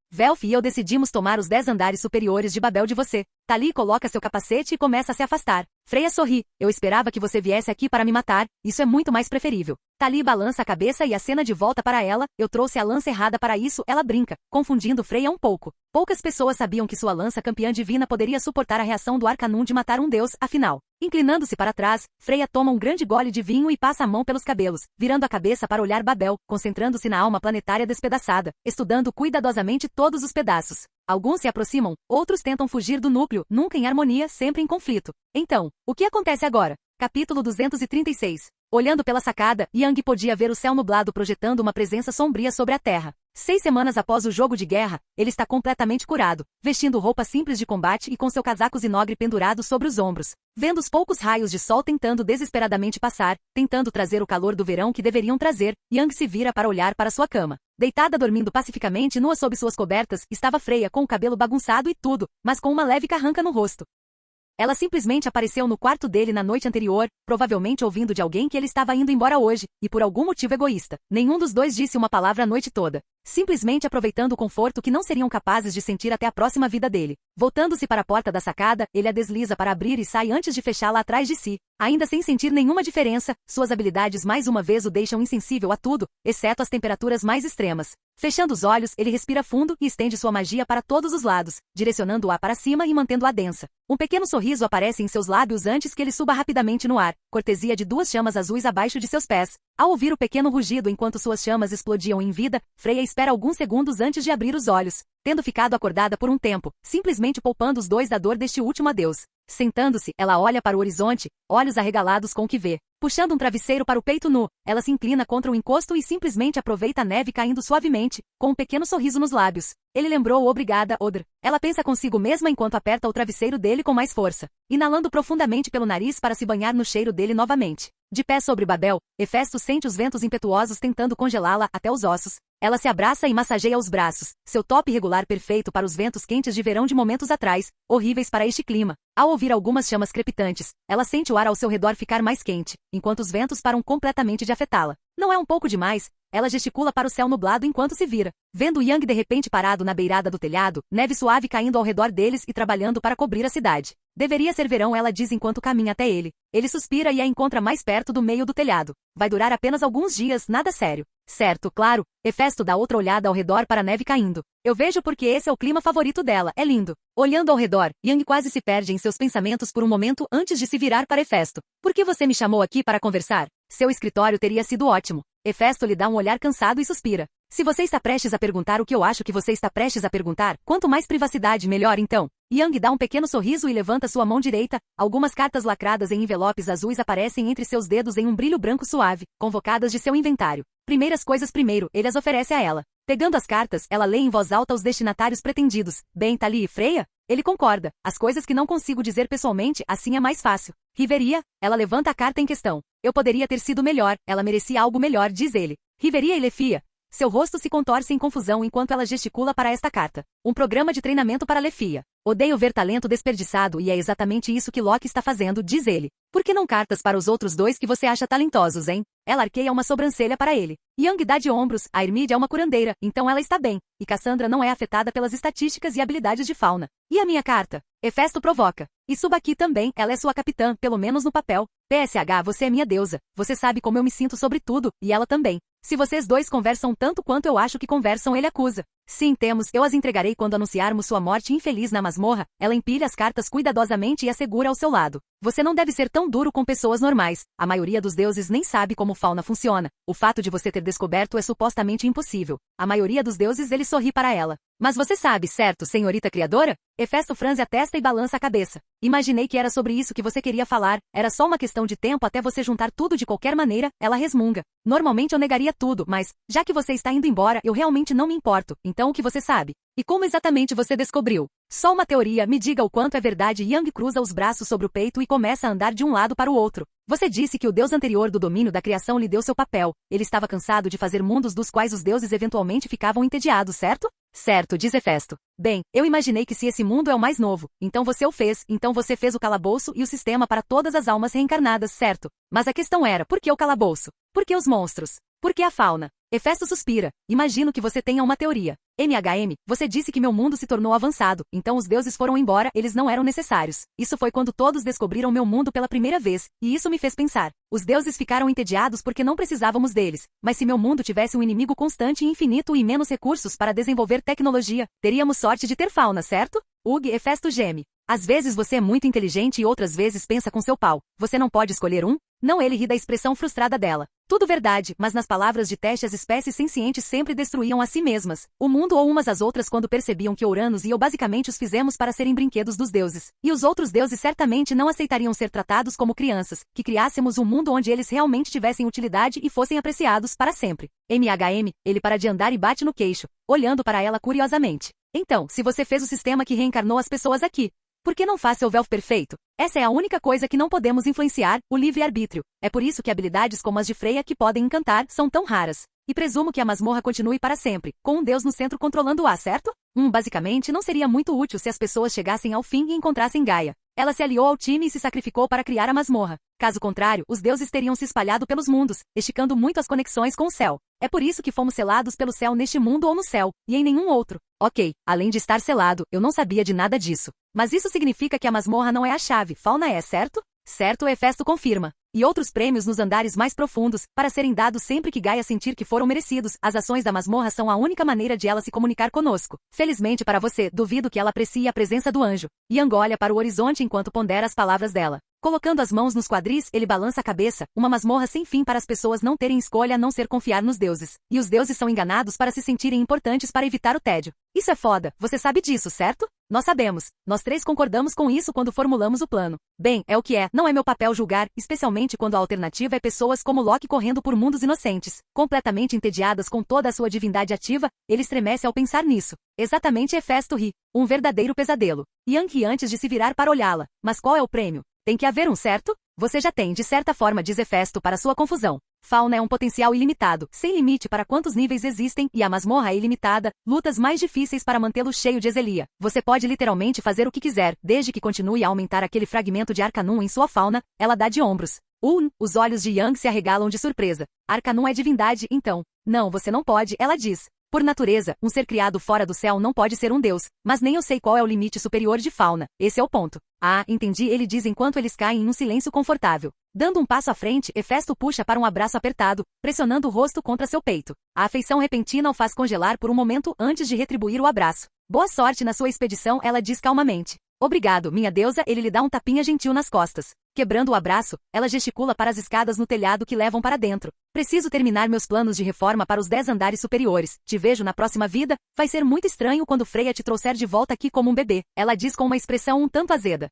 Velf e eu decidimos tomar os 10 andares superiores de Babel de você. Tali coloca seu capacete e começa a se afastar. Freya sorri. Eu esperava que você viesse aqui para me matar, isso é muito mais preferível. Tali balança a cabeça e acena de volta para ela. Eu trouxe a lança errada para isso, ela brinca, confundindo Freya um pouco. Poucas pessoas sabiam que sua lança campeã divina poderia suportar a reação do Arcanum de matar um deus, afinal. Inclinando-se para trás, Freya toma um grande gole de vinho e passa a mão pelos cabelos, virando a cabeça para olhar Babel, concentrando-se na alma planetária despedaçada, estudando cuidadosamente todos os pedaços. Alguns se aproximam, outros tentam fugir do núcleo, nunca em harmonia, sempre em conflito. Então, o que acontece agora? Capítulo 236. Olhando pela sacada, Yang podia ver o céu nublado projetando uma presença sombria sobre a terra. 6 semanas após o jogo de guerra, ele está completamente curado, vestindo roupa simples de combate e com seu casaco Zinogre pendurado sobre os ombros. Vendo os poucos raios de sol tentando desesperadamente passar, tentando trazer o calor do verão que deveriam trazer, Yang se vira para olhar para sua cama. Deitada dormindo pacificamente nua sob suas cobertas, estava Freya com o cabelo bagunçado e tudo, mas com uma leve carranca no rosto. Ela simplesmente apareceu no quarto dele na noite anterior, provavelmente ouvindo de alguém que ele estava indo embora hoje, e por algum motivo egoísta. Nenhum dos dois disse uma palavra a noite toda. Simplesmente aproveitando o conforto que não seriam capazes de sentir até a próxima vida dele. Voltando-se para a porta da sacada, ele a desliza para abrir e sai antes de fechá-la atrás de si. Ainda sem sentir nenhuma diferença, suas habilidades mais uma vez o deixam insensível a tudo, exceto as temperaturas mais extremas. Fechando os olhos, ele respira fundo e estende sua magia para todos os lados, direcionando-a para cima e mantendo-a densa. Um pequeno sorriso aparece em seus lábios antes que ele suba rapidamente no ar, cortesia de 2 chamas azuis abaixo de seus pés. Ao ouvir o pequeno rugido enquanto suas chamas explodiam em vida, Freya espera alguns segundos antes de abrir os olhos, tendo ficado acordada por um tempo, simplesmente poupando os dois da dor deste último adeus. Sentando-se, ela olha para o horizonte, olhos arregalados com o que vê. Puxando um travesseiro para o peito nu, ela se inclina contra o encosto e simplesmente aproveita a neve caindo suavemente, com um pequeno sorriso nos lábios. Ele lembrou obrigada, Odr. Ela pensa consigo mesma enquanto aperta o travesseiro dele com mais força, inalando profundamente pelo nariz para se banhar no cheiro dele novamente. De pé sobre Babel, Hefesto sente os ventos impetuosos tentando congelá-la até os ossos. Ela se abraça e massageia os braços, seu top irregular perfeito para os ventos quentes de verão de momentos atrás, horríveis para este clima. Ao ouvir algumas chamas crepitantes, ela sente o ar ao seu redor ficar mais quente, enquanto os ventos param completamente de afetá-la. Não é um pouco demais? Ela gesticula para o céu nublado enquanto se vira. Vendo Yang de repente parado na beirada do telhado, neve suave caindo ao redor deles e trabalhando para cobrir a cidade. Deveria ser verão, ela diz enquanto caminha até ele. Ele suspira e a encontra mais perto do meio do telhado. Vai durar apenas alguns dias, nada sério. Certo, claro. Hefesto dá outra olhada ao redor para a neve caindo. Eu vejo porque esse é o clima favorito dela, é lindo. Olhando ao redor, Yang quase se perde em seus pensamentos por um momento antes de se virar para Hefesto. Por que você me chamou aqui para conversar? Seu escritório teria sido ótimo. Hefesto lhe dá um olhar cansado e suspira. Se você está prestes a perguntar o que eu acho que você está prestes a perguntar, quanto mais privacidade, melhor então. Yang dá um pequeno sorriso e levanta sua mão direita. Algumas cartas lacradas em envelopes azuis aparecem entre seus dedos em um brilho branco suave, convocadas de seu inventário. Primeiras coisas primeiro, ele as oferece a ela. Pegando as cartas, ela lê em voz alta os destinatários pretendidos. Bem, Tali e Freya? Ele concorda. As coisas que não consigo dizer pessoalmente, assim é mais fácil. Riveria? Ela levanta a carta em questão. Eu poderia ter sido melhor, ela merecia algo melhor, diz ele. Riveria e Lefia? Seu rosto se contorce em confusão enquanto ela gesticula para esta carta. Um programa de treinamento para Lefia. Odeio ver talento desperdiçado e é exatamente isso que Loki está fazendo, diz ele. Por que não cartas para os outros dois que você acha talentosos, hein? Ela arqueia uma sobrancelha para ele. Yang dá de ombros, a Irmide é uma curandeira, então ela está bem. E Cassandra não é afetada pelas estatísticas e habilidades de fauna. E a minha carta? Hefesto provoca. E suba aqui também, ela é sua capitã, pelo menos no papel. PSH, você é minha deusa. Você sabe como eu me sinto sobre tudo, e ela também. Se vocês dois conversam tanto quanto eu acho que conversam, ele acusa. Sim, temos, eu as entregarei quando anunciarmos sua morte infeliz na masmorra. Ela empilha as cartas cuidadosamente e as segura ao seu lado. Você não deve ser tão duro com pessoas normais. A maioria dos deuses nem sabe como fauna funciona. O fato de você ter descoberto é supostamente impossível. A maioria dos deuses ele sorri para ela. Mas você sabe, certo, senhorita criadora? Hefesto franze a testa e balança a cabeça. Imaginei que era sobre isso que você queria falar. Era só uma questão de tempo até você juntar tudo de qualquer maneira, ela resmunga. Normalmente eu negaria tudo, mas, já que você está indo embora, eu realmente não me importo. Então o que você sabe? E como exatamente você descobriu? Só uma teoria, me diga o quanto é verdade. Yang cruza os braços sobre o peito e começa a andar de um lado para o outro. Você disse que o deus anterior do domínio da criação lhe deu seu papel. Ele estava cansado de fazer mundos dos quais os deuses eventualmente ficavam entediados, certo? Certo, diz Hefesto. Bem, eu imaginei que se esse mundo é o mais novo, então você o fez, então você fez o calabouço e o sistema para todas as almas reencarnadas, certo? Mas a questão era, por que o calabouço? Por que os monstros? Por que a fauna? Hefesto suspira. Imagino que você tenha uma teoria. MHM, você disse que meu mundo se tornou avançado, então os deuses foram embora, eles não eram necessários. Isso foi quando todos descobriram meu mundo pela primeira vez, e isso me fez pensar. Os deuses ficaram entediados porque não precisávamos deles, mas se meu mundo tivesse um inimigo constante e infinito e menos recursos para desenvolver tecnologia, teríamos sorte de ter fauna, certo? Hefesto geme. Às vezes você é muito inteligente e outras vezes pensa com seu pau. Você não pode escolher um? Não, ele ri da expressão frustrada dela. Tudo verdade, mas nas palavras de teste as espécies sencientes sempre destruíam a si mesmas, o mundo ou umas às outras quando percebiam que Uranus e eu basicamente os fizemos para serem brinquedos dos deuses. E os outros deuses certamente não aceitariam ser tratados como crianças, que criássemos um mundo onde eles realmente tivessem utilidade e fossem apreciados para sempre. MHM, ele para de andar e bate no queixo, olhando para ela curiosamente. Então, se você fez o sistema que reencarnou as pessoas aqui, por que não faz seu véu perfeito? Essa é a única coisa que não podemos influenciar, o livre-arbítrio. É por isso que habilidades como as de Freya que podem encantar são tão raras. E presumo que a masmorra continue para sempre, com um deus no centro controlando-a, certo? Basicamente não seria muito útil se as pessoas chegassem ao fim e encontrassem Gaia. Ela se aliou ao time e se sacrificou para criar a masmorra. Caso contrário, os deuses teriam se espalhado pelos mundos, esticando muito as conexões com o céu. É por isso que fomos selados pelo céu neste mundo ou no céu, e em nenhum outro. Ok, além de estar selado, eu não sabia de nada disso. Mas isso significa que a masmorra não é a chave, Fauna é, certo? Certo, Hefesto confirma. E outros prêmios nos andares mais profundos, para serem dados sempre que Gaia sentir que foram merecidos. As ações da masmorra são a única maneira de ela se comunicar conosco. Felizmente para você, duvido que ela aprecie a presença do anjo. Yang olha para o horizonte enquanto pondera as palavras dela. Colocando as mãos nos quadris, ele balança a cabeça, uma masmorra sem fim para as pessoas não terem escolha a não ser confiar nos deuses. E os deuses são enganados para se sentirem importantes para evitar o tédio. Isso é foda, você sabe disso, certo? Nós sabemos. Nós três concordamos com isso quando formulamos o plano. Bem, é o que é, não é meu papel julgar, especialmente quando a alternativa é pessoas como Loki correndo por mundos inocentes. Completamente entediadas com toda a sua divindade ativa, ele estremece ao pensar nisso. Exatamente, Hefesto ri. Um verdadeiro pesadelo. Yang ri antes de se virar para olhá-la. Mas qual é o prêmio? Tem que haver um, certo? Você já tem, de certa forma, diz Hefesto para sua confusão. Fauna é um potencial ilimitado, sem limite para quantos níveis existem, e a masmorra é ilimitada, lutas mais difíceis para mantê-lo cheio de exelia. Você pode literalmente fazer o que quiser, desde que continue a aumentar aquele fragmento de Arcanum em sua fauna. Ela dá de ombros. Os olhos de Yang se arregalam de surpresa. Arcanum é divindade, então. Não, você não pode, ela diz. Por natureza, um ser criado fora do céu não pode ser um deus, mas nem eu sei qual é o limite superior de fauna. Esse é o ponto. Ah, entendi, ele diz enquanto eles caem em um silêncio confortável. Dando um passo à frente, Hefesto puxa para um abraço apertado, pressionando o rosto contra seu peito. A afeição repentina o faz congelar por um momento antes de retribuir o abraço. Boa sorte na sua expedição, ela diz calmamente. Obrigado, minha deusa, ele lhe dá um tapinha gentil nas costas. Quebrando o abraço, ela gesticula para as escadas no telhado que levam para dentro. Preciso terminar meus planos de reforma para os 10 andares superiores. Te vejo na próxima vida. Vai ser muito estranho quando Freya te trouxer de volta aqui como um bebê. Ela diz com uma expressão um tanto azeda.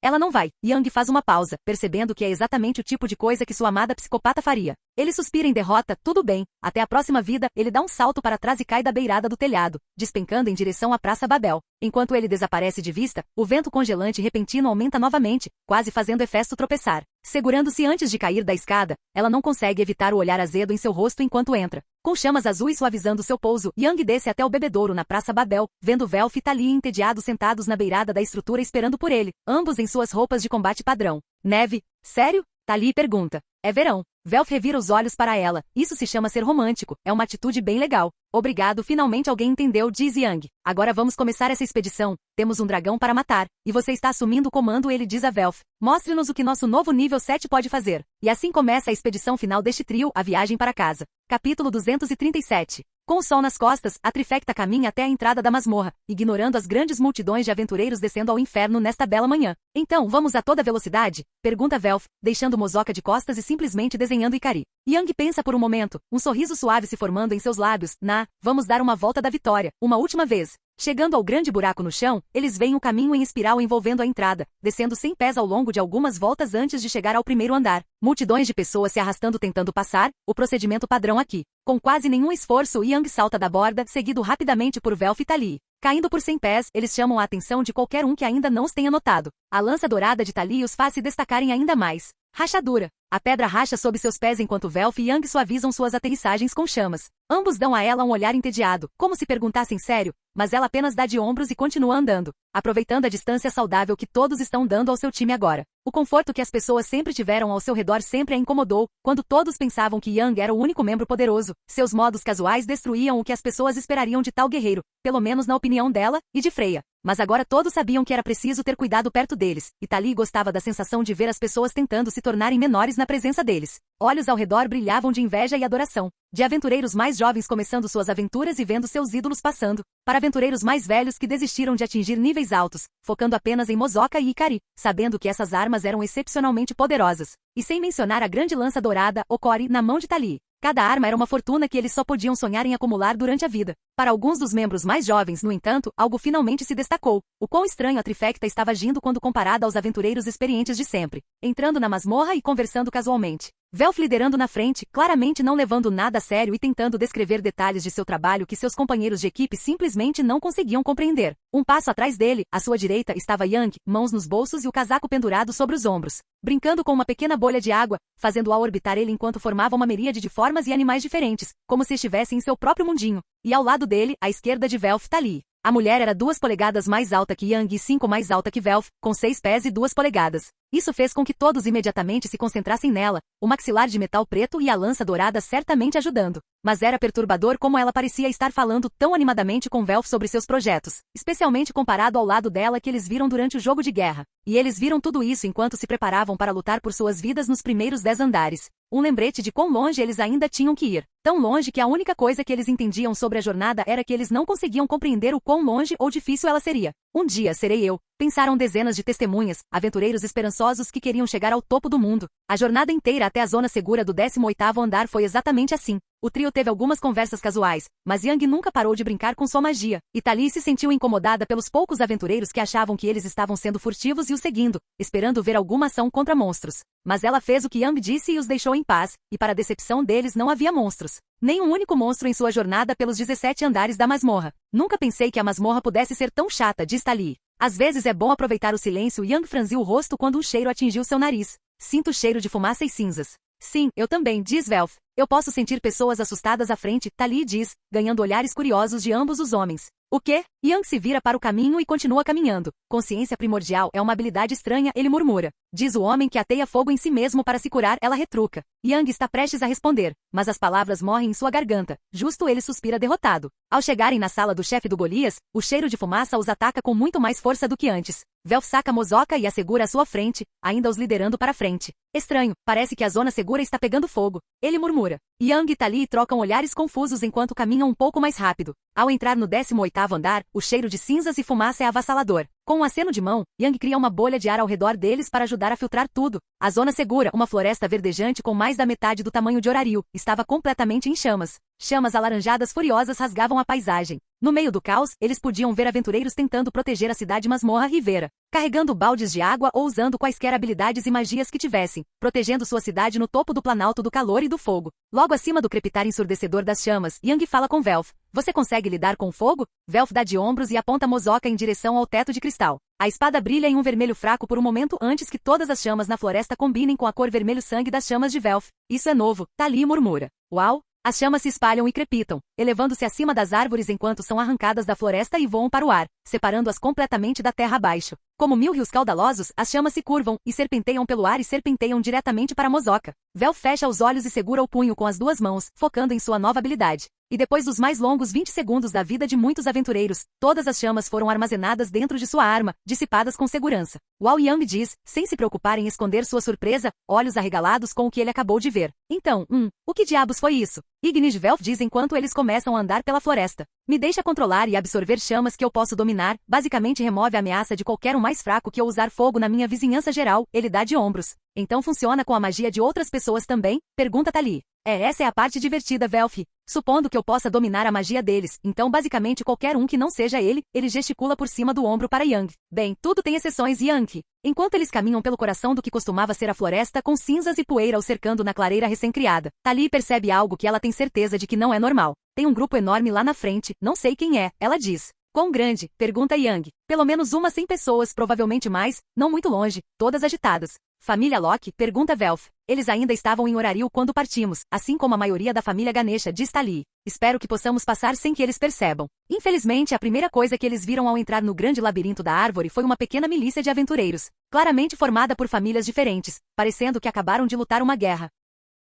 Ela não vai. Yang faz uma pausa, percebendo que é exatamente o tipo de coisa que sua amada psicopata faria. Ele suspira em derrota, tudo bem. Até a próxima vida, ele dá um salto para trás e cai da beirada do telhado, despencando em direção à Praça Babel. Enquanto ele desaparece de vista, o vento congelante repentino aumenta novamente, quase fazendo Hefesto tropeçar. Segurando-se antes de cair da escada, ela não consegue evitar o olhar azedo em seu rosto enquanto entra. Com chamas azuis suavizando seu pouso, Yang desce até o bebedouro na Praça Babel, vendo Velf e Tali entediados sentados na beirada da estrutura esperando por ele, ambos em suas roupas de combate padrão. Neve? Sério? Tali pergunta. É verão. Velf revira os olhos para ela. Isso se chama ser romântico. É uma atitude bem legal. Obrigado, finalmente alguém entendeu, diz Yang. Agora vamos começar essa expedição. Temos um dragão para matar. E você está assumindo o comando, ele diz a Velf. Mostre-nos o que nosso novo nível 7 pode fazer. E assim começa a expedição final deste trio, a viagem para casa. Capítulo 237. Com o sol nas costas, a trifecta caminha até a entrada da masmorra, ignorando as grandes multidões de aventureiros descendo ao inferno nesta bela manhã. Então, vamos a toda velocidade? Pergunta Velf, deixando Mozoka de costas e simplesmente desenhando Ikari. Yang pensa por um momento, um sorriso suave se formando em seus lábios. Vamos dar uma volta da vitória, uma última vez. Chegando ao grande buraco no chão, eles veem o caminho em espiral envolvendo a entrada, descendo 100 pés ao longo de algumas voltas antes de chegar ao primeiro andar. Multidões de pessoas se arrastando tentando passar, o procedimento padrão aqui. Com quase nenhum esforço, Yang salta da borda, seguido rapidamente por Velf e Tali. Caindo por 100 pés, eles chamam a atenção de qualquer um que ainda não os tenha notado. A lança dourada de Tali os faz se destacarem ainda mais. Rachadura. A pedra racha sob seus pés enquanto Velf e Yang suavizam suas aterrissagens com chamas. Ambos dão a ela um olhar entediado, como se perguntassem sério, mas ela apenas dá de ombros e continua andando, aproveitando a distância saudável que todos estão dando ao seu time agora. O conforto que as pessoas sempre tiveram ao seu redor sempre a incomodou, quando todos pensavam que Yang era o único membro poderoso. Seus modos casuais destruíam o que as pessoas esperariam de tal guerreiro, pelo menos na opinião dela e de Freya. Mas agora todos sabiam que era preciso ter cuidado perto deles, e Tali gostava da sensação de ver as pessoas tentando se tornarem menores na presença deles. Olhos ao redor brilhavam de inveja e adoração. De aventureiros mais jovens começando suas aventuras e vendo seus ídolos passando, para aventureiros mais velhos que desistiram de atingir níveis altos, focando apenas em Mozoka e Ikari, sabendo que essas armas eram excepcionalmente poderosas. E sem mencionar a grande lança dourada, Okori, na mão de Tali. Cada arma era uma fortuna que eles só podiam sonhar em acumular durante a vida. Para alguns dos membros mais jovens, no entanto, algo finalmente se destacou. O quão estranho a trifecta estava agindo quando comparada aos aventureiros experientes de sempre. Entrando na masmorra e conversando casualmente. Velf liderando na frente, claramente não levando nada a sério e tentando descrever detalhes de seu trabalho que seus companheiros de equipe simplesmente não conseguiam compreender. Um passo atrás dele, à sua direita, estava Yang, mãos nos bolsos e o casaco pendurado sobre os ombros. Brincando com uma pequena bolha de água, fazendo-a orbitar ele enquanto formava uma miríade de formas e animais diferentes, como se estivesse em seu próprio mundinho. E ao lado dele, à esquerda de Velf, Tali. A mulher era 2 polegadas mais alta que Yang e 5 mais alta que Velf, com 6 pés e 2 polegadas. Isso fez com que todos imediatamente se concentrassem nela, o maxilar de metal preto e a lança dourada certamente ajudando. Mas era perturbador como ela parecia estar falando tão animadamente com Velf sobre seus projetos, especialmente comparado ao lado dela que eles viram durante o jogo de guerra. E eles viram tudo isso enquanto se preparavam para lutar por suas vidas nos primeiros 10 andares. Um lembrete de quão longe eles ainda tinham que ir. Tão longe que a única coisa que eles entendiam sobre a jornada era que eles não conseguiam compreender o quão longe ou difícil ela seria. Um dia serei eu, pensaram dezenas de testemunhas, aventureiros esperançosos que queriam chegar ao topo do mundo. A jornada inteira até a zona segura do 18º andar foi exatamente assim. O trio teve algumas conversas casuais, mas Yang nunca parou de brincar com sua magia, e Tali se sentiu incomodada pelos poucos aventureiros que achavam que eles estavam sendo furtivos e o seguindo, esperando ver alguma ação contra monstros. Mas ela fez o que Yang disse e os deixou em paz, e para a decepção deles não havia monstros. Nem um único monstro em sua jornada pelos 17 andares da masmorra. Nunca pensei que a masmorra pudesse ser tão chata, diz Tali. Às vezes é bom aproveitar o silêncio. Yang franziu o rosto quando um cheiro atingiu seu nariz. Sinto o cheiro de fumaça e cinzas. Sim, eu também, diz Velf. Eu posso sentir pessoas assustadas à frente, Tali diz, ganhando olhares curiosos de ambos os homens. O quê? Yang se vira para o caminho e continua caminhando. Consciência primordial é uma habilidade estranha, ele murmura. Diz o homem que ateia fogo em si mesmo para se curar, ela retruca. Yang está prestes a responder, mas as palavras morrem em sua garganta. Justo ele suspira derrotado. Ao chegarem na sala do chefe do Golias, o cheiro de fumaça os ataca com muito mais força do que antes. Velf saca Mozoka e a segura à sua frente, ainda os liderando para frente. Estranho, parece que a zona segura está pegando fogo. Ele murmura. Yang e Tali trocam olhares confusos enquanto caminham um pouco mais rápido. Ao entrar no 18º andar, o cheiro de cinzas e fumaça é avassalador. Com um aceno de mão, Yang cria uma bolha de ar ao redor deles para ajudar a filtrar tudo. A zona segura, uma floresta verdejante com mais da metade do tamanho de Oraril, estava completamente em chamas. Chamas alaranjadas furiosas rasgavam a paisagem. No meio do caos, eles podiam ver aventureiros tentando proteger a cidade masmorra Rivera, carregando baldes de água ou usando quaisquer habilidades e magias que tivessem, protegendo sua cidade no topo do planalto do calor e do fogo. Logo acima do crepitar ensurdecedor das chamas, Yang fala com Velf. Você consegue lidar com o fogo? Velf dá de ombros e aponta Mozoka em direção ao teto de cristal. A espada brilha em um vermelho fraco por um momento antes que todas as chamas na floresta combinem com a cor vermelho sangue das chamas de Velf. Isso é novo, Tali murmura. Uau! As chamas se espalham e crepitam, elevando-se acima das árvores enquanto são arrancadas da floresta e voam para o ar, separando-as completamente da terra abaixo. Como 1000 rios caudalosos, as chamas se curvam e serpenteiam pelo ar e serpenteiam diretamente para Mozoka. Velf fecha os olhos e segura o punho com as 2 mãos, focando em sua nova habilidade. E depois dos mais longos 20 segundos da vida de muitos aventureiros, todas as chamas foram armazenadas dentro de sua arma, dissipadas com segurança. Wao Yang diz, sem se preocupar em esconder sua surpresa, olhos arregalados com o que ele acabou de ver. Então, o que diabos foi isso? Ignis Velf diz enquanto eles começam a andar pela floresta. Me deixa controlar e absorver chamas que eu posso dominar, basicamente remove a ameaça de qualquer um mais fraco que eu usar fogo na minha vizinhança geral, ele dá de ombros. Então funciona com a magia de outras pessoas também? Pergunta Tali. Essa é a parte divertida, Velf. Supondo que eu possa dominar a magia deles, então basicamente qualquer um que não seja ele gesticula por cima do ombro para Yang. Bem, tudo tem exceções, Yang. Enquanto eles caminham pelo coração do que costumava ser a floresta com cinzas e poeira o cercando na clareira recém-criada, Tali percebe algo que ela tem certeza de que não é normal. Tem um grupo enorme lá na frente, não sei quem é, ela diz. Quão grande? Pergunta Yang. Pelo menos umas 100 pessoas, provavelmente mais, não muito longe, todas agitadas. Família Locke? Pergunta Velf. Eles ainda estavam em Oraril quando partimos, assim como a maioria da família Ganesha, diz Tali. Espero que possamos passar sem que eles percebam. Infelizmente, a primeira coisa que eles viram ao entrar no grande labirinto da árvore foi uma pequena milícia de aventureiros, claramente formada por famílias diferentes, parecendo que acabaram de lutar uma guerra.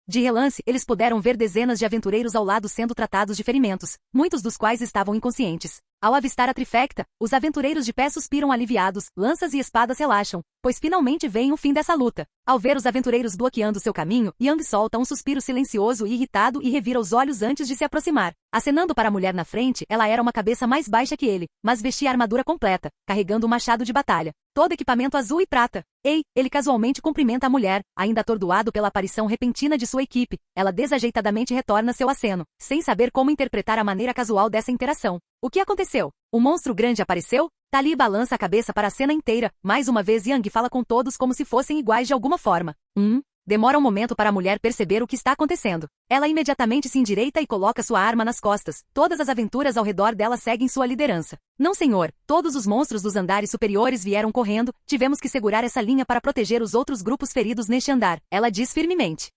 De relance, eles puderam ver dezenas de aventureiros ao lado sendo tratados de ferimentos, muitos dos quais estavam inconscientes. Ao avistar a trifecta, os aventureiros de pé suspiram aliviados, lanças e espadas relaxam, pois finalmente vem o fim dessa luta. Ao ver os aventureiros bloqueando seu caminho, Yang solta um suspiro silencioso e irritado e revira os olhos antes de se aproximar. Acenando para a mulher na frente, ela era uma cabeça mais baixa que ele, mas vestia a armadura completa, carregando um machado de batalha. Todo equipamento azul e prata. Ei, ele casualmente cumprimenta a mulher, ainda atordoado pela aparição repentina de sua equipe. Ela desajeitadamente retorna seu aceno, sem saber como interpretar a maneira casual dessa interação. O que aconteceu? Um monstro grande apareceu? Tali balança a cabeça para a cena inteira. Mais uma vez Yang fala com todos como se fossem iguais de alguma forma. Demora um momento para a mulher perceber o que está acontecendo. Ela imediatamente se endireita e coloca sua arma nas costas. Todas as aventuras ao redor dela seguem sua liderança. Não, senhor. Todos os monstros dos andares superiores vieram correndo. Tivemos que segurar essa linha para proteger os outros grupos feridos neste andar. Ela diz firmemente.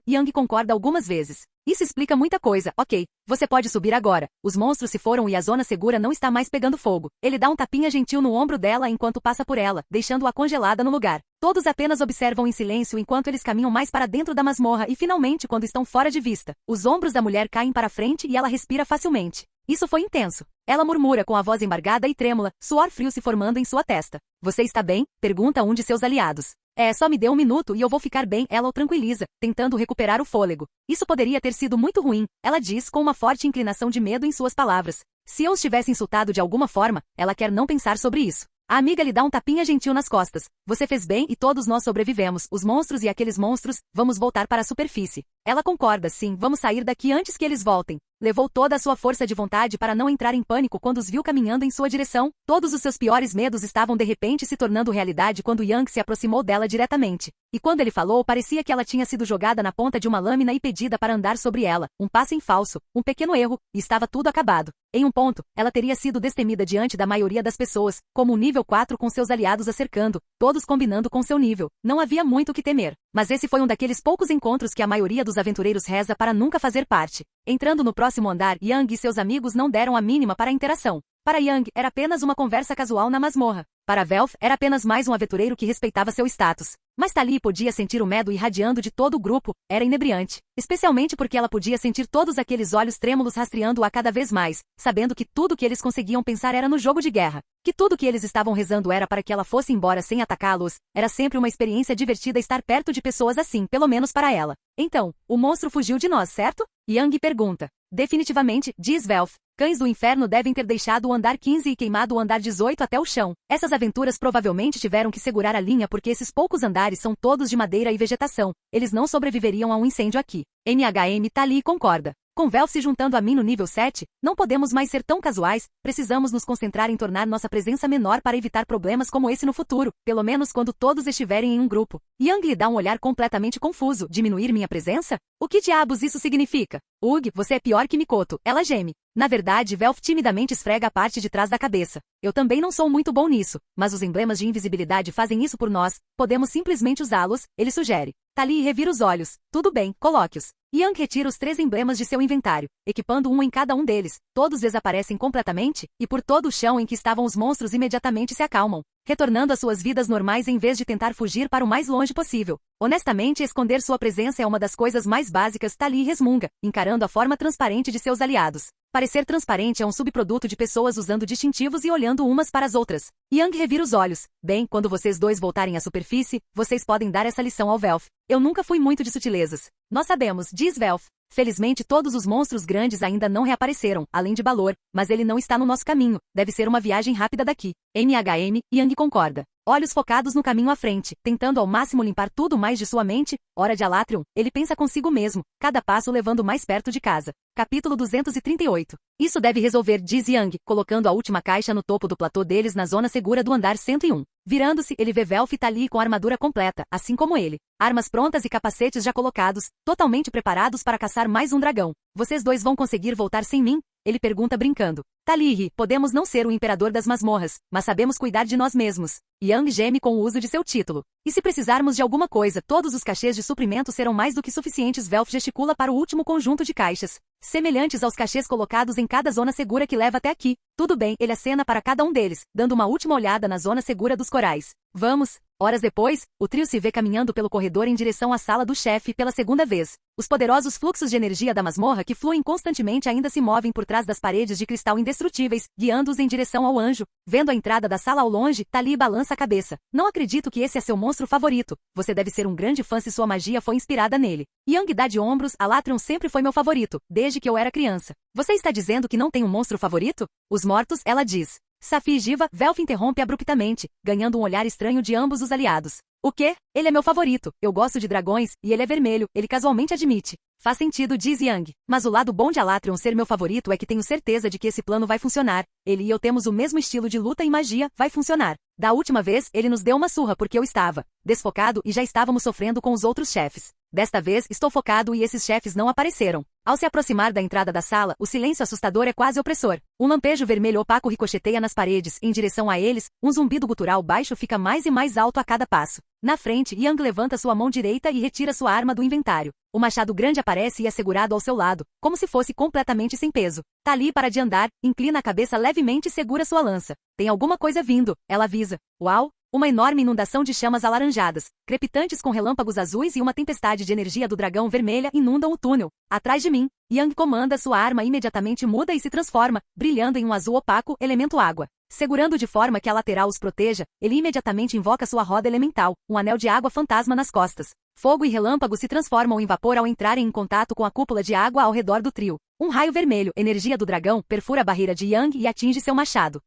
Yang concorda algumas vezes. Isso explica muita coisa, ok. Você pode subir agora. Os monstros se foram e a zona segura não está mais pegando fogo. Ele dá um tapinha gentil no ombro dela enquanto passa por ela, deixando-a congelada no lugar. Todos apenas observam em silêncio enquanto eles caminham mais para dentro da masmorra e finalmente quando estão fora de vista, os ombros da mulher caem para frente e ela respira facilmente. Isso foi intenso. Ela murmura com a voz embargada e trêmula, suor frio se formando em sua testa. Você está bem? Pergunta um de seus aliados. Só me dê um minuto e eu vou ficar bem, ela o tranquiliza, tentando recuperar o fôlego. Isso poderia ter sido muito ruim, ela diz com uma forte inclinação de medo em suas palavras. Se eu os tivesse insultado de alguma forma, ela quer não pensar sobre isso. A amiga lhe dá um tapinha gentil nas costas. Você fez bem e todos nós sobrevivemos, os monstros e aqueles monstros, vamos voltar para a superfície. Ela concorda, sim, vamos sair daqui antes que eles voltem. Levou toda a sua força de vontade para não entrar em pânico quando os viu caminhando em sua direção. Todos os seus piores medos estavam de repente se tornando realidade quando Yang se aproximou dela diretamente. E quando ele falou, parecia que ela tinha sido jogada na ponta de uma lâmina e pedida para andar sobre ela. Um passo em falso, um pequeno erro, e estava tudo acabado. Em um ponto, ela teria sido destemida diante da maioria das pessoas, como o nível 4 com seus aliados a cercando, todos combinando com seu nível. Não havia muito o que temer. Mas esse foi um daqueles poucos encontros que a maioria dos aventureiros reza para nunca fazer parte. Entrando no próximo andar, Yang e seus amigos não deram a mínima para a interação. Para Yang, era apenas uma conversa casual na masmorra. Para Velf, era apenas mais um aventureiro que respeitava seu status. Mas Tali podia sentir o medo irradiando de todo o grupo, era inebriante. Especialmente porque ela podia sentir todos aqueles olhos trêmulos rastreando-a cada vez mais, sabendo que tudo que eles conseguiam pensar era no jogo de guerra. Que tudo que eles estavam rezando era para que ela fosse embora sem atacá-los. Era sempre uma experiência divertida estar perto de pessoas assim, pelo menos para ela. Então, o monstro fugiu de nós, certo? Yang pergunta. Definitivamente, diz Velf. Cães do inferno devem ter deixado o andar 15 e queimado o andar 18 até o chão. Essas aventuras provavelmente tiveram que segurar a linha porque esses poucos andares são todos de madeira e vegetação. Eles não sobreviveriam a um incêndio aqui. MHM Tali concorda. Com Velf se juntando a mim no nível 7, não podemos mais ser tão casuais, precisamos nos concentrar em tornar nossa presença menor para evitar problemas como esse no futuro, pelo menos quando todos estiverem em um grupo. Yang lhe dá um olhar completamente confuso. Diminuir minha presença? O que diabos isso significa? Ugh, você é pior que Mikoto, ela geme. Na verdade, Velf timidamente esfrega a parte de trás da cabeça. Eu também não sou muito bom nisso, mas os emblemas de invisibilidade fazem isso por nós, podemos simplesmente usá-los, ele sugere. Tali revira os olhos. Tudo bem, coloque-os. Yang retira os 3 emblemas de seu inventário, equipando um em cada um deles. Todos desaparecem completamente, e por todo o chão em que estavam os monstros imediatamente se acalmam, retornando às suas vidas normais em vez de tentar fugir para o mais longe possível. Honestamente, esconder sua presença é uma das coisas mais básicas, Tali resmunga, encarando a forma transparente de seus aliados. Parecer transparente é um subproduto de pessoas usando distintivos e olhando umas para as outras. Yang revira os olhos. Bem, quando vocês dois voltarem à superfície, vocês podem dar essa lição ao Velf. Eu nunca fui muito de sutilezas. Nós sabemos, diz Velf. Felizmente todos os monstros grandes ainda não reapareceram, além de Balor, mas ele não está no nosso caminho, deve ser uma viagem rápida daqui. MHM, Yang concorda. Olhos focados no caminho à frente, tentando ao máximo limpar tudo mais de sua mente, hora de Alatrion, ele pensa consigo mesmo, cada passo levando mais perto de casa. Capítulo 238. Isso deve resolver, diz Yang, colocando a última caixa no topo do platô deles na zona segura do andar 101. Virando-se, ele vê Velf e Tali com a armadura completa, assim como ele. Armas prontas e capacetes já colocados, totalmente preparados para caçar mais um dragão. Vocês dois vão conseguir voltar sem mim? Ele pergunta brincando. Tali ri, podemos não ser o imperador das masmorras, mas sabemos cuidar de nós mesmos. Yang geme com o uso de seu título. E se precisarmos de alguma coisa, todos os cachês de suprimento serão mais do que suficientes. Velf gesticula para o último conjunto de caixas, semelhantes aos cachês colocados em cada zona segura que leva até aqui. Tudo bem, ele acena para cada um deles, dando uma última olhada na zona segura dos corais. Vamos. Horas depois, o trio se vê caminhando pelo corredor em direção à sala do chefe pela segunda vez. Os poderosos fluxos de energia da masmorra que fluem constantemente ainda se movem por trás das paredes de cristal indestrutíveis, guiando-os em direção ao anjo. Vendo a entrada da sala ao longe, Tali balança a cabeça. Não acredito que esse é seu monstro favorito. Você deve ser um grande fã se sua magia foi inspirada nele. Yang dá de ombros, Alatrion sempre foi meu favorito, desde que eu era criança. Você está dizendo que não tem um monstro favorito? Os mortos, ela diz. Safi e Giva, Velf interrompe abruptamente, ganhando um olhar estranho de ambos os aliados. O quê? Ele é meu favorito. Eu gosto de dragões, e ele é vermelho, ele casualmente admite. Faz sentido, diz Yang. Mas o lado bom de Alatrion ser meu favorito é que tenho certeza de que esse plano vai funcionar. Ele e eu temos o mesmo estilo de luta e magia, vai funcionar. Da última vez, ele nos deu uma surra porque eu estava desfocado e já estávamos sofrendo com os outros chefes. Desta vez, estou focado e esses chefes não apareceram. Ao se aproximar da entrada da sala, o silêncio assustador é quase opressor. Um lampejo vermelho opaco ricocheteia nas paredes, em direção a eles, um zumbido gutural baixo fica mais e mais alto a cada passo. Na frente, Yang levanta sua mão direita e retira sua arma do inventário. O machado grande aparece e é segurado ao seu lado, como se fosse completamente sem peso. Tá ali para de andar, inclina a cabeça levemente e segura sua lança. Tem alguma coisa vindo, ela avisa. Uau! Uma enorme inundação de chamas alaranjadas, crepitantes com relâmpagos azuis e uma tempestade de energia do dragão vermelha inundam o túnel. Atrás de mim, Yang comanda sua arma imediatamente muda e se transforma, brilhando em um azul opaco, elemento água. Segurando de forma que a lateral os proteja, ele imediatamente invoca sua roda elemental, um anel de água fantasma nas costas. Fogo e relâmpago se transformam em vapor ao entrarem em contato com a cúpula de água ao redor do trio. Um raio vermelho, energia do dragão, perfura a barreira de Yang e atinge seu machado.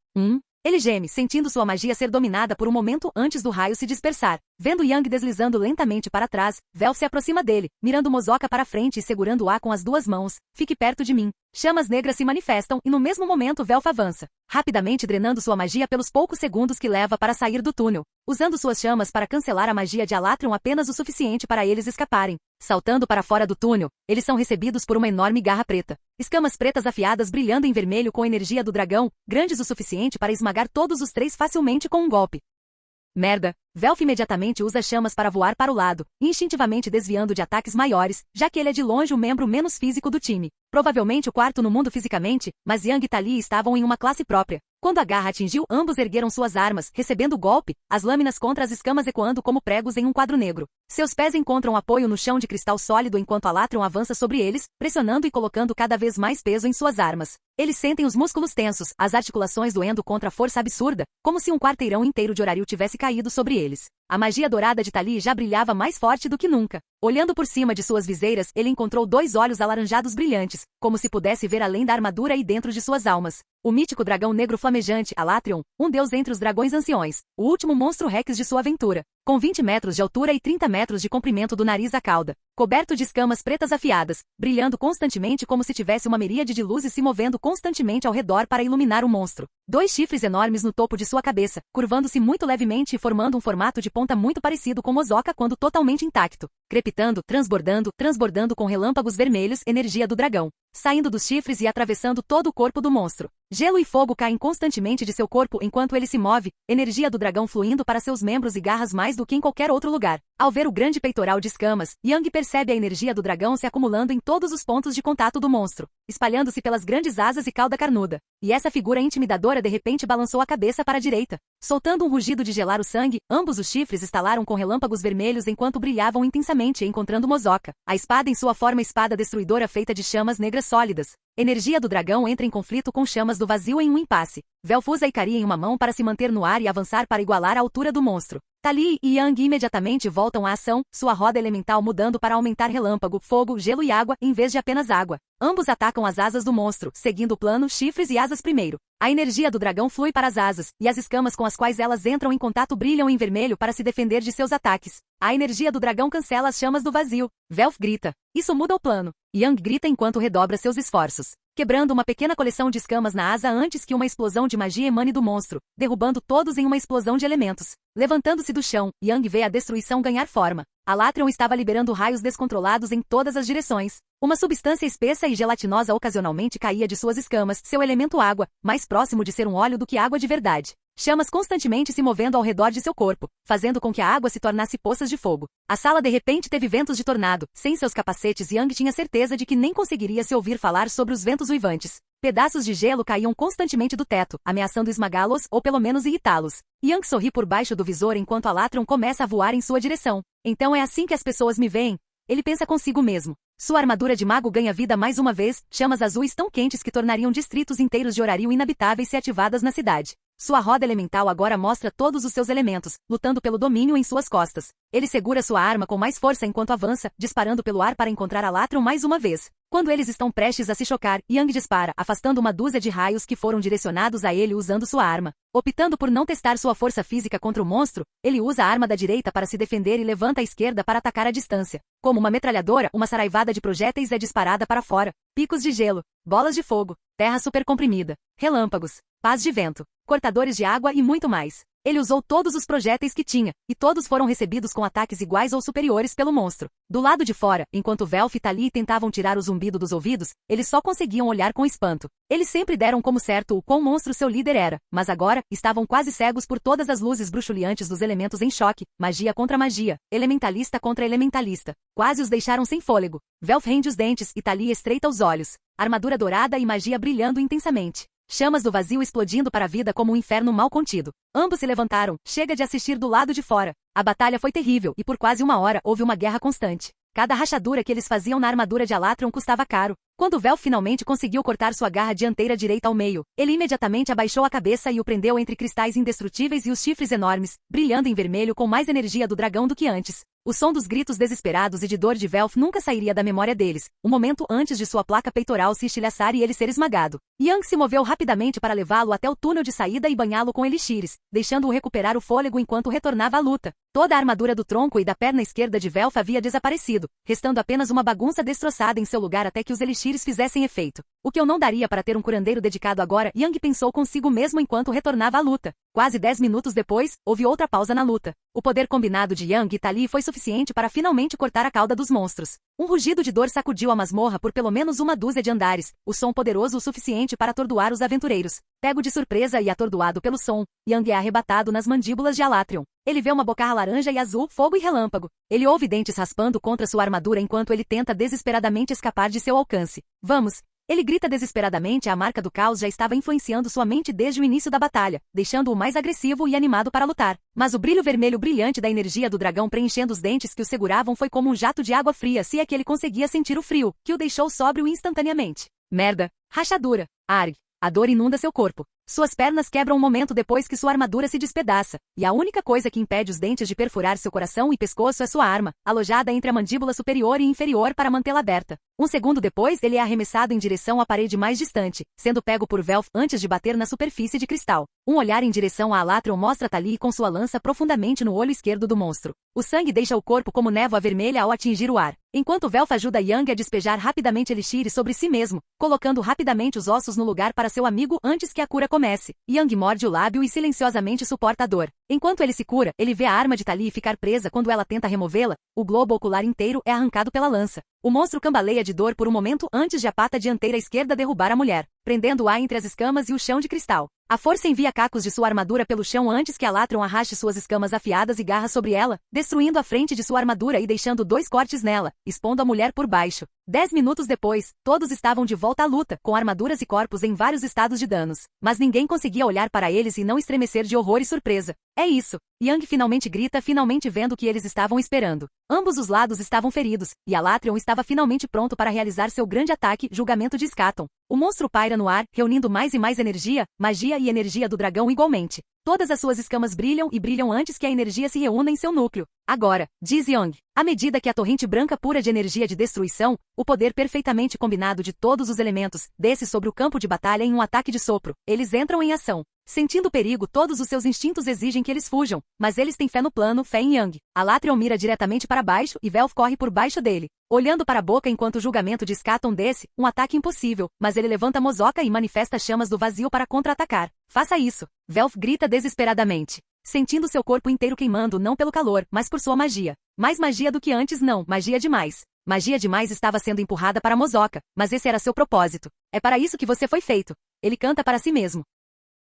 Ele geme, sentindo sua magia ser dominada por um momento antes do raio se dispersar. Vendo Yang deslizando lentamente para trás, Vel se aproxima dele, mirando Mozoka para frente e segurando-a com as duas mãos. Fique perto de mim. Chamas negras se manifestam e no mesmo momento Velf avança, rapidamente drenando sua magia pelos poucos segundos que leva para sair do túnel, usando suas chamas para cancelar a magia de Alatreon apenas o suficiente para eles escaparem. Saltando para fora do túnel, eles são recebidos por uma enorme garra preta. Escamas pretas afiadas brilhando em vermelho com a energia do dragão, grandes o suficiente para esmagar todos os três facilmente com um golpe. Merda! Velf imediatamente usa chamas para voar para o lado, instintivamente desviando de ataques maiores, já que ele é de longe o membro menos físico do time. Provavelmente o quarto no mundo fisicamente, mas Yang e Tali estavam em uma classe própria. Quando a garra atingiu, ambos ergueram suas armas, recebendo o golpe, as lâminas contra as escamas ecoando como pregos em um quadro negro. Seus pés encontram apoio no chão de cristal sólido enquanto Alatreon avança sobre eles, pressionando e colocando cada vez mais peso em suas armas. Eles sentem os músculos tensos, as articulações doendo contra a força absurda, como se um quarteirão inteiro de horário tivesse caído sobre eles. A magia dourada de Tali já brilhava mais forte do que nunca. Olhando por cima de suas viseiras, ele encontrou dois olhos alaranjados brilhantes, como se pudesse ver além da armadura e dentro de suas almas. O mítico dragão negro flamejante, Alatreon, um deus entre os dragões anciões, o último monstro rex de sua aventura, com 20 metros de altura e 30 metros de comprimento do nariz à cauda, coberto de escamas pretas afiadas, brilhando constantemente como se tivesse uma miríade de luzes se movendo constantemente ao redor para iluminar o monstro. Dois chifres enormes no topo de sua cabeça, curvando-se muito levemente e formando um formato de ponta muito parecido com Mozoka quando totalmente intacto. Crepitando, transbordando com relâmpagos vermelhos, energia do dragão, saindo dos chifres e atravessando todo o corpo do monstro. Gelo e fogo caem constantemente de seu corpo enquanto ele se move, energia do dragão fluindo para seus membros e garras mais do que em qualquer outro lugar. Ao ver o grande peitoral de escamas, Yang percebe a energia do dragão se acumulando em todos os pontos de contato do monstro, espalhando-se pelas grandes asas e cauda carnuda. E essa figura intimidadora de repente balançou a cabeça para a direita. Soltando um rugido de gelar o sangue, ambos os chifres estalaram com relâmpagos vermelhos enquanto brilhavam intensamente encontrando Mozoka. A espada em sua forma espada destruidora feita de chamas negras sólidas. Energia do dragão entra em conflito com chamas do vazio em um impasse. Velf usa Ikari em uma mão para se manter no ar e avançar para igualar a altura do monstro. Tali e Yang imediatamente voltam à ação, sua roda elemental mudando para aumentar relâmpago, fogo, gelo e água, em vez de apenas água. Ambos atacam as asas do monstro, seguindo o plano, chifres e asas primeiro. A energia do dragão flui para as asas, e as escamas com as quais elas entram em contato brilham em vermelho para se defender de seus ataques. A energia do dragão cancela as chamas do vazio. Velf grita. Isso muda o plano. Yang grita enquanto redobra seus esforços, quebrando uma pequena coleção de escamas na asa antes que uma explosão de magia emane do monstro, derrubando todos em uma explosão de elementos. Levantando-se do chão, Yang vê a destruição ganhar forma. Alatreon estava liberando raios descontrolados em todas as direções. Uma substância espessa e gelatinosa ocasionalmente caía de suas escamas, seu elemento água, mais próximo de ser um óleo do que água de verdade. Chamas constantemente se movendo ao redor de seu corpo, fazendo com que a água se tornasse poças de fogo. A sala de repente teve ventos de tornado. Sem seus capacetes, Yang tinha certeza de que nem conseguiria se ouvir falar sobre os ventos uivantes. Pedaços de gelo caíam constantemente do teto, ameaçando esmagá-los ou pelo menos irritá-los. Yang sorri por baixo do visor enquanto Alatreon começa a voar em sua direção. Então é assim que as pessoas me veem? Ele pensa consigo mesmo. Sua armadura de mago ganha vida mais uma vez, chamas azuis tão quentes que tornariam distritos inteiros de horário inabitáveis se ativadas na cidade. Sua roda elemental agora mostra todos os seus elementos, lutando pelo domínio em suas costas. Ele segura sua arma com mais força enquanto avança, disparando pelo ar para encontrar Alatreon mais uma vez. Quando eles estão prestes a se chocar, Yang dispara, afastando uma dúzia de raios que foram direcionados a ele usando sua arma. Optando por não testar sua força física contra o monstro, ele usa a arma da direita para se defender e levanta a esquerda para atacar à distância. Como uma metralhadora, uma saraivada de projéteis é disparada para fora. Picos de gelo, bolas de fogo, terra supercomprimida, relâmpagos, pás de vento, cortadores de água e muito mais. Ele usou todos os projéteis que tinha, e todos foram recebidos com ataques iguais ou superiores pelo monstro. Do lado de fora, enquanto Velf e Tali tentavam tirar o zumbido dos ouvidos, eles só conseguiam olhar com espanto. Eles sempre deram como certo o quão monstro seu líder era, mas agora, estavam quase cegos por todas as luzes bruxuleantes dos elementos em choque, magia contra magia, elementalista contra elementalista. Quase os deixaram sem fôlego. Velf rende os dentes e Tali estreita os olhos. Armadura dourada e magia brilhando intensamente. Chamas do vazio explodindo para a vida como um inferno mal contido. Ambos se levantaram, chega de assistir do lado de fora. A batalha foi terrível e por quase uma hora houve uma guerra constante. Cada rachadura que eles faziam na armadura de Alatron custava caro. Quando Velf finalmente conseguiu cortar sua garra dianteira direita ao meio, ele imediatamente abaixou a cabeça e o prendeu entre cristais indestrutíveis e os chifres enormes, brilhando em vermelho com mais energia do dragão do que antes. O som dos gritos desesperados e de dor de Velf nunca sairia da memória deles, um momento antes de sua placa peitoral se estilhaçar e ele ser esmagado. Yang se moveu rapidamente para levá-lo até o túnel de saída e banhá-lo com elixires, deixando-o recuperar o fôlego enquanto retornava à luta. Toda a armadura do tronco e da perna esquerda de Velf havia desaparecido, restando apenas uma bagunça destroçada em seu lugar até que os elixires fizessem efeito. O que eu não daria para ter um curandeiro dedicado agora, Yang pensou consigo mesmo enquanto retornava à luta. Quase 10 minutos depois, houve outra pausa na luta. O poder combinado de Yang e Tali foi suficiente para finalmente cortar a cauda dos monstros. Um rugido de dor sacudiu a masmorra por pelo menos uma dúzia de andares, o som poderoso o suficiente para atordoar os aventureiros. Pego de surpresa e atordoado pelo som, Yang é arrebatado nas mandíbulas de Alatron. Ele vê uma bocarra laranja e azul, fogo e relâmpago. Ele ouve dentes raspando contra sua armadura enquanto ele tenta desesperadamente escapar de seu alcance. Vamos! Ele grita desesperadamente. A marca do caos já estava influenciando sua mente desde o início da batalha, deixando-o mais agressivo e animado para lutar. Mas o brilho vermelho brilhante da energia do dragão preenchendo os dentes que o seguravam foi como um jato de água fria se é que ele conseguia sentir o frio, que o deixou sóbrio instantaneamente. Merda! Rachadura! Arg! A dor inunda seu corpo. Suas pernas quebram um momento depois que sua armadura se despedaça, e a única coisa que impede os dentes de perfurar seu coração e pescoço é sua arma, alojada entre a mandíbula superior e inferior para mantê-la aberta. Um segundo depois ele é arremessado em direção à parede mais distante, sendo pego por Velf antes de bater na superfície de cristal. Um olhar em direção a Alatron mostra Tali com sua lança profundamente no olho esquerdo do monstro. O sangue deixa o corpo como névoa vermelha ao atingir o ar, enquanto Velf ajuda Yang a despejar rapidamente elixires sobre si mesmo, colocando rapidamente os ossos no lugar para seu amigo antes que a cura comece. Yang morde o lábio e silenciosamente suporta a dor. Enquanto ele se cura, ele vê a arma de Tali ficar presa quando ela tenta removê-la. O globo ocular inteiro é arrancado pela lança. O monstro cambaleia de dor por um momento antes de a pata dianteira esquerda derrubar a mulher, prendendo-a entre as escamas e o chão de cristal. A força envia cacos de sua armadura pelo chão antes que Alatron arraste suas escamas afiadas e garras sobre ela, destruindo a frente de sua armadura e deixando 2 cortes nela, expondo a mulher por baixo. 10 minutos depois, todos estavam de volta à luta, com armaduras e corpos em vários estados de danos. Mas ninguém conseguia olhar para eles e não estremecer de horror e surpresa. É isso! Yang finalmente grita, finalmente vendo o que eles estavam esperando. Ambos os lados estavam feridos, e Alatron estava finalmente pronto para realizar seu grande ataque, julgamento de Scaton. O monstro paira no ar, reunindo mais e mais energia, magia e energia do dragão igualmente. Todas as suas escamas brilham e brilham antes que a energia se reúna em seu núcleo. Agora, diz Yang, à medida que a torrente branca pura de energia de destruição, o poder perfeitamente combinado de todos os elementos, desce sobre o campo de batalha em um ataque de sopro, eles entram em ação. Sentindo perigo, todos os seus instintos exigem que eles fujam, mas eles têm fé no plano, fé em Yang. Alatron mira diretamente para baixo e Velf corre por baixo dele, olhando para a boca enquanto o julgamento de Scaton desce, um ataque impossível, mas ele levanta Mozoka e manifesta chamas do vazio para contra-atacar. Faça isso! Velf grita desesperadamente, sentindo seu corpo inteiro queimando não pelo calor, mas por sua magia. Mais magia do que antes não, magia demais. Magia demais estava sendo empurrada para Mozoka, mas esse era seu propósito. É para isso que você foi feito. Ele canta para si mesmo.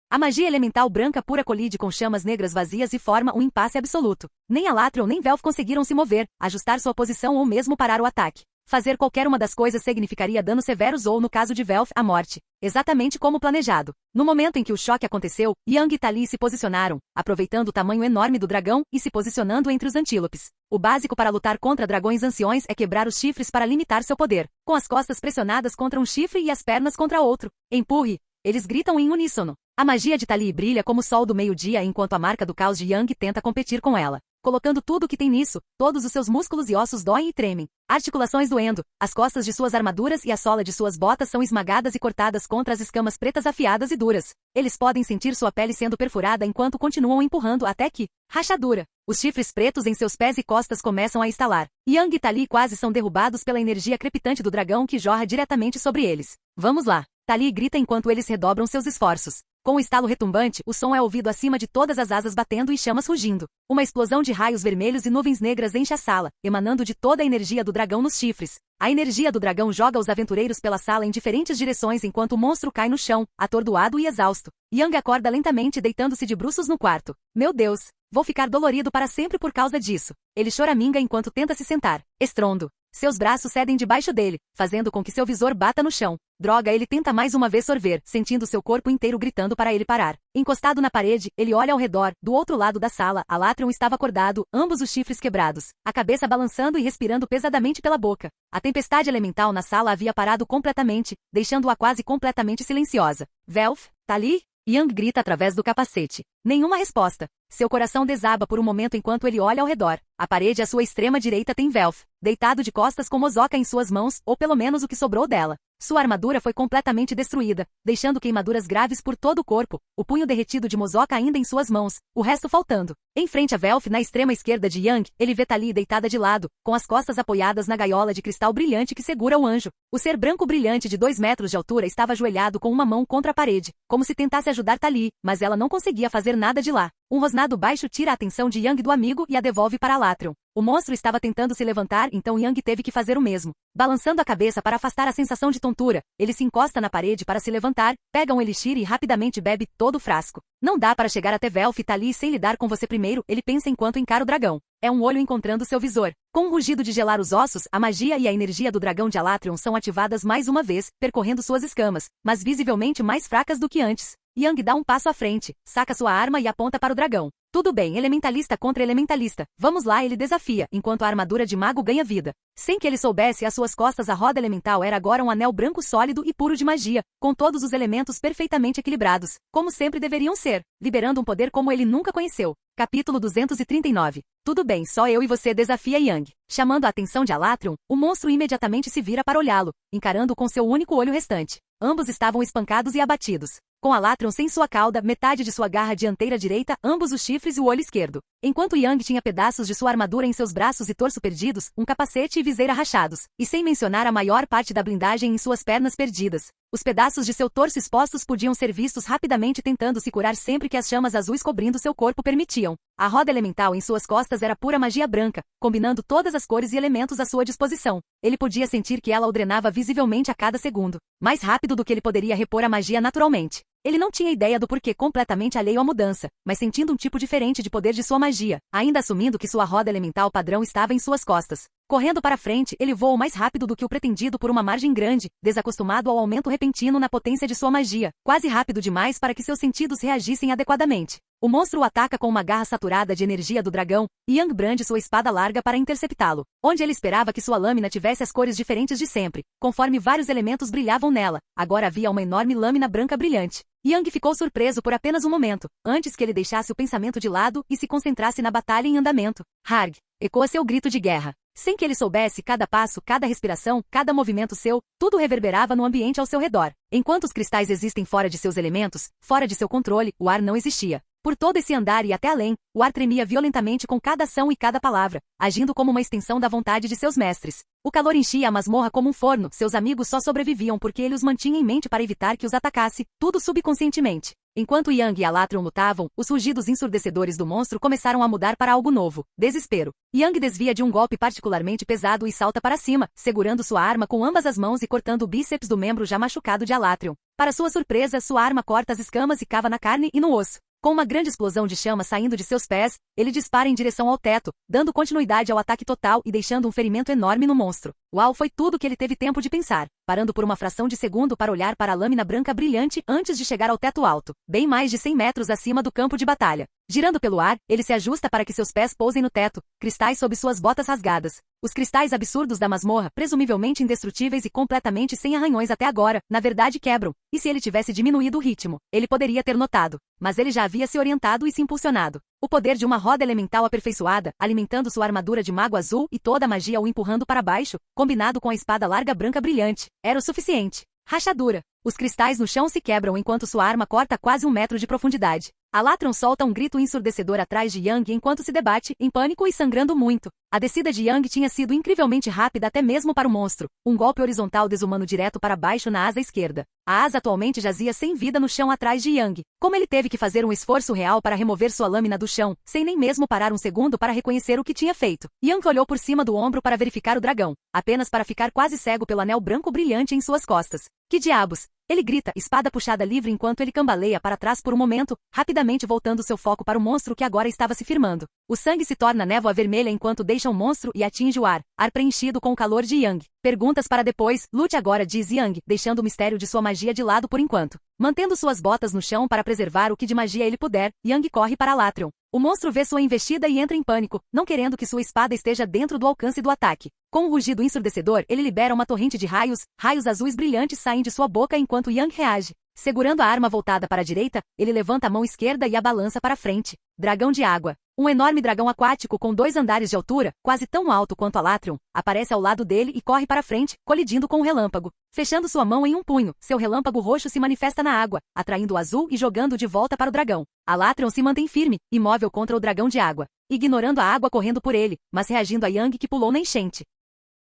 A magia elemental branca pura colide com chamas negras vazias e forma um impasse absoluto. Nem Alatron nem Velf conseguiram se mover, ajustar sua posição ou mesmo parar o ataque. Fazer qualquer uma das coisas significaria danos severos ou, no caso de Velf, a morte. Exatamente como planejado. No momento em que o choque aconteceu, Yang e Tali se posicionaram, aproveitando o tamanho enorme do dragão e se posicionando entre os antílopes. O básico para lutar contra dragões anciões é quebrar os chifres para limitar seu poder, com as costas pressionadas contra um chifre e as pernas contra outro. Empurre! Eles gritam em uníssono. A magia de Tali brilha como o sol do meio-dia enquanto a marca do caos de Yang tenta competir com ela. Colocando tudo o que tem nisso, todos os seus músculos e ossos doem e tremem. Articulações doendo, as costas de suas armaduras e a sola de suas botas são esmagadas e cortadas contra as escamas pretas afiadas e duras. Eles podem sentir sua pele sendo perfurada enquanto continuam empurrando até que... Rachadura! Os chifres pretos em seus pés e costas começam a estalar. Yang e Tali quase são derrubados pela energia crepitante do dragão que jorra diretamente sobre eles. Vamos lá! Tali grita enquanto eles redobram seus esforços. Com um estalo retumbante, o som é ouvido acima de todas as asas batendo e chamas rugindo. Uma explosão de raios vermelhos e nuvens negras enche a sala, emanando de toda a energia do dragão nos chifres. A energia do dragão joga os aventureiros pela sala em diferentes direções enquanto o monstro cai no chão, atordoado e exausto. Yang acorda lentamente deitando-se de bruços no quarto. Meu Deus! Vou ficar dolorido para sempre por causa disso. Ele choraminga enquanto tenta se sentar. Estrondo. Seus braços cedem debaixo dele, fazendo com que seu visor bata no chão. Droga, ele tenta mais uma vez sorver, sentindo seu corpo inteiro gritando para ele parar. Encostado na parede, ele olha ao redor. Do outro lado da sala, Alatreon estava acordado, ambos os chifres quebrados, a cabeça balançando e respirando pesadamente pela boca. A tempestade elemental na sala havia parado completamente, deixando-a quase completamente silenciosa. Velf, tá ali? Yang grita através do capacete. Nenhuma resposta. Seu coração desaba por um momento enquanto ele olha ao redor. A parede à sua extrema direita tem Velf, deitado de costas com Mozoka em suas mãos, ou pelo menos o que sobrou dela. Sua armadura foi completamente destruída, deixando queimaduras graves por todo o corpo, o punho derretido de Mozoka ainda em suas mãos, o resto faltando. Em frente a Velf, na extrema esquerda de Yang, ele vê Tali deitada de lado, com as costas apoiadas na gaiola de cristal brilhante que segura o anjo. O ser branco brilhante de 2 metros de altura estava ajoelhado com uma mão contra a parede, como se tentasse ajudar Tali, mas ela não conseguia fazer nada de lá. Um rosnado baixo tira a atenção de Yang do amigo e a devolve para Alatreon. O monstro estava tentando se levantar, então Yang teve que fazer o mesmo. Balançando a cabeça para afastar a sensação de tontura, ele se encosta na parede para se levantar, pega um elixir e rapidamente bebe todo o frasco. Não dá para chegar até Velf e Tali sem lidar com você primeiro, ele pensa enquanto encara o dragão. É um olho encontrando seu visor. Com um rugido de gelar os ossos, a magia e a energia do dragão de Alatreon são ativadas mais uma vez, percorrendo suas escamas, mas visivelmente mais fracas do que antes. Yang dá um passo à frente, saca sua arma e aponta para o dragão. Tudo bem, elementalista contra elementalista. Vamos lá, ele desafia, enquanto a armadura de mago ganha vida. Sem que ele soubesse, às suas costas a roda elemental era agora um anel branco sólido e puro de magia, com todos os elementos perfeitamente equilibrados, como sempre deveriam ser, liberando um poder como ele nunca conheceu. Capítulo 239. Tudo bem, só eu e você, desafia Yang. Chamando a atenção de Alatreon, o monstro imediatamente se vira para olhá-lo, encarando-o com seu único olho restante. Ambos estavam espancados e abatidos. Com Alatreon sem sua cauda, metade de sua garra dianteira direita, ambos os chifres e o olho esquerdo. Enquanto Yang tinha pedaços de sua armadura em seus braços e torso perdidos, um capacete e viseira rachados, e sem mencionar a maior parte da blindagem em suas pernas perdidas. Os pedaços de seu torso expostos podiam ser vistos rapidamente tentando se curar sempre que as chamas azuis cobrindo seu corpo permitiam. A roda elemental em suas costas era pura magia branca, combinando todas as cores e elementos à sua disposição. Ele podia sentir que ela o drenava visivelmente a cada segundo, mais rápido do que ele poderia repor a magia naturalmente. Ele não tinha ideia do porquê completamente alheio à mudança, mas sentindo um tipo diferente de poder de sua magia, ainda assumindo que sua roda elemental padrão estava em suas costas. Correndo para frente, ele voou mais rápido do que o pretendido por uma margem grande, desacostumado ao aumento repentino na potência de sua magia, quase rápido demais para que seus sentidos reagissem adequadamente. O monstro o ataca com uma garra saturada de energia do dragão, e Yang brande sua espada larga para interceptá-lo. Onde ele esperava que sua lâmina tivesse as cores diferentes de sempre, conforme vários elementos brilhavam nela, agora havia uma enorme lâmina branca brilhante. Yang ficou surpreso por apenas um momento, antes que ele deixasse o pensamento de lado e se concentrasse na batalha em andamento. Harg! Ecoa seu grito de guerra. Sem que ele soubesse, cada passo, cada respiração, cada movimento seu, tudo reverberava no ambiente ao seu redor. Enquanto os cristais existem fora de seus elementos, fora de seu controle, o ar não existia. Por todo esse andar e até além, o ar tremia violentamente com cada ação e cada palavra, agindo como uma extensão da vontade de seus mestres. O calor enchia a masmorra como um forno, seus amigos só sobreviviam porque ele os mantinha em mente para evitar que os atacasse, tudo subconscientemente. Enquanto Yang e Alatreon lutavam, os rugidos ensurdecedores do monstro começaram a mudar para algo novo, desespero. Yang desvia de um golpe particularmente pesado e salta para cima, segurando sua arma com ambas as mãos e cortando o bíceps do membro já machucado de Alatreon. Para sua surpresa, sua arma corta as escamas e cava na carne e no osso. Com uma grande explosão de chama saindo de seus pés, ele dispara em direção ao teto, dando continuidade ao ataque total e deixando um ferimento enorme no monstro. Uau, foi tudo que ele teve tempo de pensar, parando por uma fração de segundo para olhar para a lâmina branca brilhante antes de chegar ao teto alto, bem mais de 100 metros acima do campo de batalha. Girando pelo ar, ele se ajusta para que seus pés pousem no teto, cristais sob suas botas rasgadas. Os cristais absurdos da masmorra, presumivelmente indestrutíveis e completamente sem arranhões até agora, na verdade quebram, e se ele tivesse diminuído o ritmo, ele poderia ter notado. Mas ele já havia se orientado e se impulsionado. O poder de uma roda elemental aperfeiçoada, alimentando sua armadura de mago azul e toda a magia o empurrando para baixo, combinado com a espada larga branca brilhante, era o suficiente. Rachadura. Os cristais no chão se quebram enquanto sua arma corta quase 1 metro de profundidade. Alatron solta um grito ensurdecedor atrás de Yang enquanto se debate, em pânico e sangrando muito. A descida de Yang tinha sido incrivelmente rápida até mesmo para o monstro, um golpe horizontal desumano direto para baixo na asa esquerda. A asa atualmente jazia sem vida no chão atrás de Yang. Como ele teve que fazer um esforço real para remover sua lâmina do chão, sem nem mesmo parar um segundo para reconhecer o que tinha feito. Yang olhou por cima do ombro para verificar o dragão, apenas para ficar quase cego pelo anel branco brilhante em suas costas. Que diabos? Ele grita, espada puxada livre enquanto ele cambaleia para trás por um momento, rapidamente voltando seu foco para o monstro que agora estava se firmando. O sangue se torna névoa vermelha enquanto deixa o monstro e atinge o ar preenchido com o calor de Yang. Perguntas para depois, lute agora, diz Yang, deixando o mistério de sua magia de lado por enquanto. Mantendo suas botas no chão para preservar o que de magia ele puder, Yang corre para Alatron. O monstro vê sua investida e entra em pânico, não querendo que sua espada esteja dentro do alcance do ataque. Com um rugido ensurdecedor, ele libera uma torrente de raios azuis brilhantes saem de sua boca enquanto Yang reage. Segurando a arma voltada para a direita, ele levanta a mão esquerda e a balança para frente. Dragão de água. Um enorme dragão aquático com 2 andares de altura, quase tão alto quanto Alatron, aparece ao lado dele e corre para frente, colidindo com o relâmpago. Fechando sua mão em um punho, seu relâmpago roxo se manifesta na água, atraindo o azul e jogando de volta para o dragão. Alatron se mantém firme, imóvel contra o dragão de água, ignorando a água correndo por ele, mas reagindo a Yang que pulou na enchente.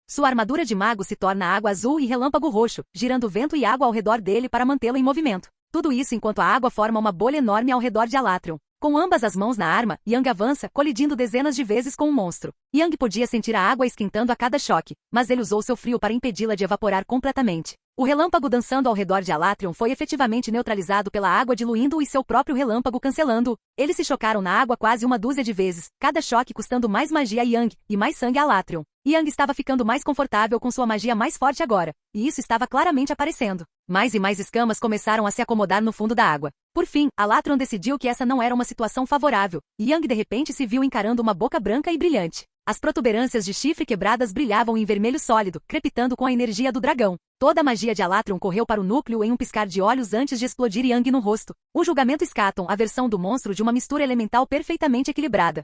Sua armadura de mago se torna água azul e relâmpago roxo, girando vento e água ao redor dele para mantê-lo em movimento. Tudo isso enquanto a água forma uma bolha enorme ao redor de Alatron. Com ambas as mãos na arma, Yang avança, colidindo dezenas de vezes com o monstro. Yang podia sentir a água esquentando a cada choque, mas ele usou seu frio para impedi-la de evaporar completamente. O relâmpago dançando ao redor de Alatron foi efetivamente neutralizado pela água diluindo-o e seu próprio relâmpago cancelando-o. Eles se chocaram na água quase uma dúzia de vezes, cada choque custando mais magia a Yang, e mais sangue a Alatron. Yang estava ficando mais confortável com sua magia mais forte agora, e isso estava claramente aparecendo. Mais e mais escamas começaram a se acomodar no fundo da água. Por fim, Alatron decidiu que essa não era uma situação favorável, e Yang de repente se viu encarando uma boca branca e brilhante. As protuberâncias de chifre quebradas brilhavam em vermelho sólido, crepitando com a energia do dragão. Toda a magia de Alatron correu para o núcleo em um piscar de olhos antes de explodir Yang no rosto. O julgamento Scaton, a versão do monstro de uma mistura elemental perfeitamente equilibrada.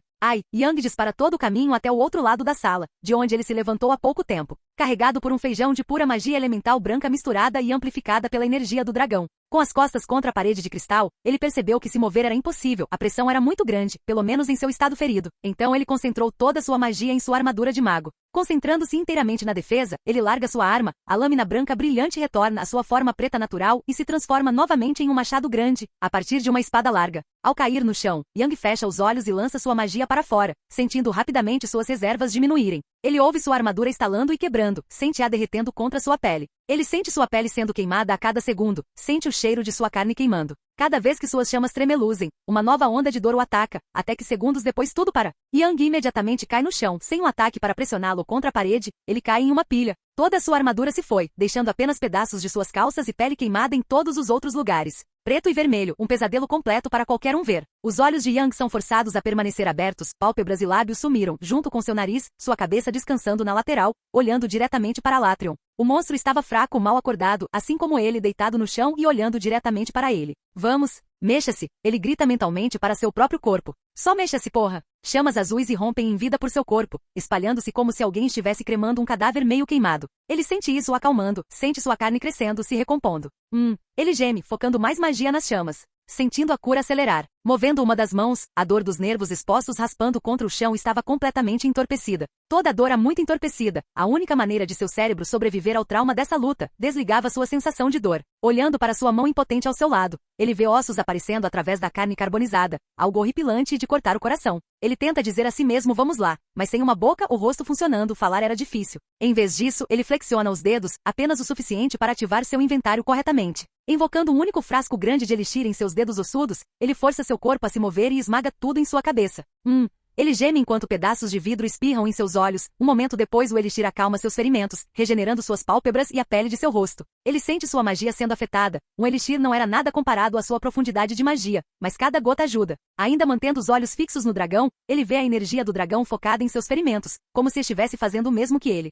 Yang dispara todo o caminho até o outro lado da sala, de onde ele se levantou há pouco tempo, carregado por um feijão de pura magia elemental branca misturada e amplificada pela energia do dragão. Com as costas contra a parede de cristal, ele percebeu que se mover era impossível, a pressão era muito grande, pelo menos em seu estado ferido. Então ele concentrou toda sua magia em sua armadura de mago. Concentrando-se inteiramente na defesa, ele larga sua arma, a lâmina branca brilhante retorna à sua forma preta natural e se transforma novamente em um machado grande, a partir de uma espada larga. Ao cair no chão, Yang fecha os olhos e lança sua magia para fora, sentindo rapidamente suas reservas diminuírem. Ele ouve sua armadura estalando e quebrando, sente-a derretendo contra sua pele. Ele sente sua pele sendo queimada a cada segundo, sente o cheiro de sua carne queimando. Cada vez que suas chamas tremeluzem, uma nova onda de dor o ataca, até que segundos depois tudo para. Yang imediatamente cai no chão, sem um ataque para pressioná-lo contra a parede, ele cai em uma pilha. Toda a sua armadura se foi, deixando apenas pedaços de suas calças e pele queimada em todos os outros lugares. Preto e vermelho, um pesadelo completo para qualquer um ver. Os olhos de Yang são forçados a permanecer abertos, pálpebras e lábios sumiram, junto com seu nariz, sua cabeça descansando na lateral, olhando diretamente para Alatron. O monstro estava fraco, mal acordado, assim como ele deitado no chão e olhando diretamente para ele. Vamos, mexa-se, ele grita mentalmente para seu próprio corpo. Só mexa-se, porra! Chamas azuis irrompem em vida por seu corpo, espalhando-se como se alguém estivesse cremando um cadáver meio queimado. Ele sente isso o acalmando, sente sua carne crescendo, se recompondo. Ele geme, focando mais magia nas chamas. Sentindo a cura acelerar. Movendo uma das mãos, a dor dos nervos expostos raspando contra o chão estava completamente entorpecida. Toda a dor muito entorpecida, a única maneira de seu cérebro sobreviver ao trauma dessa luta, desligava sua sensação de dor. Olhando para sua mão impotente ao seu lado, ele vê ossos aparecendo através da carne carbonizada, algo horripilante e de cortar o coração. Ele tenta dizer a si mesmo vamos lá, mas sem uma boca ou rosto funcionando, falar era difícil. Em vez disso, ele flexiona os dedos, apenas o suficiente para ativar seu inventário corretamente. Invocando um único frasco grande de elixir em seus dedos ossudos, ele força seu corpo a se mover e esmaga tudo em sua cabeça. Ele geme enquanto pedaços de vidro espirram em seus olhos. Um momento depois o elixir acalma seus ferimentos, regenerando suas pálpebras e a pele de seu rosto. Ele sente sua magia sendo afetada. Um elixir não era nada comparado à sua profundidade de magia, mas cada gota ajuda. Ainda mantendo os olhos fixos no dragão, ele vê a energia do dragão focada em seus ferimentos, como se estivesse fazendo o mesmo que ele.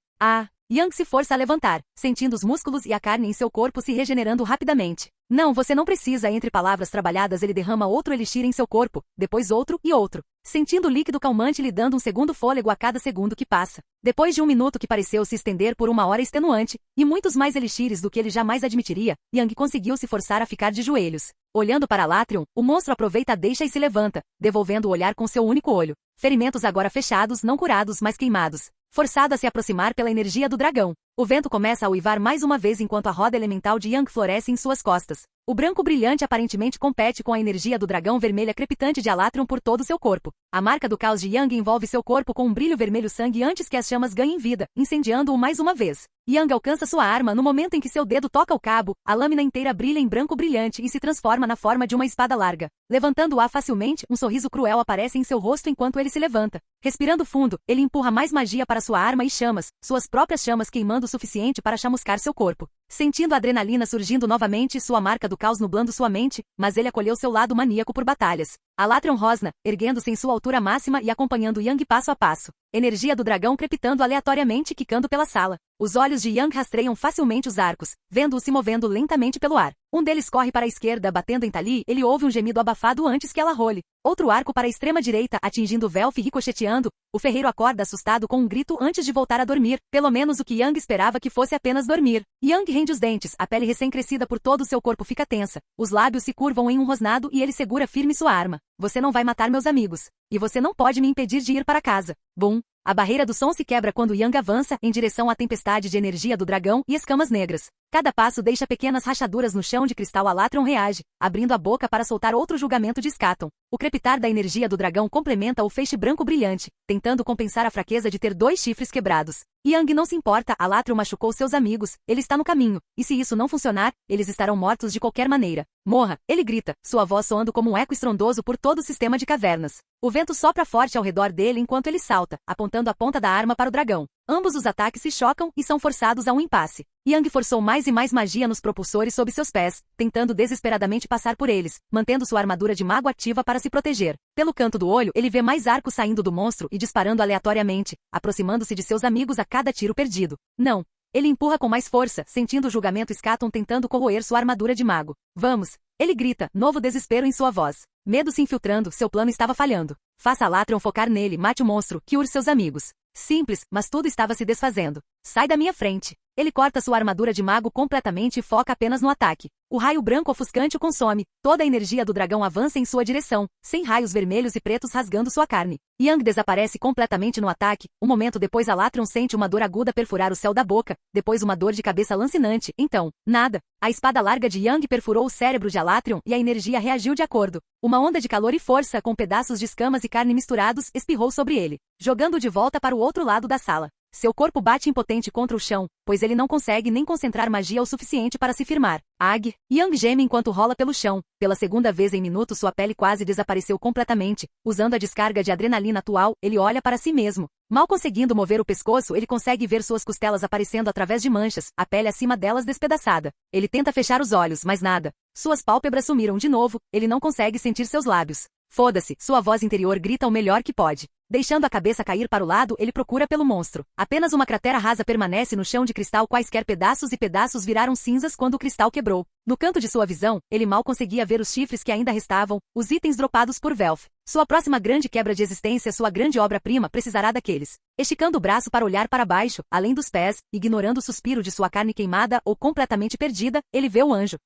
Yang se força a levantar, sentindo os músculos e a carne em seu corpo se regenerando rapidamente. Não, você não precisa. Entre palavras trabalhadas ele derrama outro elixir em seu corpo, depois outro e outro, sentindo o líquido calmante lhe dando um segundo fôlego a cada segundo que passa. Depois de um minuto que pareceu se estender por uma hora extenuante, e muitos mais elixires do que ele jamais admitiria, Yang conseguiu se forçar a ficar de joelhos. Olhando para Alatreon, o monstro aproveita a deixa e se levanta, devolvendo o olhar com seu único olho. Ferimentos agora fechados, não curados, mas queimados. Forçado a se aproximar pela energia do dragão. O vento começa a uivar mais uma vez enquanto a roda elemental de Yang floresce em suas costas. O branco brilhante aparentemente compete com a energia do dragão vermelha crepitante de Alatreon por todo seu corpo. A marca do caos de Yang envolve seu corpo com um brilho vermelho sangue antes que as chamas ganhem vida, incendiando-o mais uma vez. Yang alcança sua arma no momento em que seu dedo toca o cabo, a lâmina inteira brilha em branco brilhante e se transforma na forma de uma espada larga. Levantando-a facilmente, um sorriso cruel aparece em seu rosto enquanto ele se levanta. Respirando fundo, ele empurra mais magia para sua arma e chamas, suas próprias chamas queimando o suficiente para chamuscar seu corpo. Sentindo a adrenalina surgindo novamente, sua marca do caos nublando sua mente, mas ele acolheu seu lado maníaco por batalhas. Alatreon rosna, erguendo-se em sua altura máxima e acompanhando Yang passo a passo. Energia do dragão crepitando aleatoriamente quicando pela sala. Os olhos de Yang rastreiam facilmente os arcos, vendo-o se movendo lentamente pelo ar. Um deles corre para a esquerda, batendo em Tali, ele ouve um gemido abafado antes que ela role. Outro arco para a extrema direita, atingindo Velf e ricocheteando. O ferreiro acorda assustado com um grito antes de voltar a dormir, pelo menos o que Yang esperava que fosse apenas dormir. Yang rende os dentes, a pele recém-crescida por todo o seu corpo fica tensa. Os lábios se curvam em um rosnado e ele segura firme sua arma. Você não vai matar meus amigos. E você não pode me impedir de ir para casa. Bum! A barreira do som se quebra quando Yang avança em direção à tempestade de energia do dragão e escamas negras. Cada passo deixa pequenas rachaduras no chão de cristal. Alatreon reage, abrindo a boca para soltar outro julgamento de Scaton. O crepitar da energia do dragão complementa o feixe branco brilhante, tentando compensar a fraqueza de ter 2 chifres quebrados. Yang não se importa, Alatreon machucou seus amigos, ele está no caminho, e se isso não funcionar, eles estarão mortos de qualquer maneira. Morra! Ele grita, sua voz soando como um eco estrondoso por todo o sistema de cavernas. O vento sopra forte ao redor dele enquanto ele salta, apontando a ponta da arma para o dragão. Ambos os ataques se chocam e são forçados a um impasse. Yang forçou mais e mais magia nos propulsores sob seus pés, tentando desesperadamente passar por eles, mantendo sua armadura de mago ativa para se proteger. Pelo canto do olho, ele vê mais arcos saindo do monstro e disparando aleatoriamente, aproximando-se de seus amigos a cada tiro perdido. Não! Ele empurra com mais força, sentindo o julgamento Scaton tentando corroer sua armadura de mago. Vamos! Ele grita, novo desespero em sua voz. Medo se infiltrando, seu plano estava falhando. Faça Alatreon focar nele, mate o monstro, cure seus amigos. Simples, mas tudo estava se desfazendo. Sai da minha frente. Ele corta sua armadura de mago completamente e foca apenas no ataque. O raio branco ofuscante o consome. Toda a energia do dragão avança em sua direção, sem raios vermelhos e pretos rasgando sua carne. Yang desaparece completamente no ataque. Um momento depois Alatreon sente uma dor aguda perfurar o céu da boca, depois uma dor de cabeça lancinante. Então, nada. A espada larga de Yang perfurou o cérebro de Alatreon e a energia reagiu de acordo. Uma onda de calor e força, com pedaços de escamas e carne misturados, espirrou sobre ele, jogando de volta para o outro lado da sala. Seu corpo bate impotente contra o chão, pois ele não consegue nem concentrar magia o suficiente para se firmar. Ag! Yang geme enquanto rola pelo chão. Pela segunda vez em minutos sua pele quase desapareceu completamente. Usando a descarga de adrenalina atual, ele olha para si mesmo. Mal conseguindo mover o pescoço, ele consegue ver suas costelas aparecendo através de manchas, a pele acima delas despedaçada. Ele tenta fechar os olhos, mas nada. Suas pálpebras sumiram de novo, ele não consegue sentir seus lábios. Foda-se, sua voz interior grita o melhor que pode. Deixando a cabeça cair para o lado, ele procura pelo monstro. Apenas uma cratera rasa permanece no chão de cristal, quaisquer pedaços e pedaços viraram cinzas quando o cristal quebrou. No canto de sua visão, ele mal conseguia ver os chifres que ainda restavam, os itens dropados por Velf. Sua próxima grande quebra de existência, sua grande obra-prima, precisará daqueles. Esticando o braço para olhar para baixo, além dos pés, ignorando o suspiro de sua carne queimada ou completamente perdida, ele vê o anjo.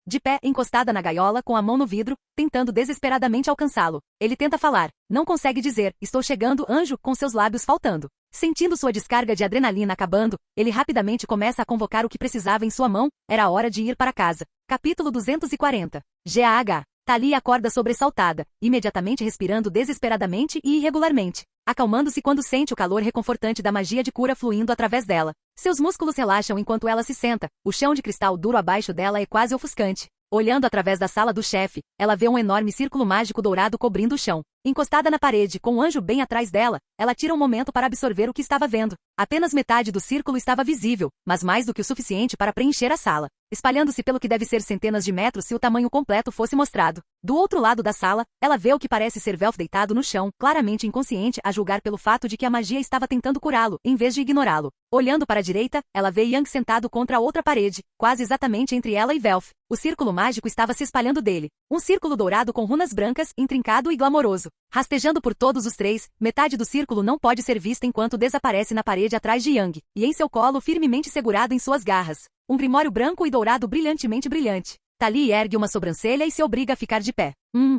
De pé, encostada na gaiola, com a mão no vidro, tentando desesperadamente alcançá-lo. Ele tenta falar. Não consegue dizer, estou chegando, anjo, com seus lábios faltando. Sentindo sua descarga de adrenalina acabando, ele rapidamente começa a convocar o que precisava em sua mão, era a hora de ir para casa. Capítulo 240. GAH. Tali acorda sobressaltada, imediatamente respirando desesperadamente e irregularmente, acalmando-se quando sente o calor reconfortante da magia de cura fluindo através dela. Seus músculos relaxam enquanto ela se senta, o chão de cristal duro abaixo dela é quase ofuscante. Olhando através da sala do chefe, ela vê um enorme círculo mágico dourado cobrindo o chão. Encostada na parede, com o anjo bem atrás dela, ela tira um momento para absorver o que estava vendo. Apenas metade do círculo estava visível, mas mais do que o suficiente para preencher a sala, espalhando-se pelo que deve ser centenas de metros se o tamanho completo fosse mostrado. Do outro lado da sala, ela vê o que parece ser Velf deitado no chão, claramente inconsciente a julgar pelo fato de que a magia estava tentando curá-lo, em vez de ignorá-lo. Olhando para a direita, ela vê Yang sentado contra a outra parede, quase exatamente entre ela e Velf. O círculo mágico estava se espalhando dele. Um círculo dourado com runas brancas, intrincado e glamouroso. Rastejando por todos os três, metade do círculo não pode ser vista enquanto desaparece na parede atrás de Yang, e em seu colo firmemente segurado em suas garras. Um grimório branco e dourado brilhantemente brilhante. Tali ergue uma sobrancelha e se obriga a ficar de pé.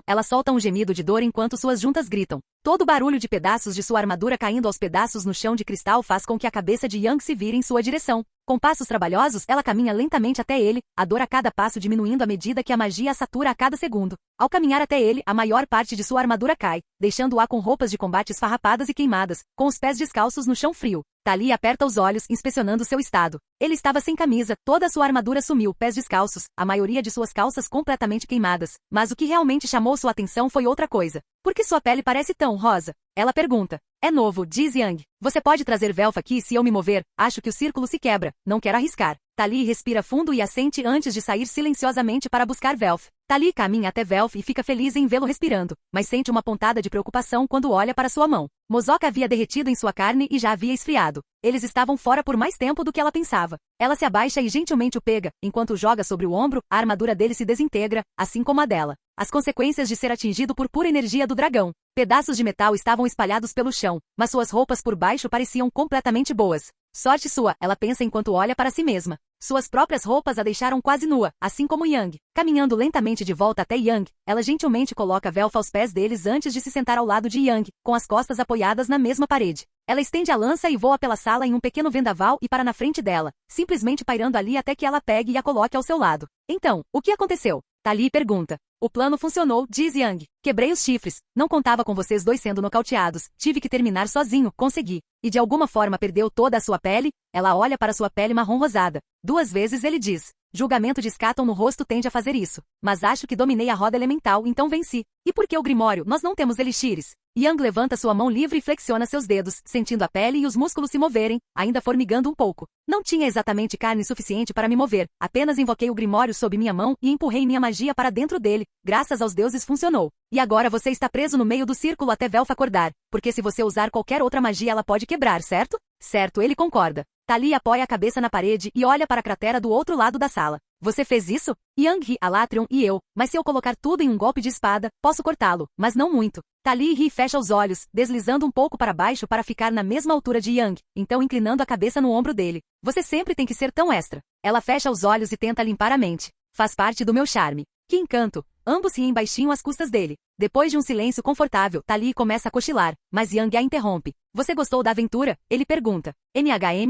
Ela solta um gemido de dor enquanto suas juntas gritam. Todo o barulho de pedaços de sua armadura caindo aos pedaços no chão de cristal faz com que a cabeça de Yang se vire em sua direção. Com passos trabalhosos, ela caminha lentamente até ele, a dor a cada passo diminuindo à medida que a magia a satura a cada segundo. Ao caminhar até ele, a maior parte de sua armadura cai, deixando-a com roupas de combate esfarrapadas e queimadas, com os pés descalços no chão frio. Tali aperta os olhos, inspecionando seu estado. Ele estava sem camisa, toda a sua armadura sumiu, pés descalços, a maioria de suas calças completamente queimadas. Mas o que realmente chamou sua atenção foi outra coisa. Por que sua pele parece tão rosa? Ela pergunta. É novo, diz Yang. Você pode trazer Velf aqui se eu me mover? Acho que o círculo se quebra. Não quero arriscar. Tali respira fundo e assente antes de sair silenciosamente para buscar Velf. Tali caminha até Velf e fica feliz em vê-lo respirando, mas sente uma pontada de preocupação quando olha para sua mão. Mozoka havia derretido em sua carne e já havia esfriado. Eles estavam fora por mais tempo do que ela pensava. Ela se abaixa e gentilmente o pega, enquanto joga sobre o ombro, a armadura dele se desintegra, assim como a dela. As consequências de ser atingido por pura energia do dragão. Pedaços de metal estavam espalhados pelo chão, mas suas roupas por baixo pareciam completamente boas. Sorte sua, ela pensa enquanto olha para si mesma. Suas próprias roupas a deixaram quase nua, assim como Yang. Caminhando lentamente de volta até Yang, ela gentilmente coloca Velf aos pés deles antes de se sentar ao lado de Yang, com as costas apoiadas na mesma parede. Ela estende a lança e voa pela sala em um pequeno vendaval e para na frente dela, simplesmente pairando ali até que ela pegue e a coloque ao seu lado. Então, o que aconteceu? Tali pergunta. O plano funcionou, diz Yang. Quebrei os chifres. Não contava com vocês dois sendo nocauteados. Tive que terminar sozinho, consegui. E de alguma forma perdeu toda a sua pele? Ela olha para sua pele marrom rosada. 2 vezes ele diz. Julgamento de Scaton no rosto tende a fazer isso. Mas acho que dominei a roda elemental, então venci. E por que o Grimório? Nós não temos elixires. Yang levanta sua mão livre e flexiona seus dedos, sentindo a pele e os músculos se moverem, ainda formigando um pouco. Não tinha exatamente carne suficiente para me mover, apenas invoquei o Grimório sob minha mão e empurrei minha magia para dentro dele. Graças aos deuses funcionou. E agora você está preso no meio do círculo até Velf acordar, porque se você usar qualquer outra magia ela pode quebrar, certo? Certo, ele concorda. Tali apoia a cabeça na parede e olha para a cratera do outro lado da sala. Você fez isso? Yang ri, Alatrion e eu, mas se eu colocar tudo em um golpe de espada, posso cortá-lo, mas não muito. Tali ri e fecha os olhos, deslizando um pouco para baixo para ficar na mesma altura de Yang, então inclinando a cabeça no ombro dele. Você sempre tem que ser tão extra. Ela fecha os olhos e tenta limpar a mente. Faz parte do meu charme. Que encanto! Ambos riem baixinho às custas dele. Depois de um silêncio confortável, Tali começa a cochilar, mas Yang a interrompe. Você gostou da aventura? Ele pergunta.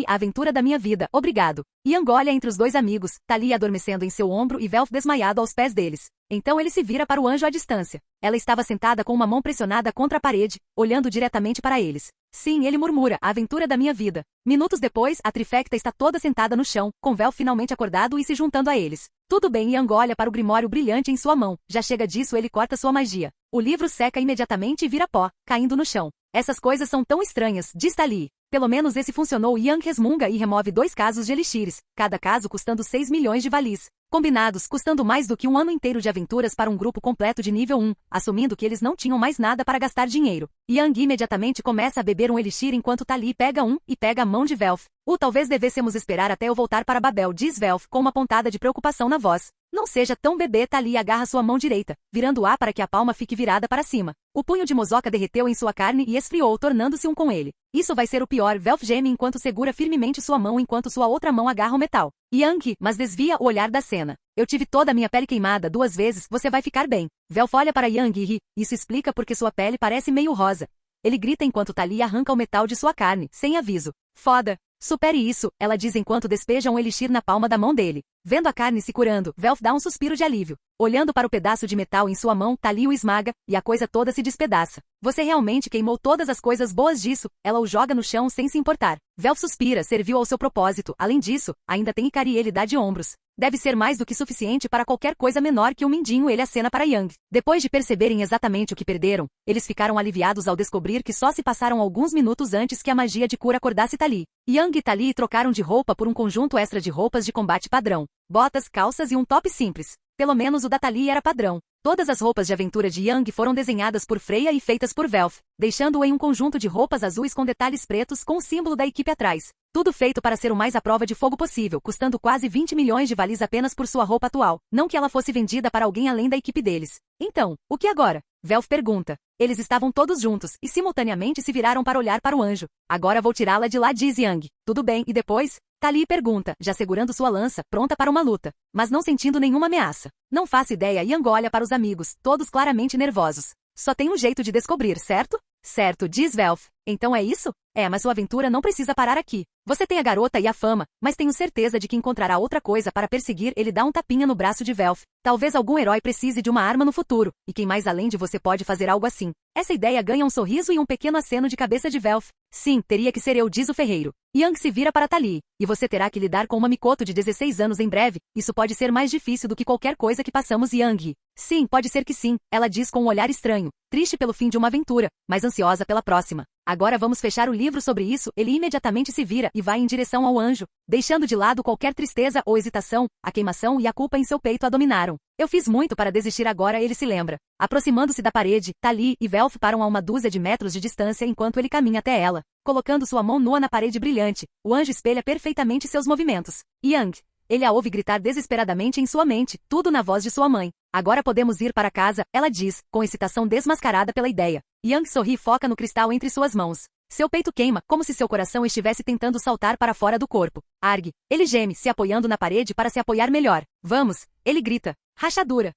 A aventura da minha vida, obrigado. Yang olha entre os dois amigos, Tali adormecendo em seu ombro e Velf desmaiado aos pés deles. Então ele se vira para o anjo à distância. Ela estava sentada com uma mão pressionada contra a parede, olhando diretamente para eles. Sim, ele murmura, a aventura da minha vida. Minutos depois, a trifecta está toda sentada no chão, com Velf finalmente acordado e se juntando a eles. Tudo bem, Yang olha para o grimório brilhante em sua mão. Já chega disso, ele corta sua magia. O livro seca imediatamente e vira pó, caindo no chão. Essas coisas são tão estranhas, diz Tali. Pelo menos esse funcionou. Yang resmunga e remove 2 casos de elixires, cada caso custando 6 milhões de valis. Combinados, custando mais do que um ano inteiro de aventuras para um grupo completo de nível 1, assumindo que eles não tinham mais nada para gastar dinheiro. Yang imediatamente começa a beber um elixir enquanto Tali pega um e pega a mão de Velf. Talvez devêssemos esperar até eu voltar para Babel, diz Velf com uma pontada de preocupação na voz. Não seja tão bebê. Tali agarra sua mão direita, virando-a para que a palma fique virada para cima. O punho de Mozoka derreteu em sua carne e esfriou, tornando-se um com ele. Isso vai ser o pior. Velf geme enquanto segura firmemente sua mão enquanto sua outra mão agarra o metal. Yang, mas desvia o olhar da cena. Eu tive toda a minha pele queimada 2 vezes, você vai ficar bem. Velf olha para Yang e ri. Isso explica porque sua pele parece meio rosa. Ele grita enquanto Tali arranca o metal de sua carne, sem aviso. Foda! Supere isso, ela diz enquanto despeja um elixir na palma da mão dele. Vendo a carne se curando, Velf dá um suspiro de alívio. Olhando para o pedaço de metal em sua mão, Tali o esmaga, e a coisa toda se despedaça. Você realmente queimou todas as coisas boas disso, ela o joga no chão sem se importar. Velf suspira, serviu ao seu propósito, além disso, ainda tem Ikari e ele dá de ombros. Deve ser mais do que suficiente para qualquer coisa menor que um mindinho, ele acena para Yang. Depois de perceberem exatamente o que perderam, eles ficaram aliviados ao descobrir que só se passaram alguns minutos antes que a magia de cura acordasse Tali. Yang e Tali trocaram de roupa por um conjunto extra de roupas de combate padrão. Botas, calças e um top simples. Pelo menos o da Tali era padrão. Todas as roupas de aventura de Yang foram desenhadas por Freya e feitas por Velf, deixando-o em um conjunto de roupas azuis com detalhes pretos com o símbolo da equipe atrás. Tudo feito para ser o mais à prova de fogo possível, custando quase 20 milhões de valis apenas por sua roupa atual. Não que ela fosse vendida para alguém além da equipe deles. Então, o que agora? Velf pergunta. Eles estavam todos juntos e simultaneamente se viraram para olhar para o anjo. Agora vou tirá-la de lá, diz Yang. Tudo bem, e depois? Tali pergunta, já segurando sua lança, pronta para uma luta, mas não sentindo nenhuma ameaça. Não faço ideia. Yang olha para os amigos, todos claramente nervosos. Só tem um jeito de descobrir, certo? Certo, diz Velf. Então é isso? É, mas sua aventura não precisa parar aqui. Você tem a garota e a fama, mas tenho certeza de que encontrará outra coisa para perseguir. Ele dá um tapinha no braço de Velf. Talvez algum herói precise de uma arma no futuro, e quem mais além de você pode fazer algo assim? Essa ideia ganha um sorriso e um pequeno aceno de cabeça de Velf. Sim, teria que ser eu, diz o ferreiro. Yang se vira para Tali, e você terá que lidar com uma Mikoto de 16 anos em breve. Isso pode ser mais difícil do que qualquer coisa que passamos, Yang. Sim, pode ser que sim, ela diz com um olhar estranho, triste pelo fim de uma aventura, mas ansiosa pela próxima. Agora vamos fechar o livro sobre isso. Ele imediatamente se vira e vai em direção ao anjo, deixando de lado qualquer tristeza ou hesitação. A queimação e a culpa em seu peito a dominaram. Eu fiz muito para desistir, agora ele se lembra. Aproximando-se da parede, Tali e Velf param a uma dúzia de metros de distância enquanto ele caminha até ela. Colocando sua mão nua na parede brilhante, o anjo espelha perfeitamente seus movimentos. Yang. Ele a ouve gritar desesperadamente em sua mente, tudo na voz de sua mãe. Agora podemos ir para casa, ela diz, com excitação desmascarada pela ideia. Yang sorri e foca no cristal entre suas mãos. Seu peito queima, como se seu coração estivesse tentando saltar para fora do corpo. Argue. Ele geme, se apoiando na parede para se apoiar melhor. Vamos! Ele grita. Rachadura.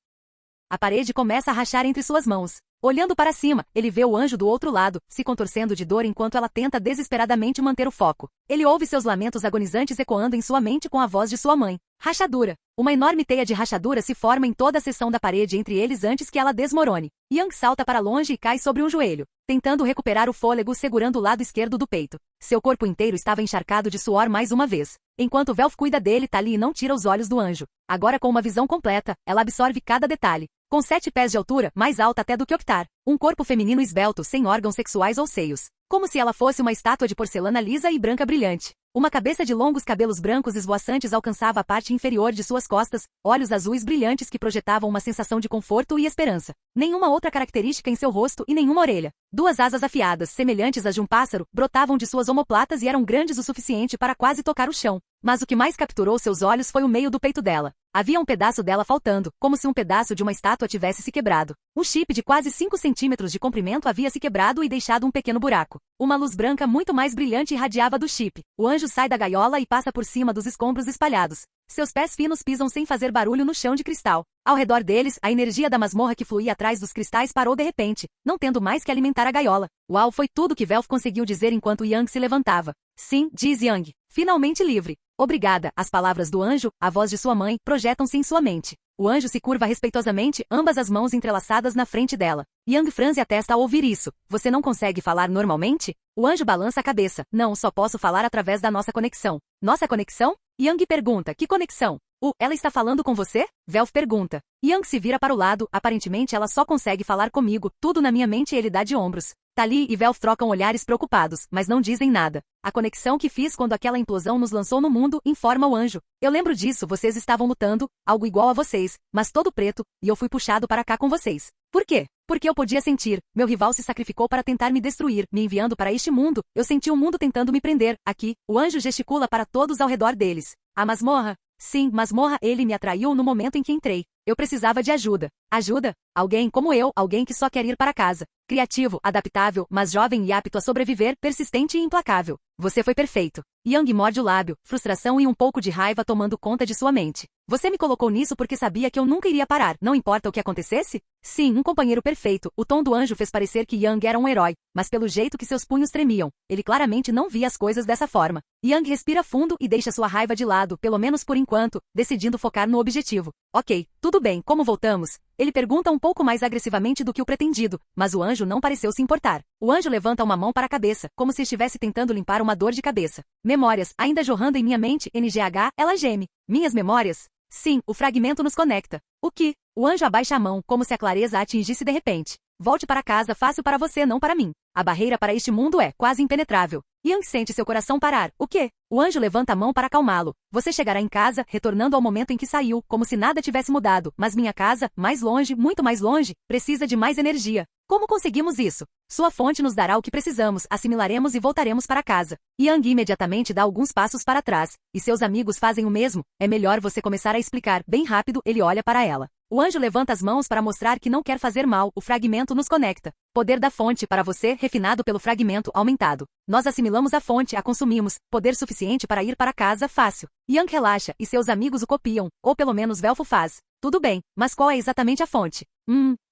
A parede começa a rachar entre suas mãos. Olhando para cima, ele vê o anjo do outro lado, se contorcendo de dor enquanto ela tenta desesperadamente manter o foco. Ele ouve seus lamentos agonizantes ecoando em sua mente com a voz de sua mãe. Rachadura. Uma enorme teia de rachadura se forma em toda a seção da parede entre eles antes que ela desmorone. Yang salta para longe e cai sobre um joelho, tentando recuperar o fôlego segurando o lado esquerdo do peito. Seu corpo inteiro estava encharcado de suor mais uma vez. Enquanto Velf cuida dele, Tali não tira os olhos do anjo. Agora com uma visão completa, ela absorve cada detalhe. Com 7 pés de altura, mais alta até do que Octar. Um corpo feminino esbelto, sem órgãos sexuais ou seios. Como se ela fosse uma estátua de porcelana lisa e branca brilhante. Uma cabeça de longos cabelos brancos esvoaçantes alcançava a parte inferior de suas costas, olhos azuis brilhantes que projetavam uma sensação de conforto e esperança. Nenhuma outra característica em seu rosto e nenhuma orelha. 2 asas afiadas, semelhantes às de um pássaro, brotavam de suas omoplatas e eram grandes o suficiente para quase tocar o chão. Mas o que mais capturou seus olhos foi o meio do peito dela. Havia um pedaço dela faltando, como se um pedaço de uma estátua tivesse se quebrado. Um chip de quase 5 centímetros de comprimento havia se quebrado e deixado um pequeno buraco. Uma luz branca muito mais brilhante irradiava do chip. O anjo sai da gaiola e passa por cima dos escombros espalhados. Seus pés finos pisam sem fazer barulho no chão de cristal. Ao redor deles, a energia da masmorra que fluía atrás dos cristais parou de repente, não tendo mais que alimentar a gaiola. Uau, foi tudo que Velf conseguiu dizer enquanto Yang se levantava. Sim, diz Yang. Finalmente livre. Obrigada. As palavras do anjo, a voz de sua mãe, projetam-se em sua mente. O anjo se curva respeitosamente, ambas as mãos entrelaçadas na frente dela. Yang franze a testa ao ouvir isso. Você não consegue falar normalmente? O anjo balança a cabeça. Não, só posso falar através da nossa conexão. Nossa conexão? Yang pergunta. Que conexão? Ela está falando com você? Velf pergunta. Yang se vira para o lado, aparentemente ela só consegue falar comigo, tudo na minha mente. Ele dá de ombros. Tali e Velf trocam olhares preocupados, mas não dizem nada. A conexão que fiz quando aquela implosão nos lançou no mundo, informa o anjo. Eu lembro disso, vocês estavam lutando, algo igual a vocês, mas todo preto, e eu fui puxado para cá com vocês. Por quê? Porque eu podia sentir, meu rival se sacrificou para tentar me destruir, me enviando para este mundo, eu senti o mundo tentando me prender, aqui, o anjo gesticula para todos ao redor deles. A masmorra? Sim, masmorra, ele me atraiu no momento em que entrei. Eu precisava de ajuda. Ajuda? Alguém como eu, alguém que só quer ir para casa. Criativo, adaptável, mas jovem e apto a sobreviver, persistente e implacável. Você foi perfeito. Yang morde o lábio, frustração e um pouco de raiva tomando conta de sua mente. Você me colocou nisso porque sabia que eu nunca iria parar, não importa o que acontecesse? Sim, um companheiro perfeito. O tom do anjo fez parecer que Yang era um herói, mas pelo jeito que seus punhos tremiam, ele claramente não via as coisas dessa forma. Yang respira fundo e deixa sua raiva de lado, pelo menos por enquanto, decidindo focar no objetivo. Ok, tudo bem, como voltamos? Ele pergunta um pouco mais agressivamente do que o pretendido, mas o anjo não pareceu se importar. O anjo levanta uma mão para a cabeça, como se estivesse tentando limpar uma dor de cabeça. Memórias, ainda jorrando em minha mente, NGH, ela geme. Minhas memórias? Sim, o fragmento nos conecta. O que? O anjo abaixa a mão, como se a clareza a atingisse de repente. Volte para casa, fácil para você, não para mim. A barreira para este mundo é quase impenetrável. Yang sente seu coração parar. O quê? O anjo levanta a mão para acalmá-lo. Você chegará em casa, retornando ao momento em que saiu, como se nada tivesse mudado. Mas minha casa, mais longe, muito mais longe, precisa de mais energia. Como conseguimos isso? Sua fonte nos dará o que precisamos, assimilaremos e voltaremos para casa. Yang imediatamente dá alguns passos para trás. E seus amigos fazem o mesmo. É melhor você começar a explicar. Bem rápido, ele olha para ela. O anjo levanta as mãos para mostrar que não quer fazer mal. O fragmento nos conecta. Poder da fonte para você, refinado pelo fragmento aumentado. Nós assimilamos a fonte, a consumimos. Poder suficiente para ir para casa fácil. Yang relaxa, e seus amigos o copiam. Ou pelo menos Velfo faz. Tudo bem, mas qual é exatamente a fonte?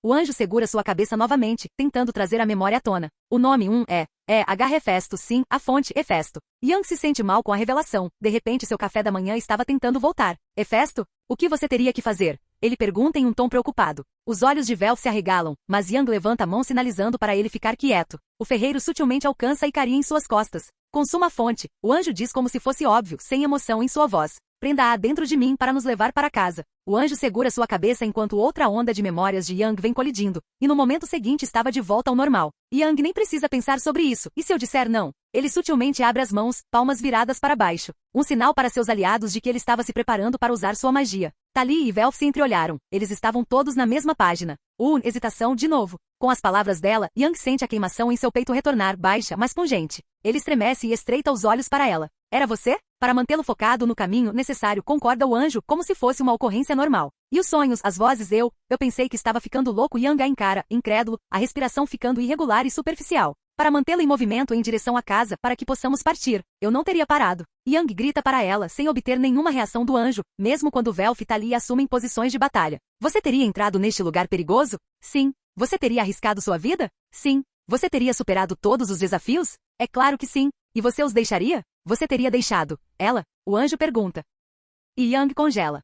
O anjo segura sua cabeça novamente, tentando trazer a memória à tona. O nome é Hefesto, sim, a fonte Hefesto. Yang se sente mal com a revelação. De repente seu café da manhã estava tentando voltar. Hefesto? O que você teria que fazer? Ele pergunta em um tom preocupado. Os olhos de Velf se arregalam, mas Yang levanta a mão sinalizando para ele ficar quieto. O ferreiro sutilmente alcança e carinha em suas costas. Consuma a fonte, o anjo diz como se fosse óbvio, sem emoção em sua voz. Prenda-a dentro de mim para nos levar para casa. O anjo segura sua cabeça enquanto outra onda de memórias de Yang vem colidindo, e no momento seguinte estava de volta ao normal. Yang nem precisa pensar sobre isso, e se eu disser não? Ele sutilmente abre as mãos, palmas viradas para baixo. Um sinal para seus aliados de que ele estava se preparando para usar sua magia. Tali e Velf se entreolharam. Eles estavam todos na mesma página. Hesitação de novo. Com as palavras dela, Yang sente a queimação em seu peito retornar, baixa, mas pungente. Ele estremece e estreita os olhos para ela. Era você? Para mantê-lo focado no caminho necessário, concorda o anjo, como se fosse uma ocorrência normal. E os sonhos, as vozes, eu pensei que estava ficando louco. Yang a encara, incrédulo, a respiração ficando irregular e superficial. Para mantê-la em movimento em direção à casa, para que possamos partir. Eu não teria parado. Yang grita para ela, sem obter nenhuma reação do anjo, mesmo quando Velf e Tali assumem posições de batalha. Você teria entrado neste lugar perigoso? Sim. Você teria arriscado sua vida? Sim. Você teria superado todos os desafios? É claro que sim. E você os deixaria? Você teria deixado ela? O anjo pergunta. E Yang congela.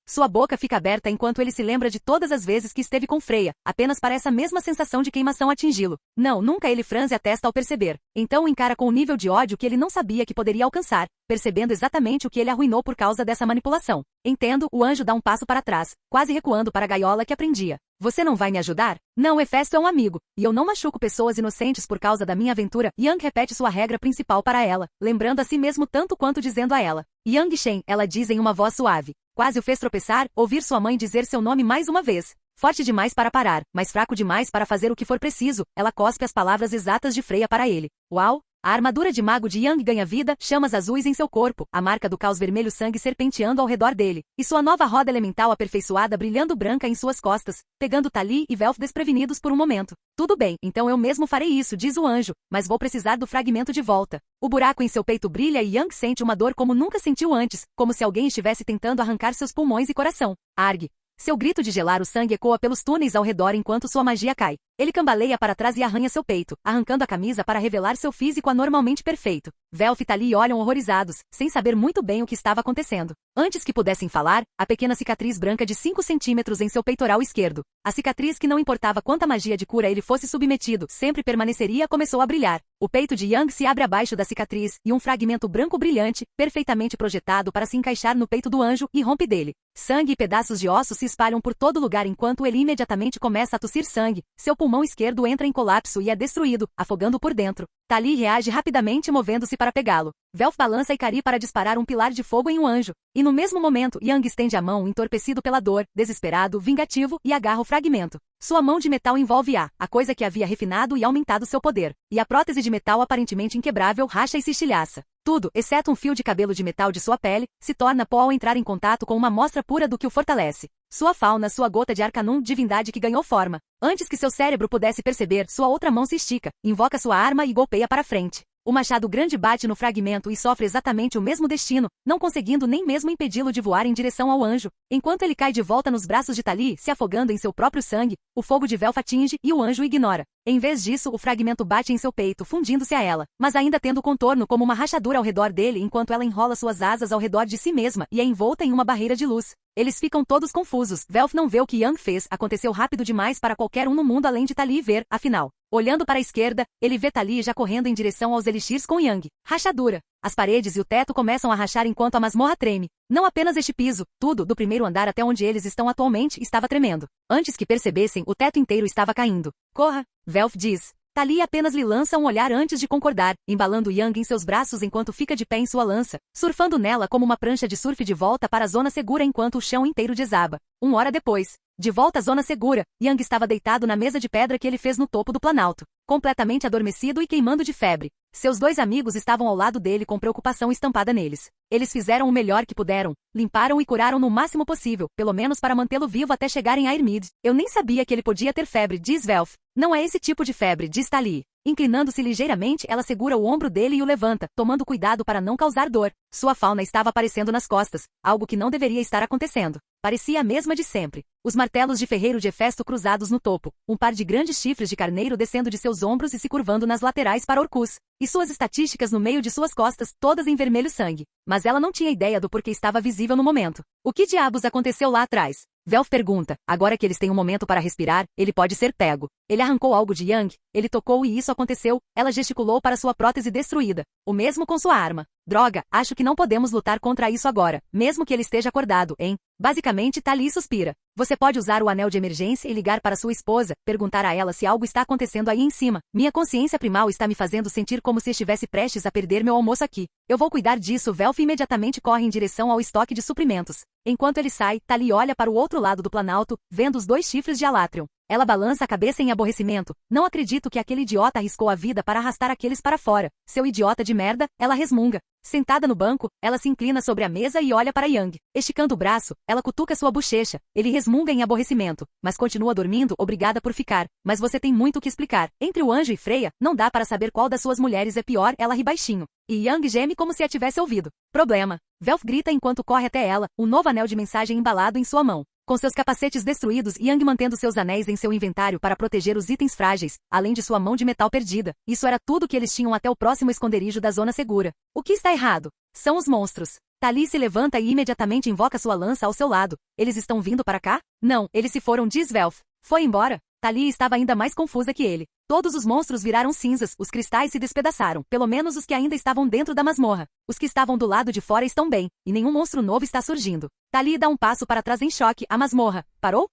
Sua boca fica aberta enquanto ele se lembra de todas as vezes que esteve com Freya, apenas para essa mesma sensação de queimação atingi-lo. Não, nunca ele franze a testa ao perceber. Então o encara com um nível de ódio que ele não sabia que poderia alcançar, percebendo exatamente o que ele arruinou por causa dessa manipulação. Entendo, o anjo dá um passo para trás, quase recuando para a gaiola que aprendia. Você não vai me ajudar? Não, Hefesto é um amigo, e eu não machuco pessoas inocentes por causa da minha aventura. Yang repete sua regra principal para ela, lembrando a si mesmo tanto quanto dizendo a ela. Yang Shen, ela diz em uma voz suave. Quase o fez tropeçar, ouvir sua mãe dizer seu nome mais uma vez. Forte demais para parar, mas fraco demais para fazer o que for preciso, ela cospe as palavras exatas de Freya para ele. Uau! A armadura de mago de Yang ganha vida, chamas azuis em seu corpo, a marca do caos vermelho sangue serpenteando ao redor dele, e sua nova roda elemental aperfeiçoada brilhando branca em suas costas, pegando Tali e Velf desprevenidos por um momento. Tudo bem, então eu mesmo farei isso, diz o anjo, mas vou precisar do fragmento de volta. O buraco em seu peito brilha e Yang sente uma dor como nunca sentiu antes, como se alguém estivesse tentando arrancar seus pulmões e coração. Argue. Seu grito de gelar o sangue ecoa pelos túneis ao redor enquanto sua magia cai. Ele cambaleia para trás e arranha seu peito, arrancando a camisa para revelar seu físico anormalmente perfeito. Velf e Tali olham horrorizados, sem saber muito bem o que estava acontecendo. Antes que pudessem falar, a pequena cicatriz branca de 5 centímetros em seu peitoral esquerdo. A cicatriz que não importava quanta magia de cura ele fosse submetido, sempre permaneceria, começou a brilhar. O peito de Yang se abre abaixo da cicatriz, e um fragmento branco brilhante, perfeitamente projetado para se encaixar no peito do anjo, irrompe dele. Sangue e pedaços de ossos se espalham por todo lugar enquanto ele imediatamente começa a tossir sangue. Seu pulmão esquerdo entra em colapso e é destruído, afogando por dentro. Tali reage rapidamente movendo-se para pegá-lo. Velf balança Ikari para disparar um pilar de fogo em um anjo. E no mesmo momento, Yang estende a mão entorpecido pela dor, desesperado, vingativo, e agarra o fragmento. Sua mão de metal envolve a coisa que havia refinado e aumentado seu poder. E a prótese de metal aparentemente inquebrável racha e se estilhaça. Tudo, exceto um fio de cabelo de metal de sua pele, se torna pó ao entrar em contato com uma amostra pura do que o fortalece. Sua fauna, sua gota de Arcanum, divindade que ganhou forma. Antes que seu cérebro pudesse perceber, sua outra mão se estica, invoca sua arma e golpeia para frente. O machado grande bate no fragmento e sofre exatamente o mesmo destino, não conseguindo nem mesmo impedi-lo de voar em direção ao anjo. Enquanto ele cai de volta nos braços de Tali, se afogando em seu próprio sangue, o fogo de Velf atinge e o anjo ignora. Em vez disso, o fragmento bate em seu peito, fundindo-se a ela, mas ainda tendo contorno como uma rachadura ao redor dele enquanto ela enrola suas asas ao redor de si mesma e é envolta em uma barreira de luz. Eles ficam todos confusos. Velf não vê o que Yang fez, aconteceu rápido demais para qualquer um no mundo além de Tali ver, afinal. Olhando para a esquerda, ele vê Tali já correndo em direção aos elixirs com Yang. Rachadura. As paredes e o teto começam a rachar enquanto a masmorra treme. Não apenas este piso, tudo, do primeiro andar até onde eles estão atualmente, estava tremendo. Antes que percebessem, o teto inteiro estava caindo. Corra, Velf diz. Tali apenas lhe lança um olhar antes de concordar, embalando Yang em seus braços enquanto fica de pé em sua lança, surfando nela como uma prancha de surf de volta para a zona segura enquanto o chão inteiro desaba. 1 hora depois, de volta à zona segura, Yang estava deitado na mesa de pedra que ele fez no topo do planalto, completamente adormecido e queimando de febre. Seus 2 amigos estavam ao lado dele com preocupação estampada neles. Eles fizeram o melhor que puderam, limparam e curaram no máximo possível, pelo menos para mantê-lo vivo até chegarem a Irmid. Eu nem sabia que ele podia ter febre, diz Velf. Não é esse tipo de febre, diz Tali. Inclinando-se ligeiramente, ela segura o ombro dele e o levanta, tomando cuidado para não causar dor. Sua fauna estava aparecendo nas costas, algo que não deveria estar acontecendo. Parecia a mesma de sempre. Os martelos de ferreiro de Hefesto cruzados no topo, um par de grandes chifres de carneiro descendo de seus ombros e se curvando nas laterais para Orcus, e suas estatísticas no meio de suas costas, todas em vermelho sangue. Mas ela não tinha ideia do porquê estava visível no momento. O que diabos aconteceu lá atrás? Velf pergunta. Agora que eles têm um momento para respirar, ele pode ser pego. Ele arrancou algo de Yang, ele tocou e isso aconteceu. Ela gesticulou para sua prótese destruída. O mesmo com sua arma. Droga, acho que não podemos lutar contra isso agora, mesmo que ele esteja acordado, hein? Basicamente, Tali suspira. Você pode usar o anel de emergência e ligar para sua esposa, perguntar a ela se algo está acontecendo aí em cima. Minha consciência primal está me fazendo sentir como se estivesse prestes a perder meu almoço aqui. Eu vou cuidar disso. Velf imediatamente corre em direção ao estoque de suprimentos. Enquanto ele sai, Tali olha para o outro lado do planalto, vendo os 2 chifres de Alatrion. Ela balança a cabeça em aborrecimento. Não acredito que aquele idiota arriscou a vida para arrastar aqueles para fora. Seu idiota de merda, ela resmunga. Sentada no banco, ela se inclina sobre a mesa e olha para Yang. Esticando o braço, ela cutuca sua bochecha. Ele resmunga em aborrecimento, mas continua dormindo, obrigada por ficar. Mas você tem muito o que explicar. Entre o anjo e Freya, não dá para saber qual das suas mulheres é pior, ela ri baixinho. E Yang geme como se a tivesse ouvido. Problema. Velf grita enquanto corre até ela, um novo anel de mensagem embalado em sua mão. Com seus capacetes destruídos, Yang mantendo seus anéis em seu inventário para proteger os itens frágeis, além de sua mão de metal perdida. Isso era tudo que eles tinham até o próximo esconderijo da zona segura. O que está errado? São os monstros. Tali se levanta e imediatamente invoca sua lança ao seu lado. Eles estão vindo para cá? Não, eles se foram, diz Velf. Foi embora? Tali estava ainda mais confusa que ele. Todos os monstros viraram cinzas, os cristais se despedaçaram, pelo menos os que ainda estavam dentro da masmorra. Os que estavam do lado de fora estão bem, e nenhum monstro novo está surgindo. Tali dá um passo para trás em choque. A masmorra parou?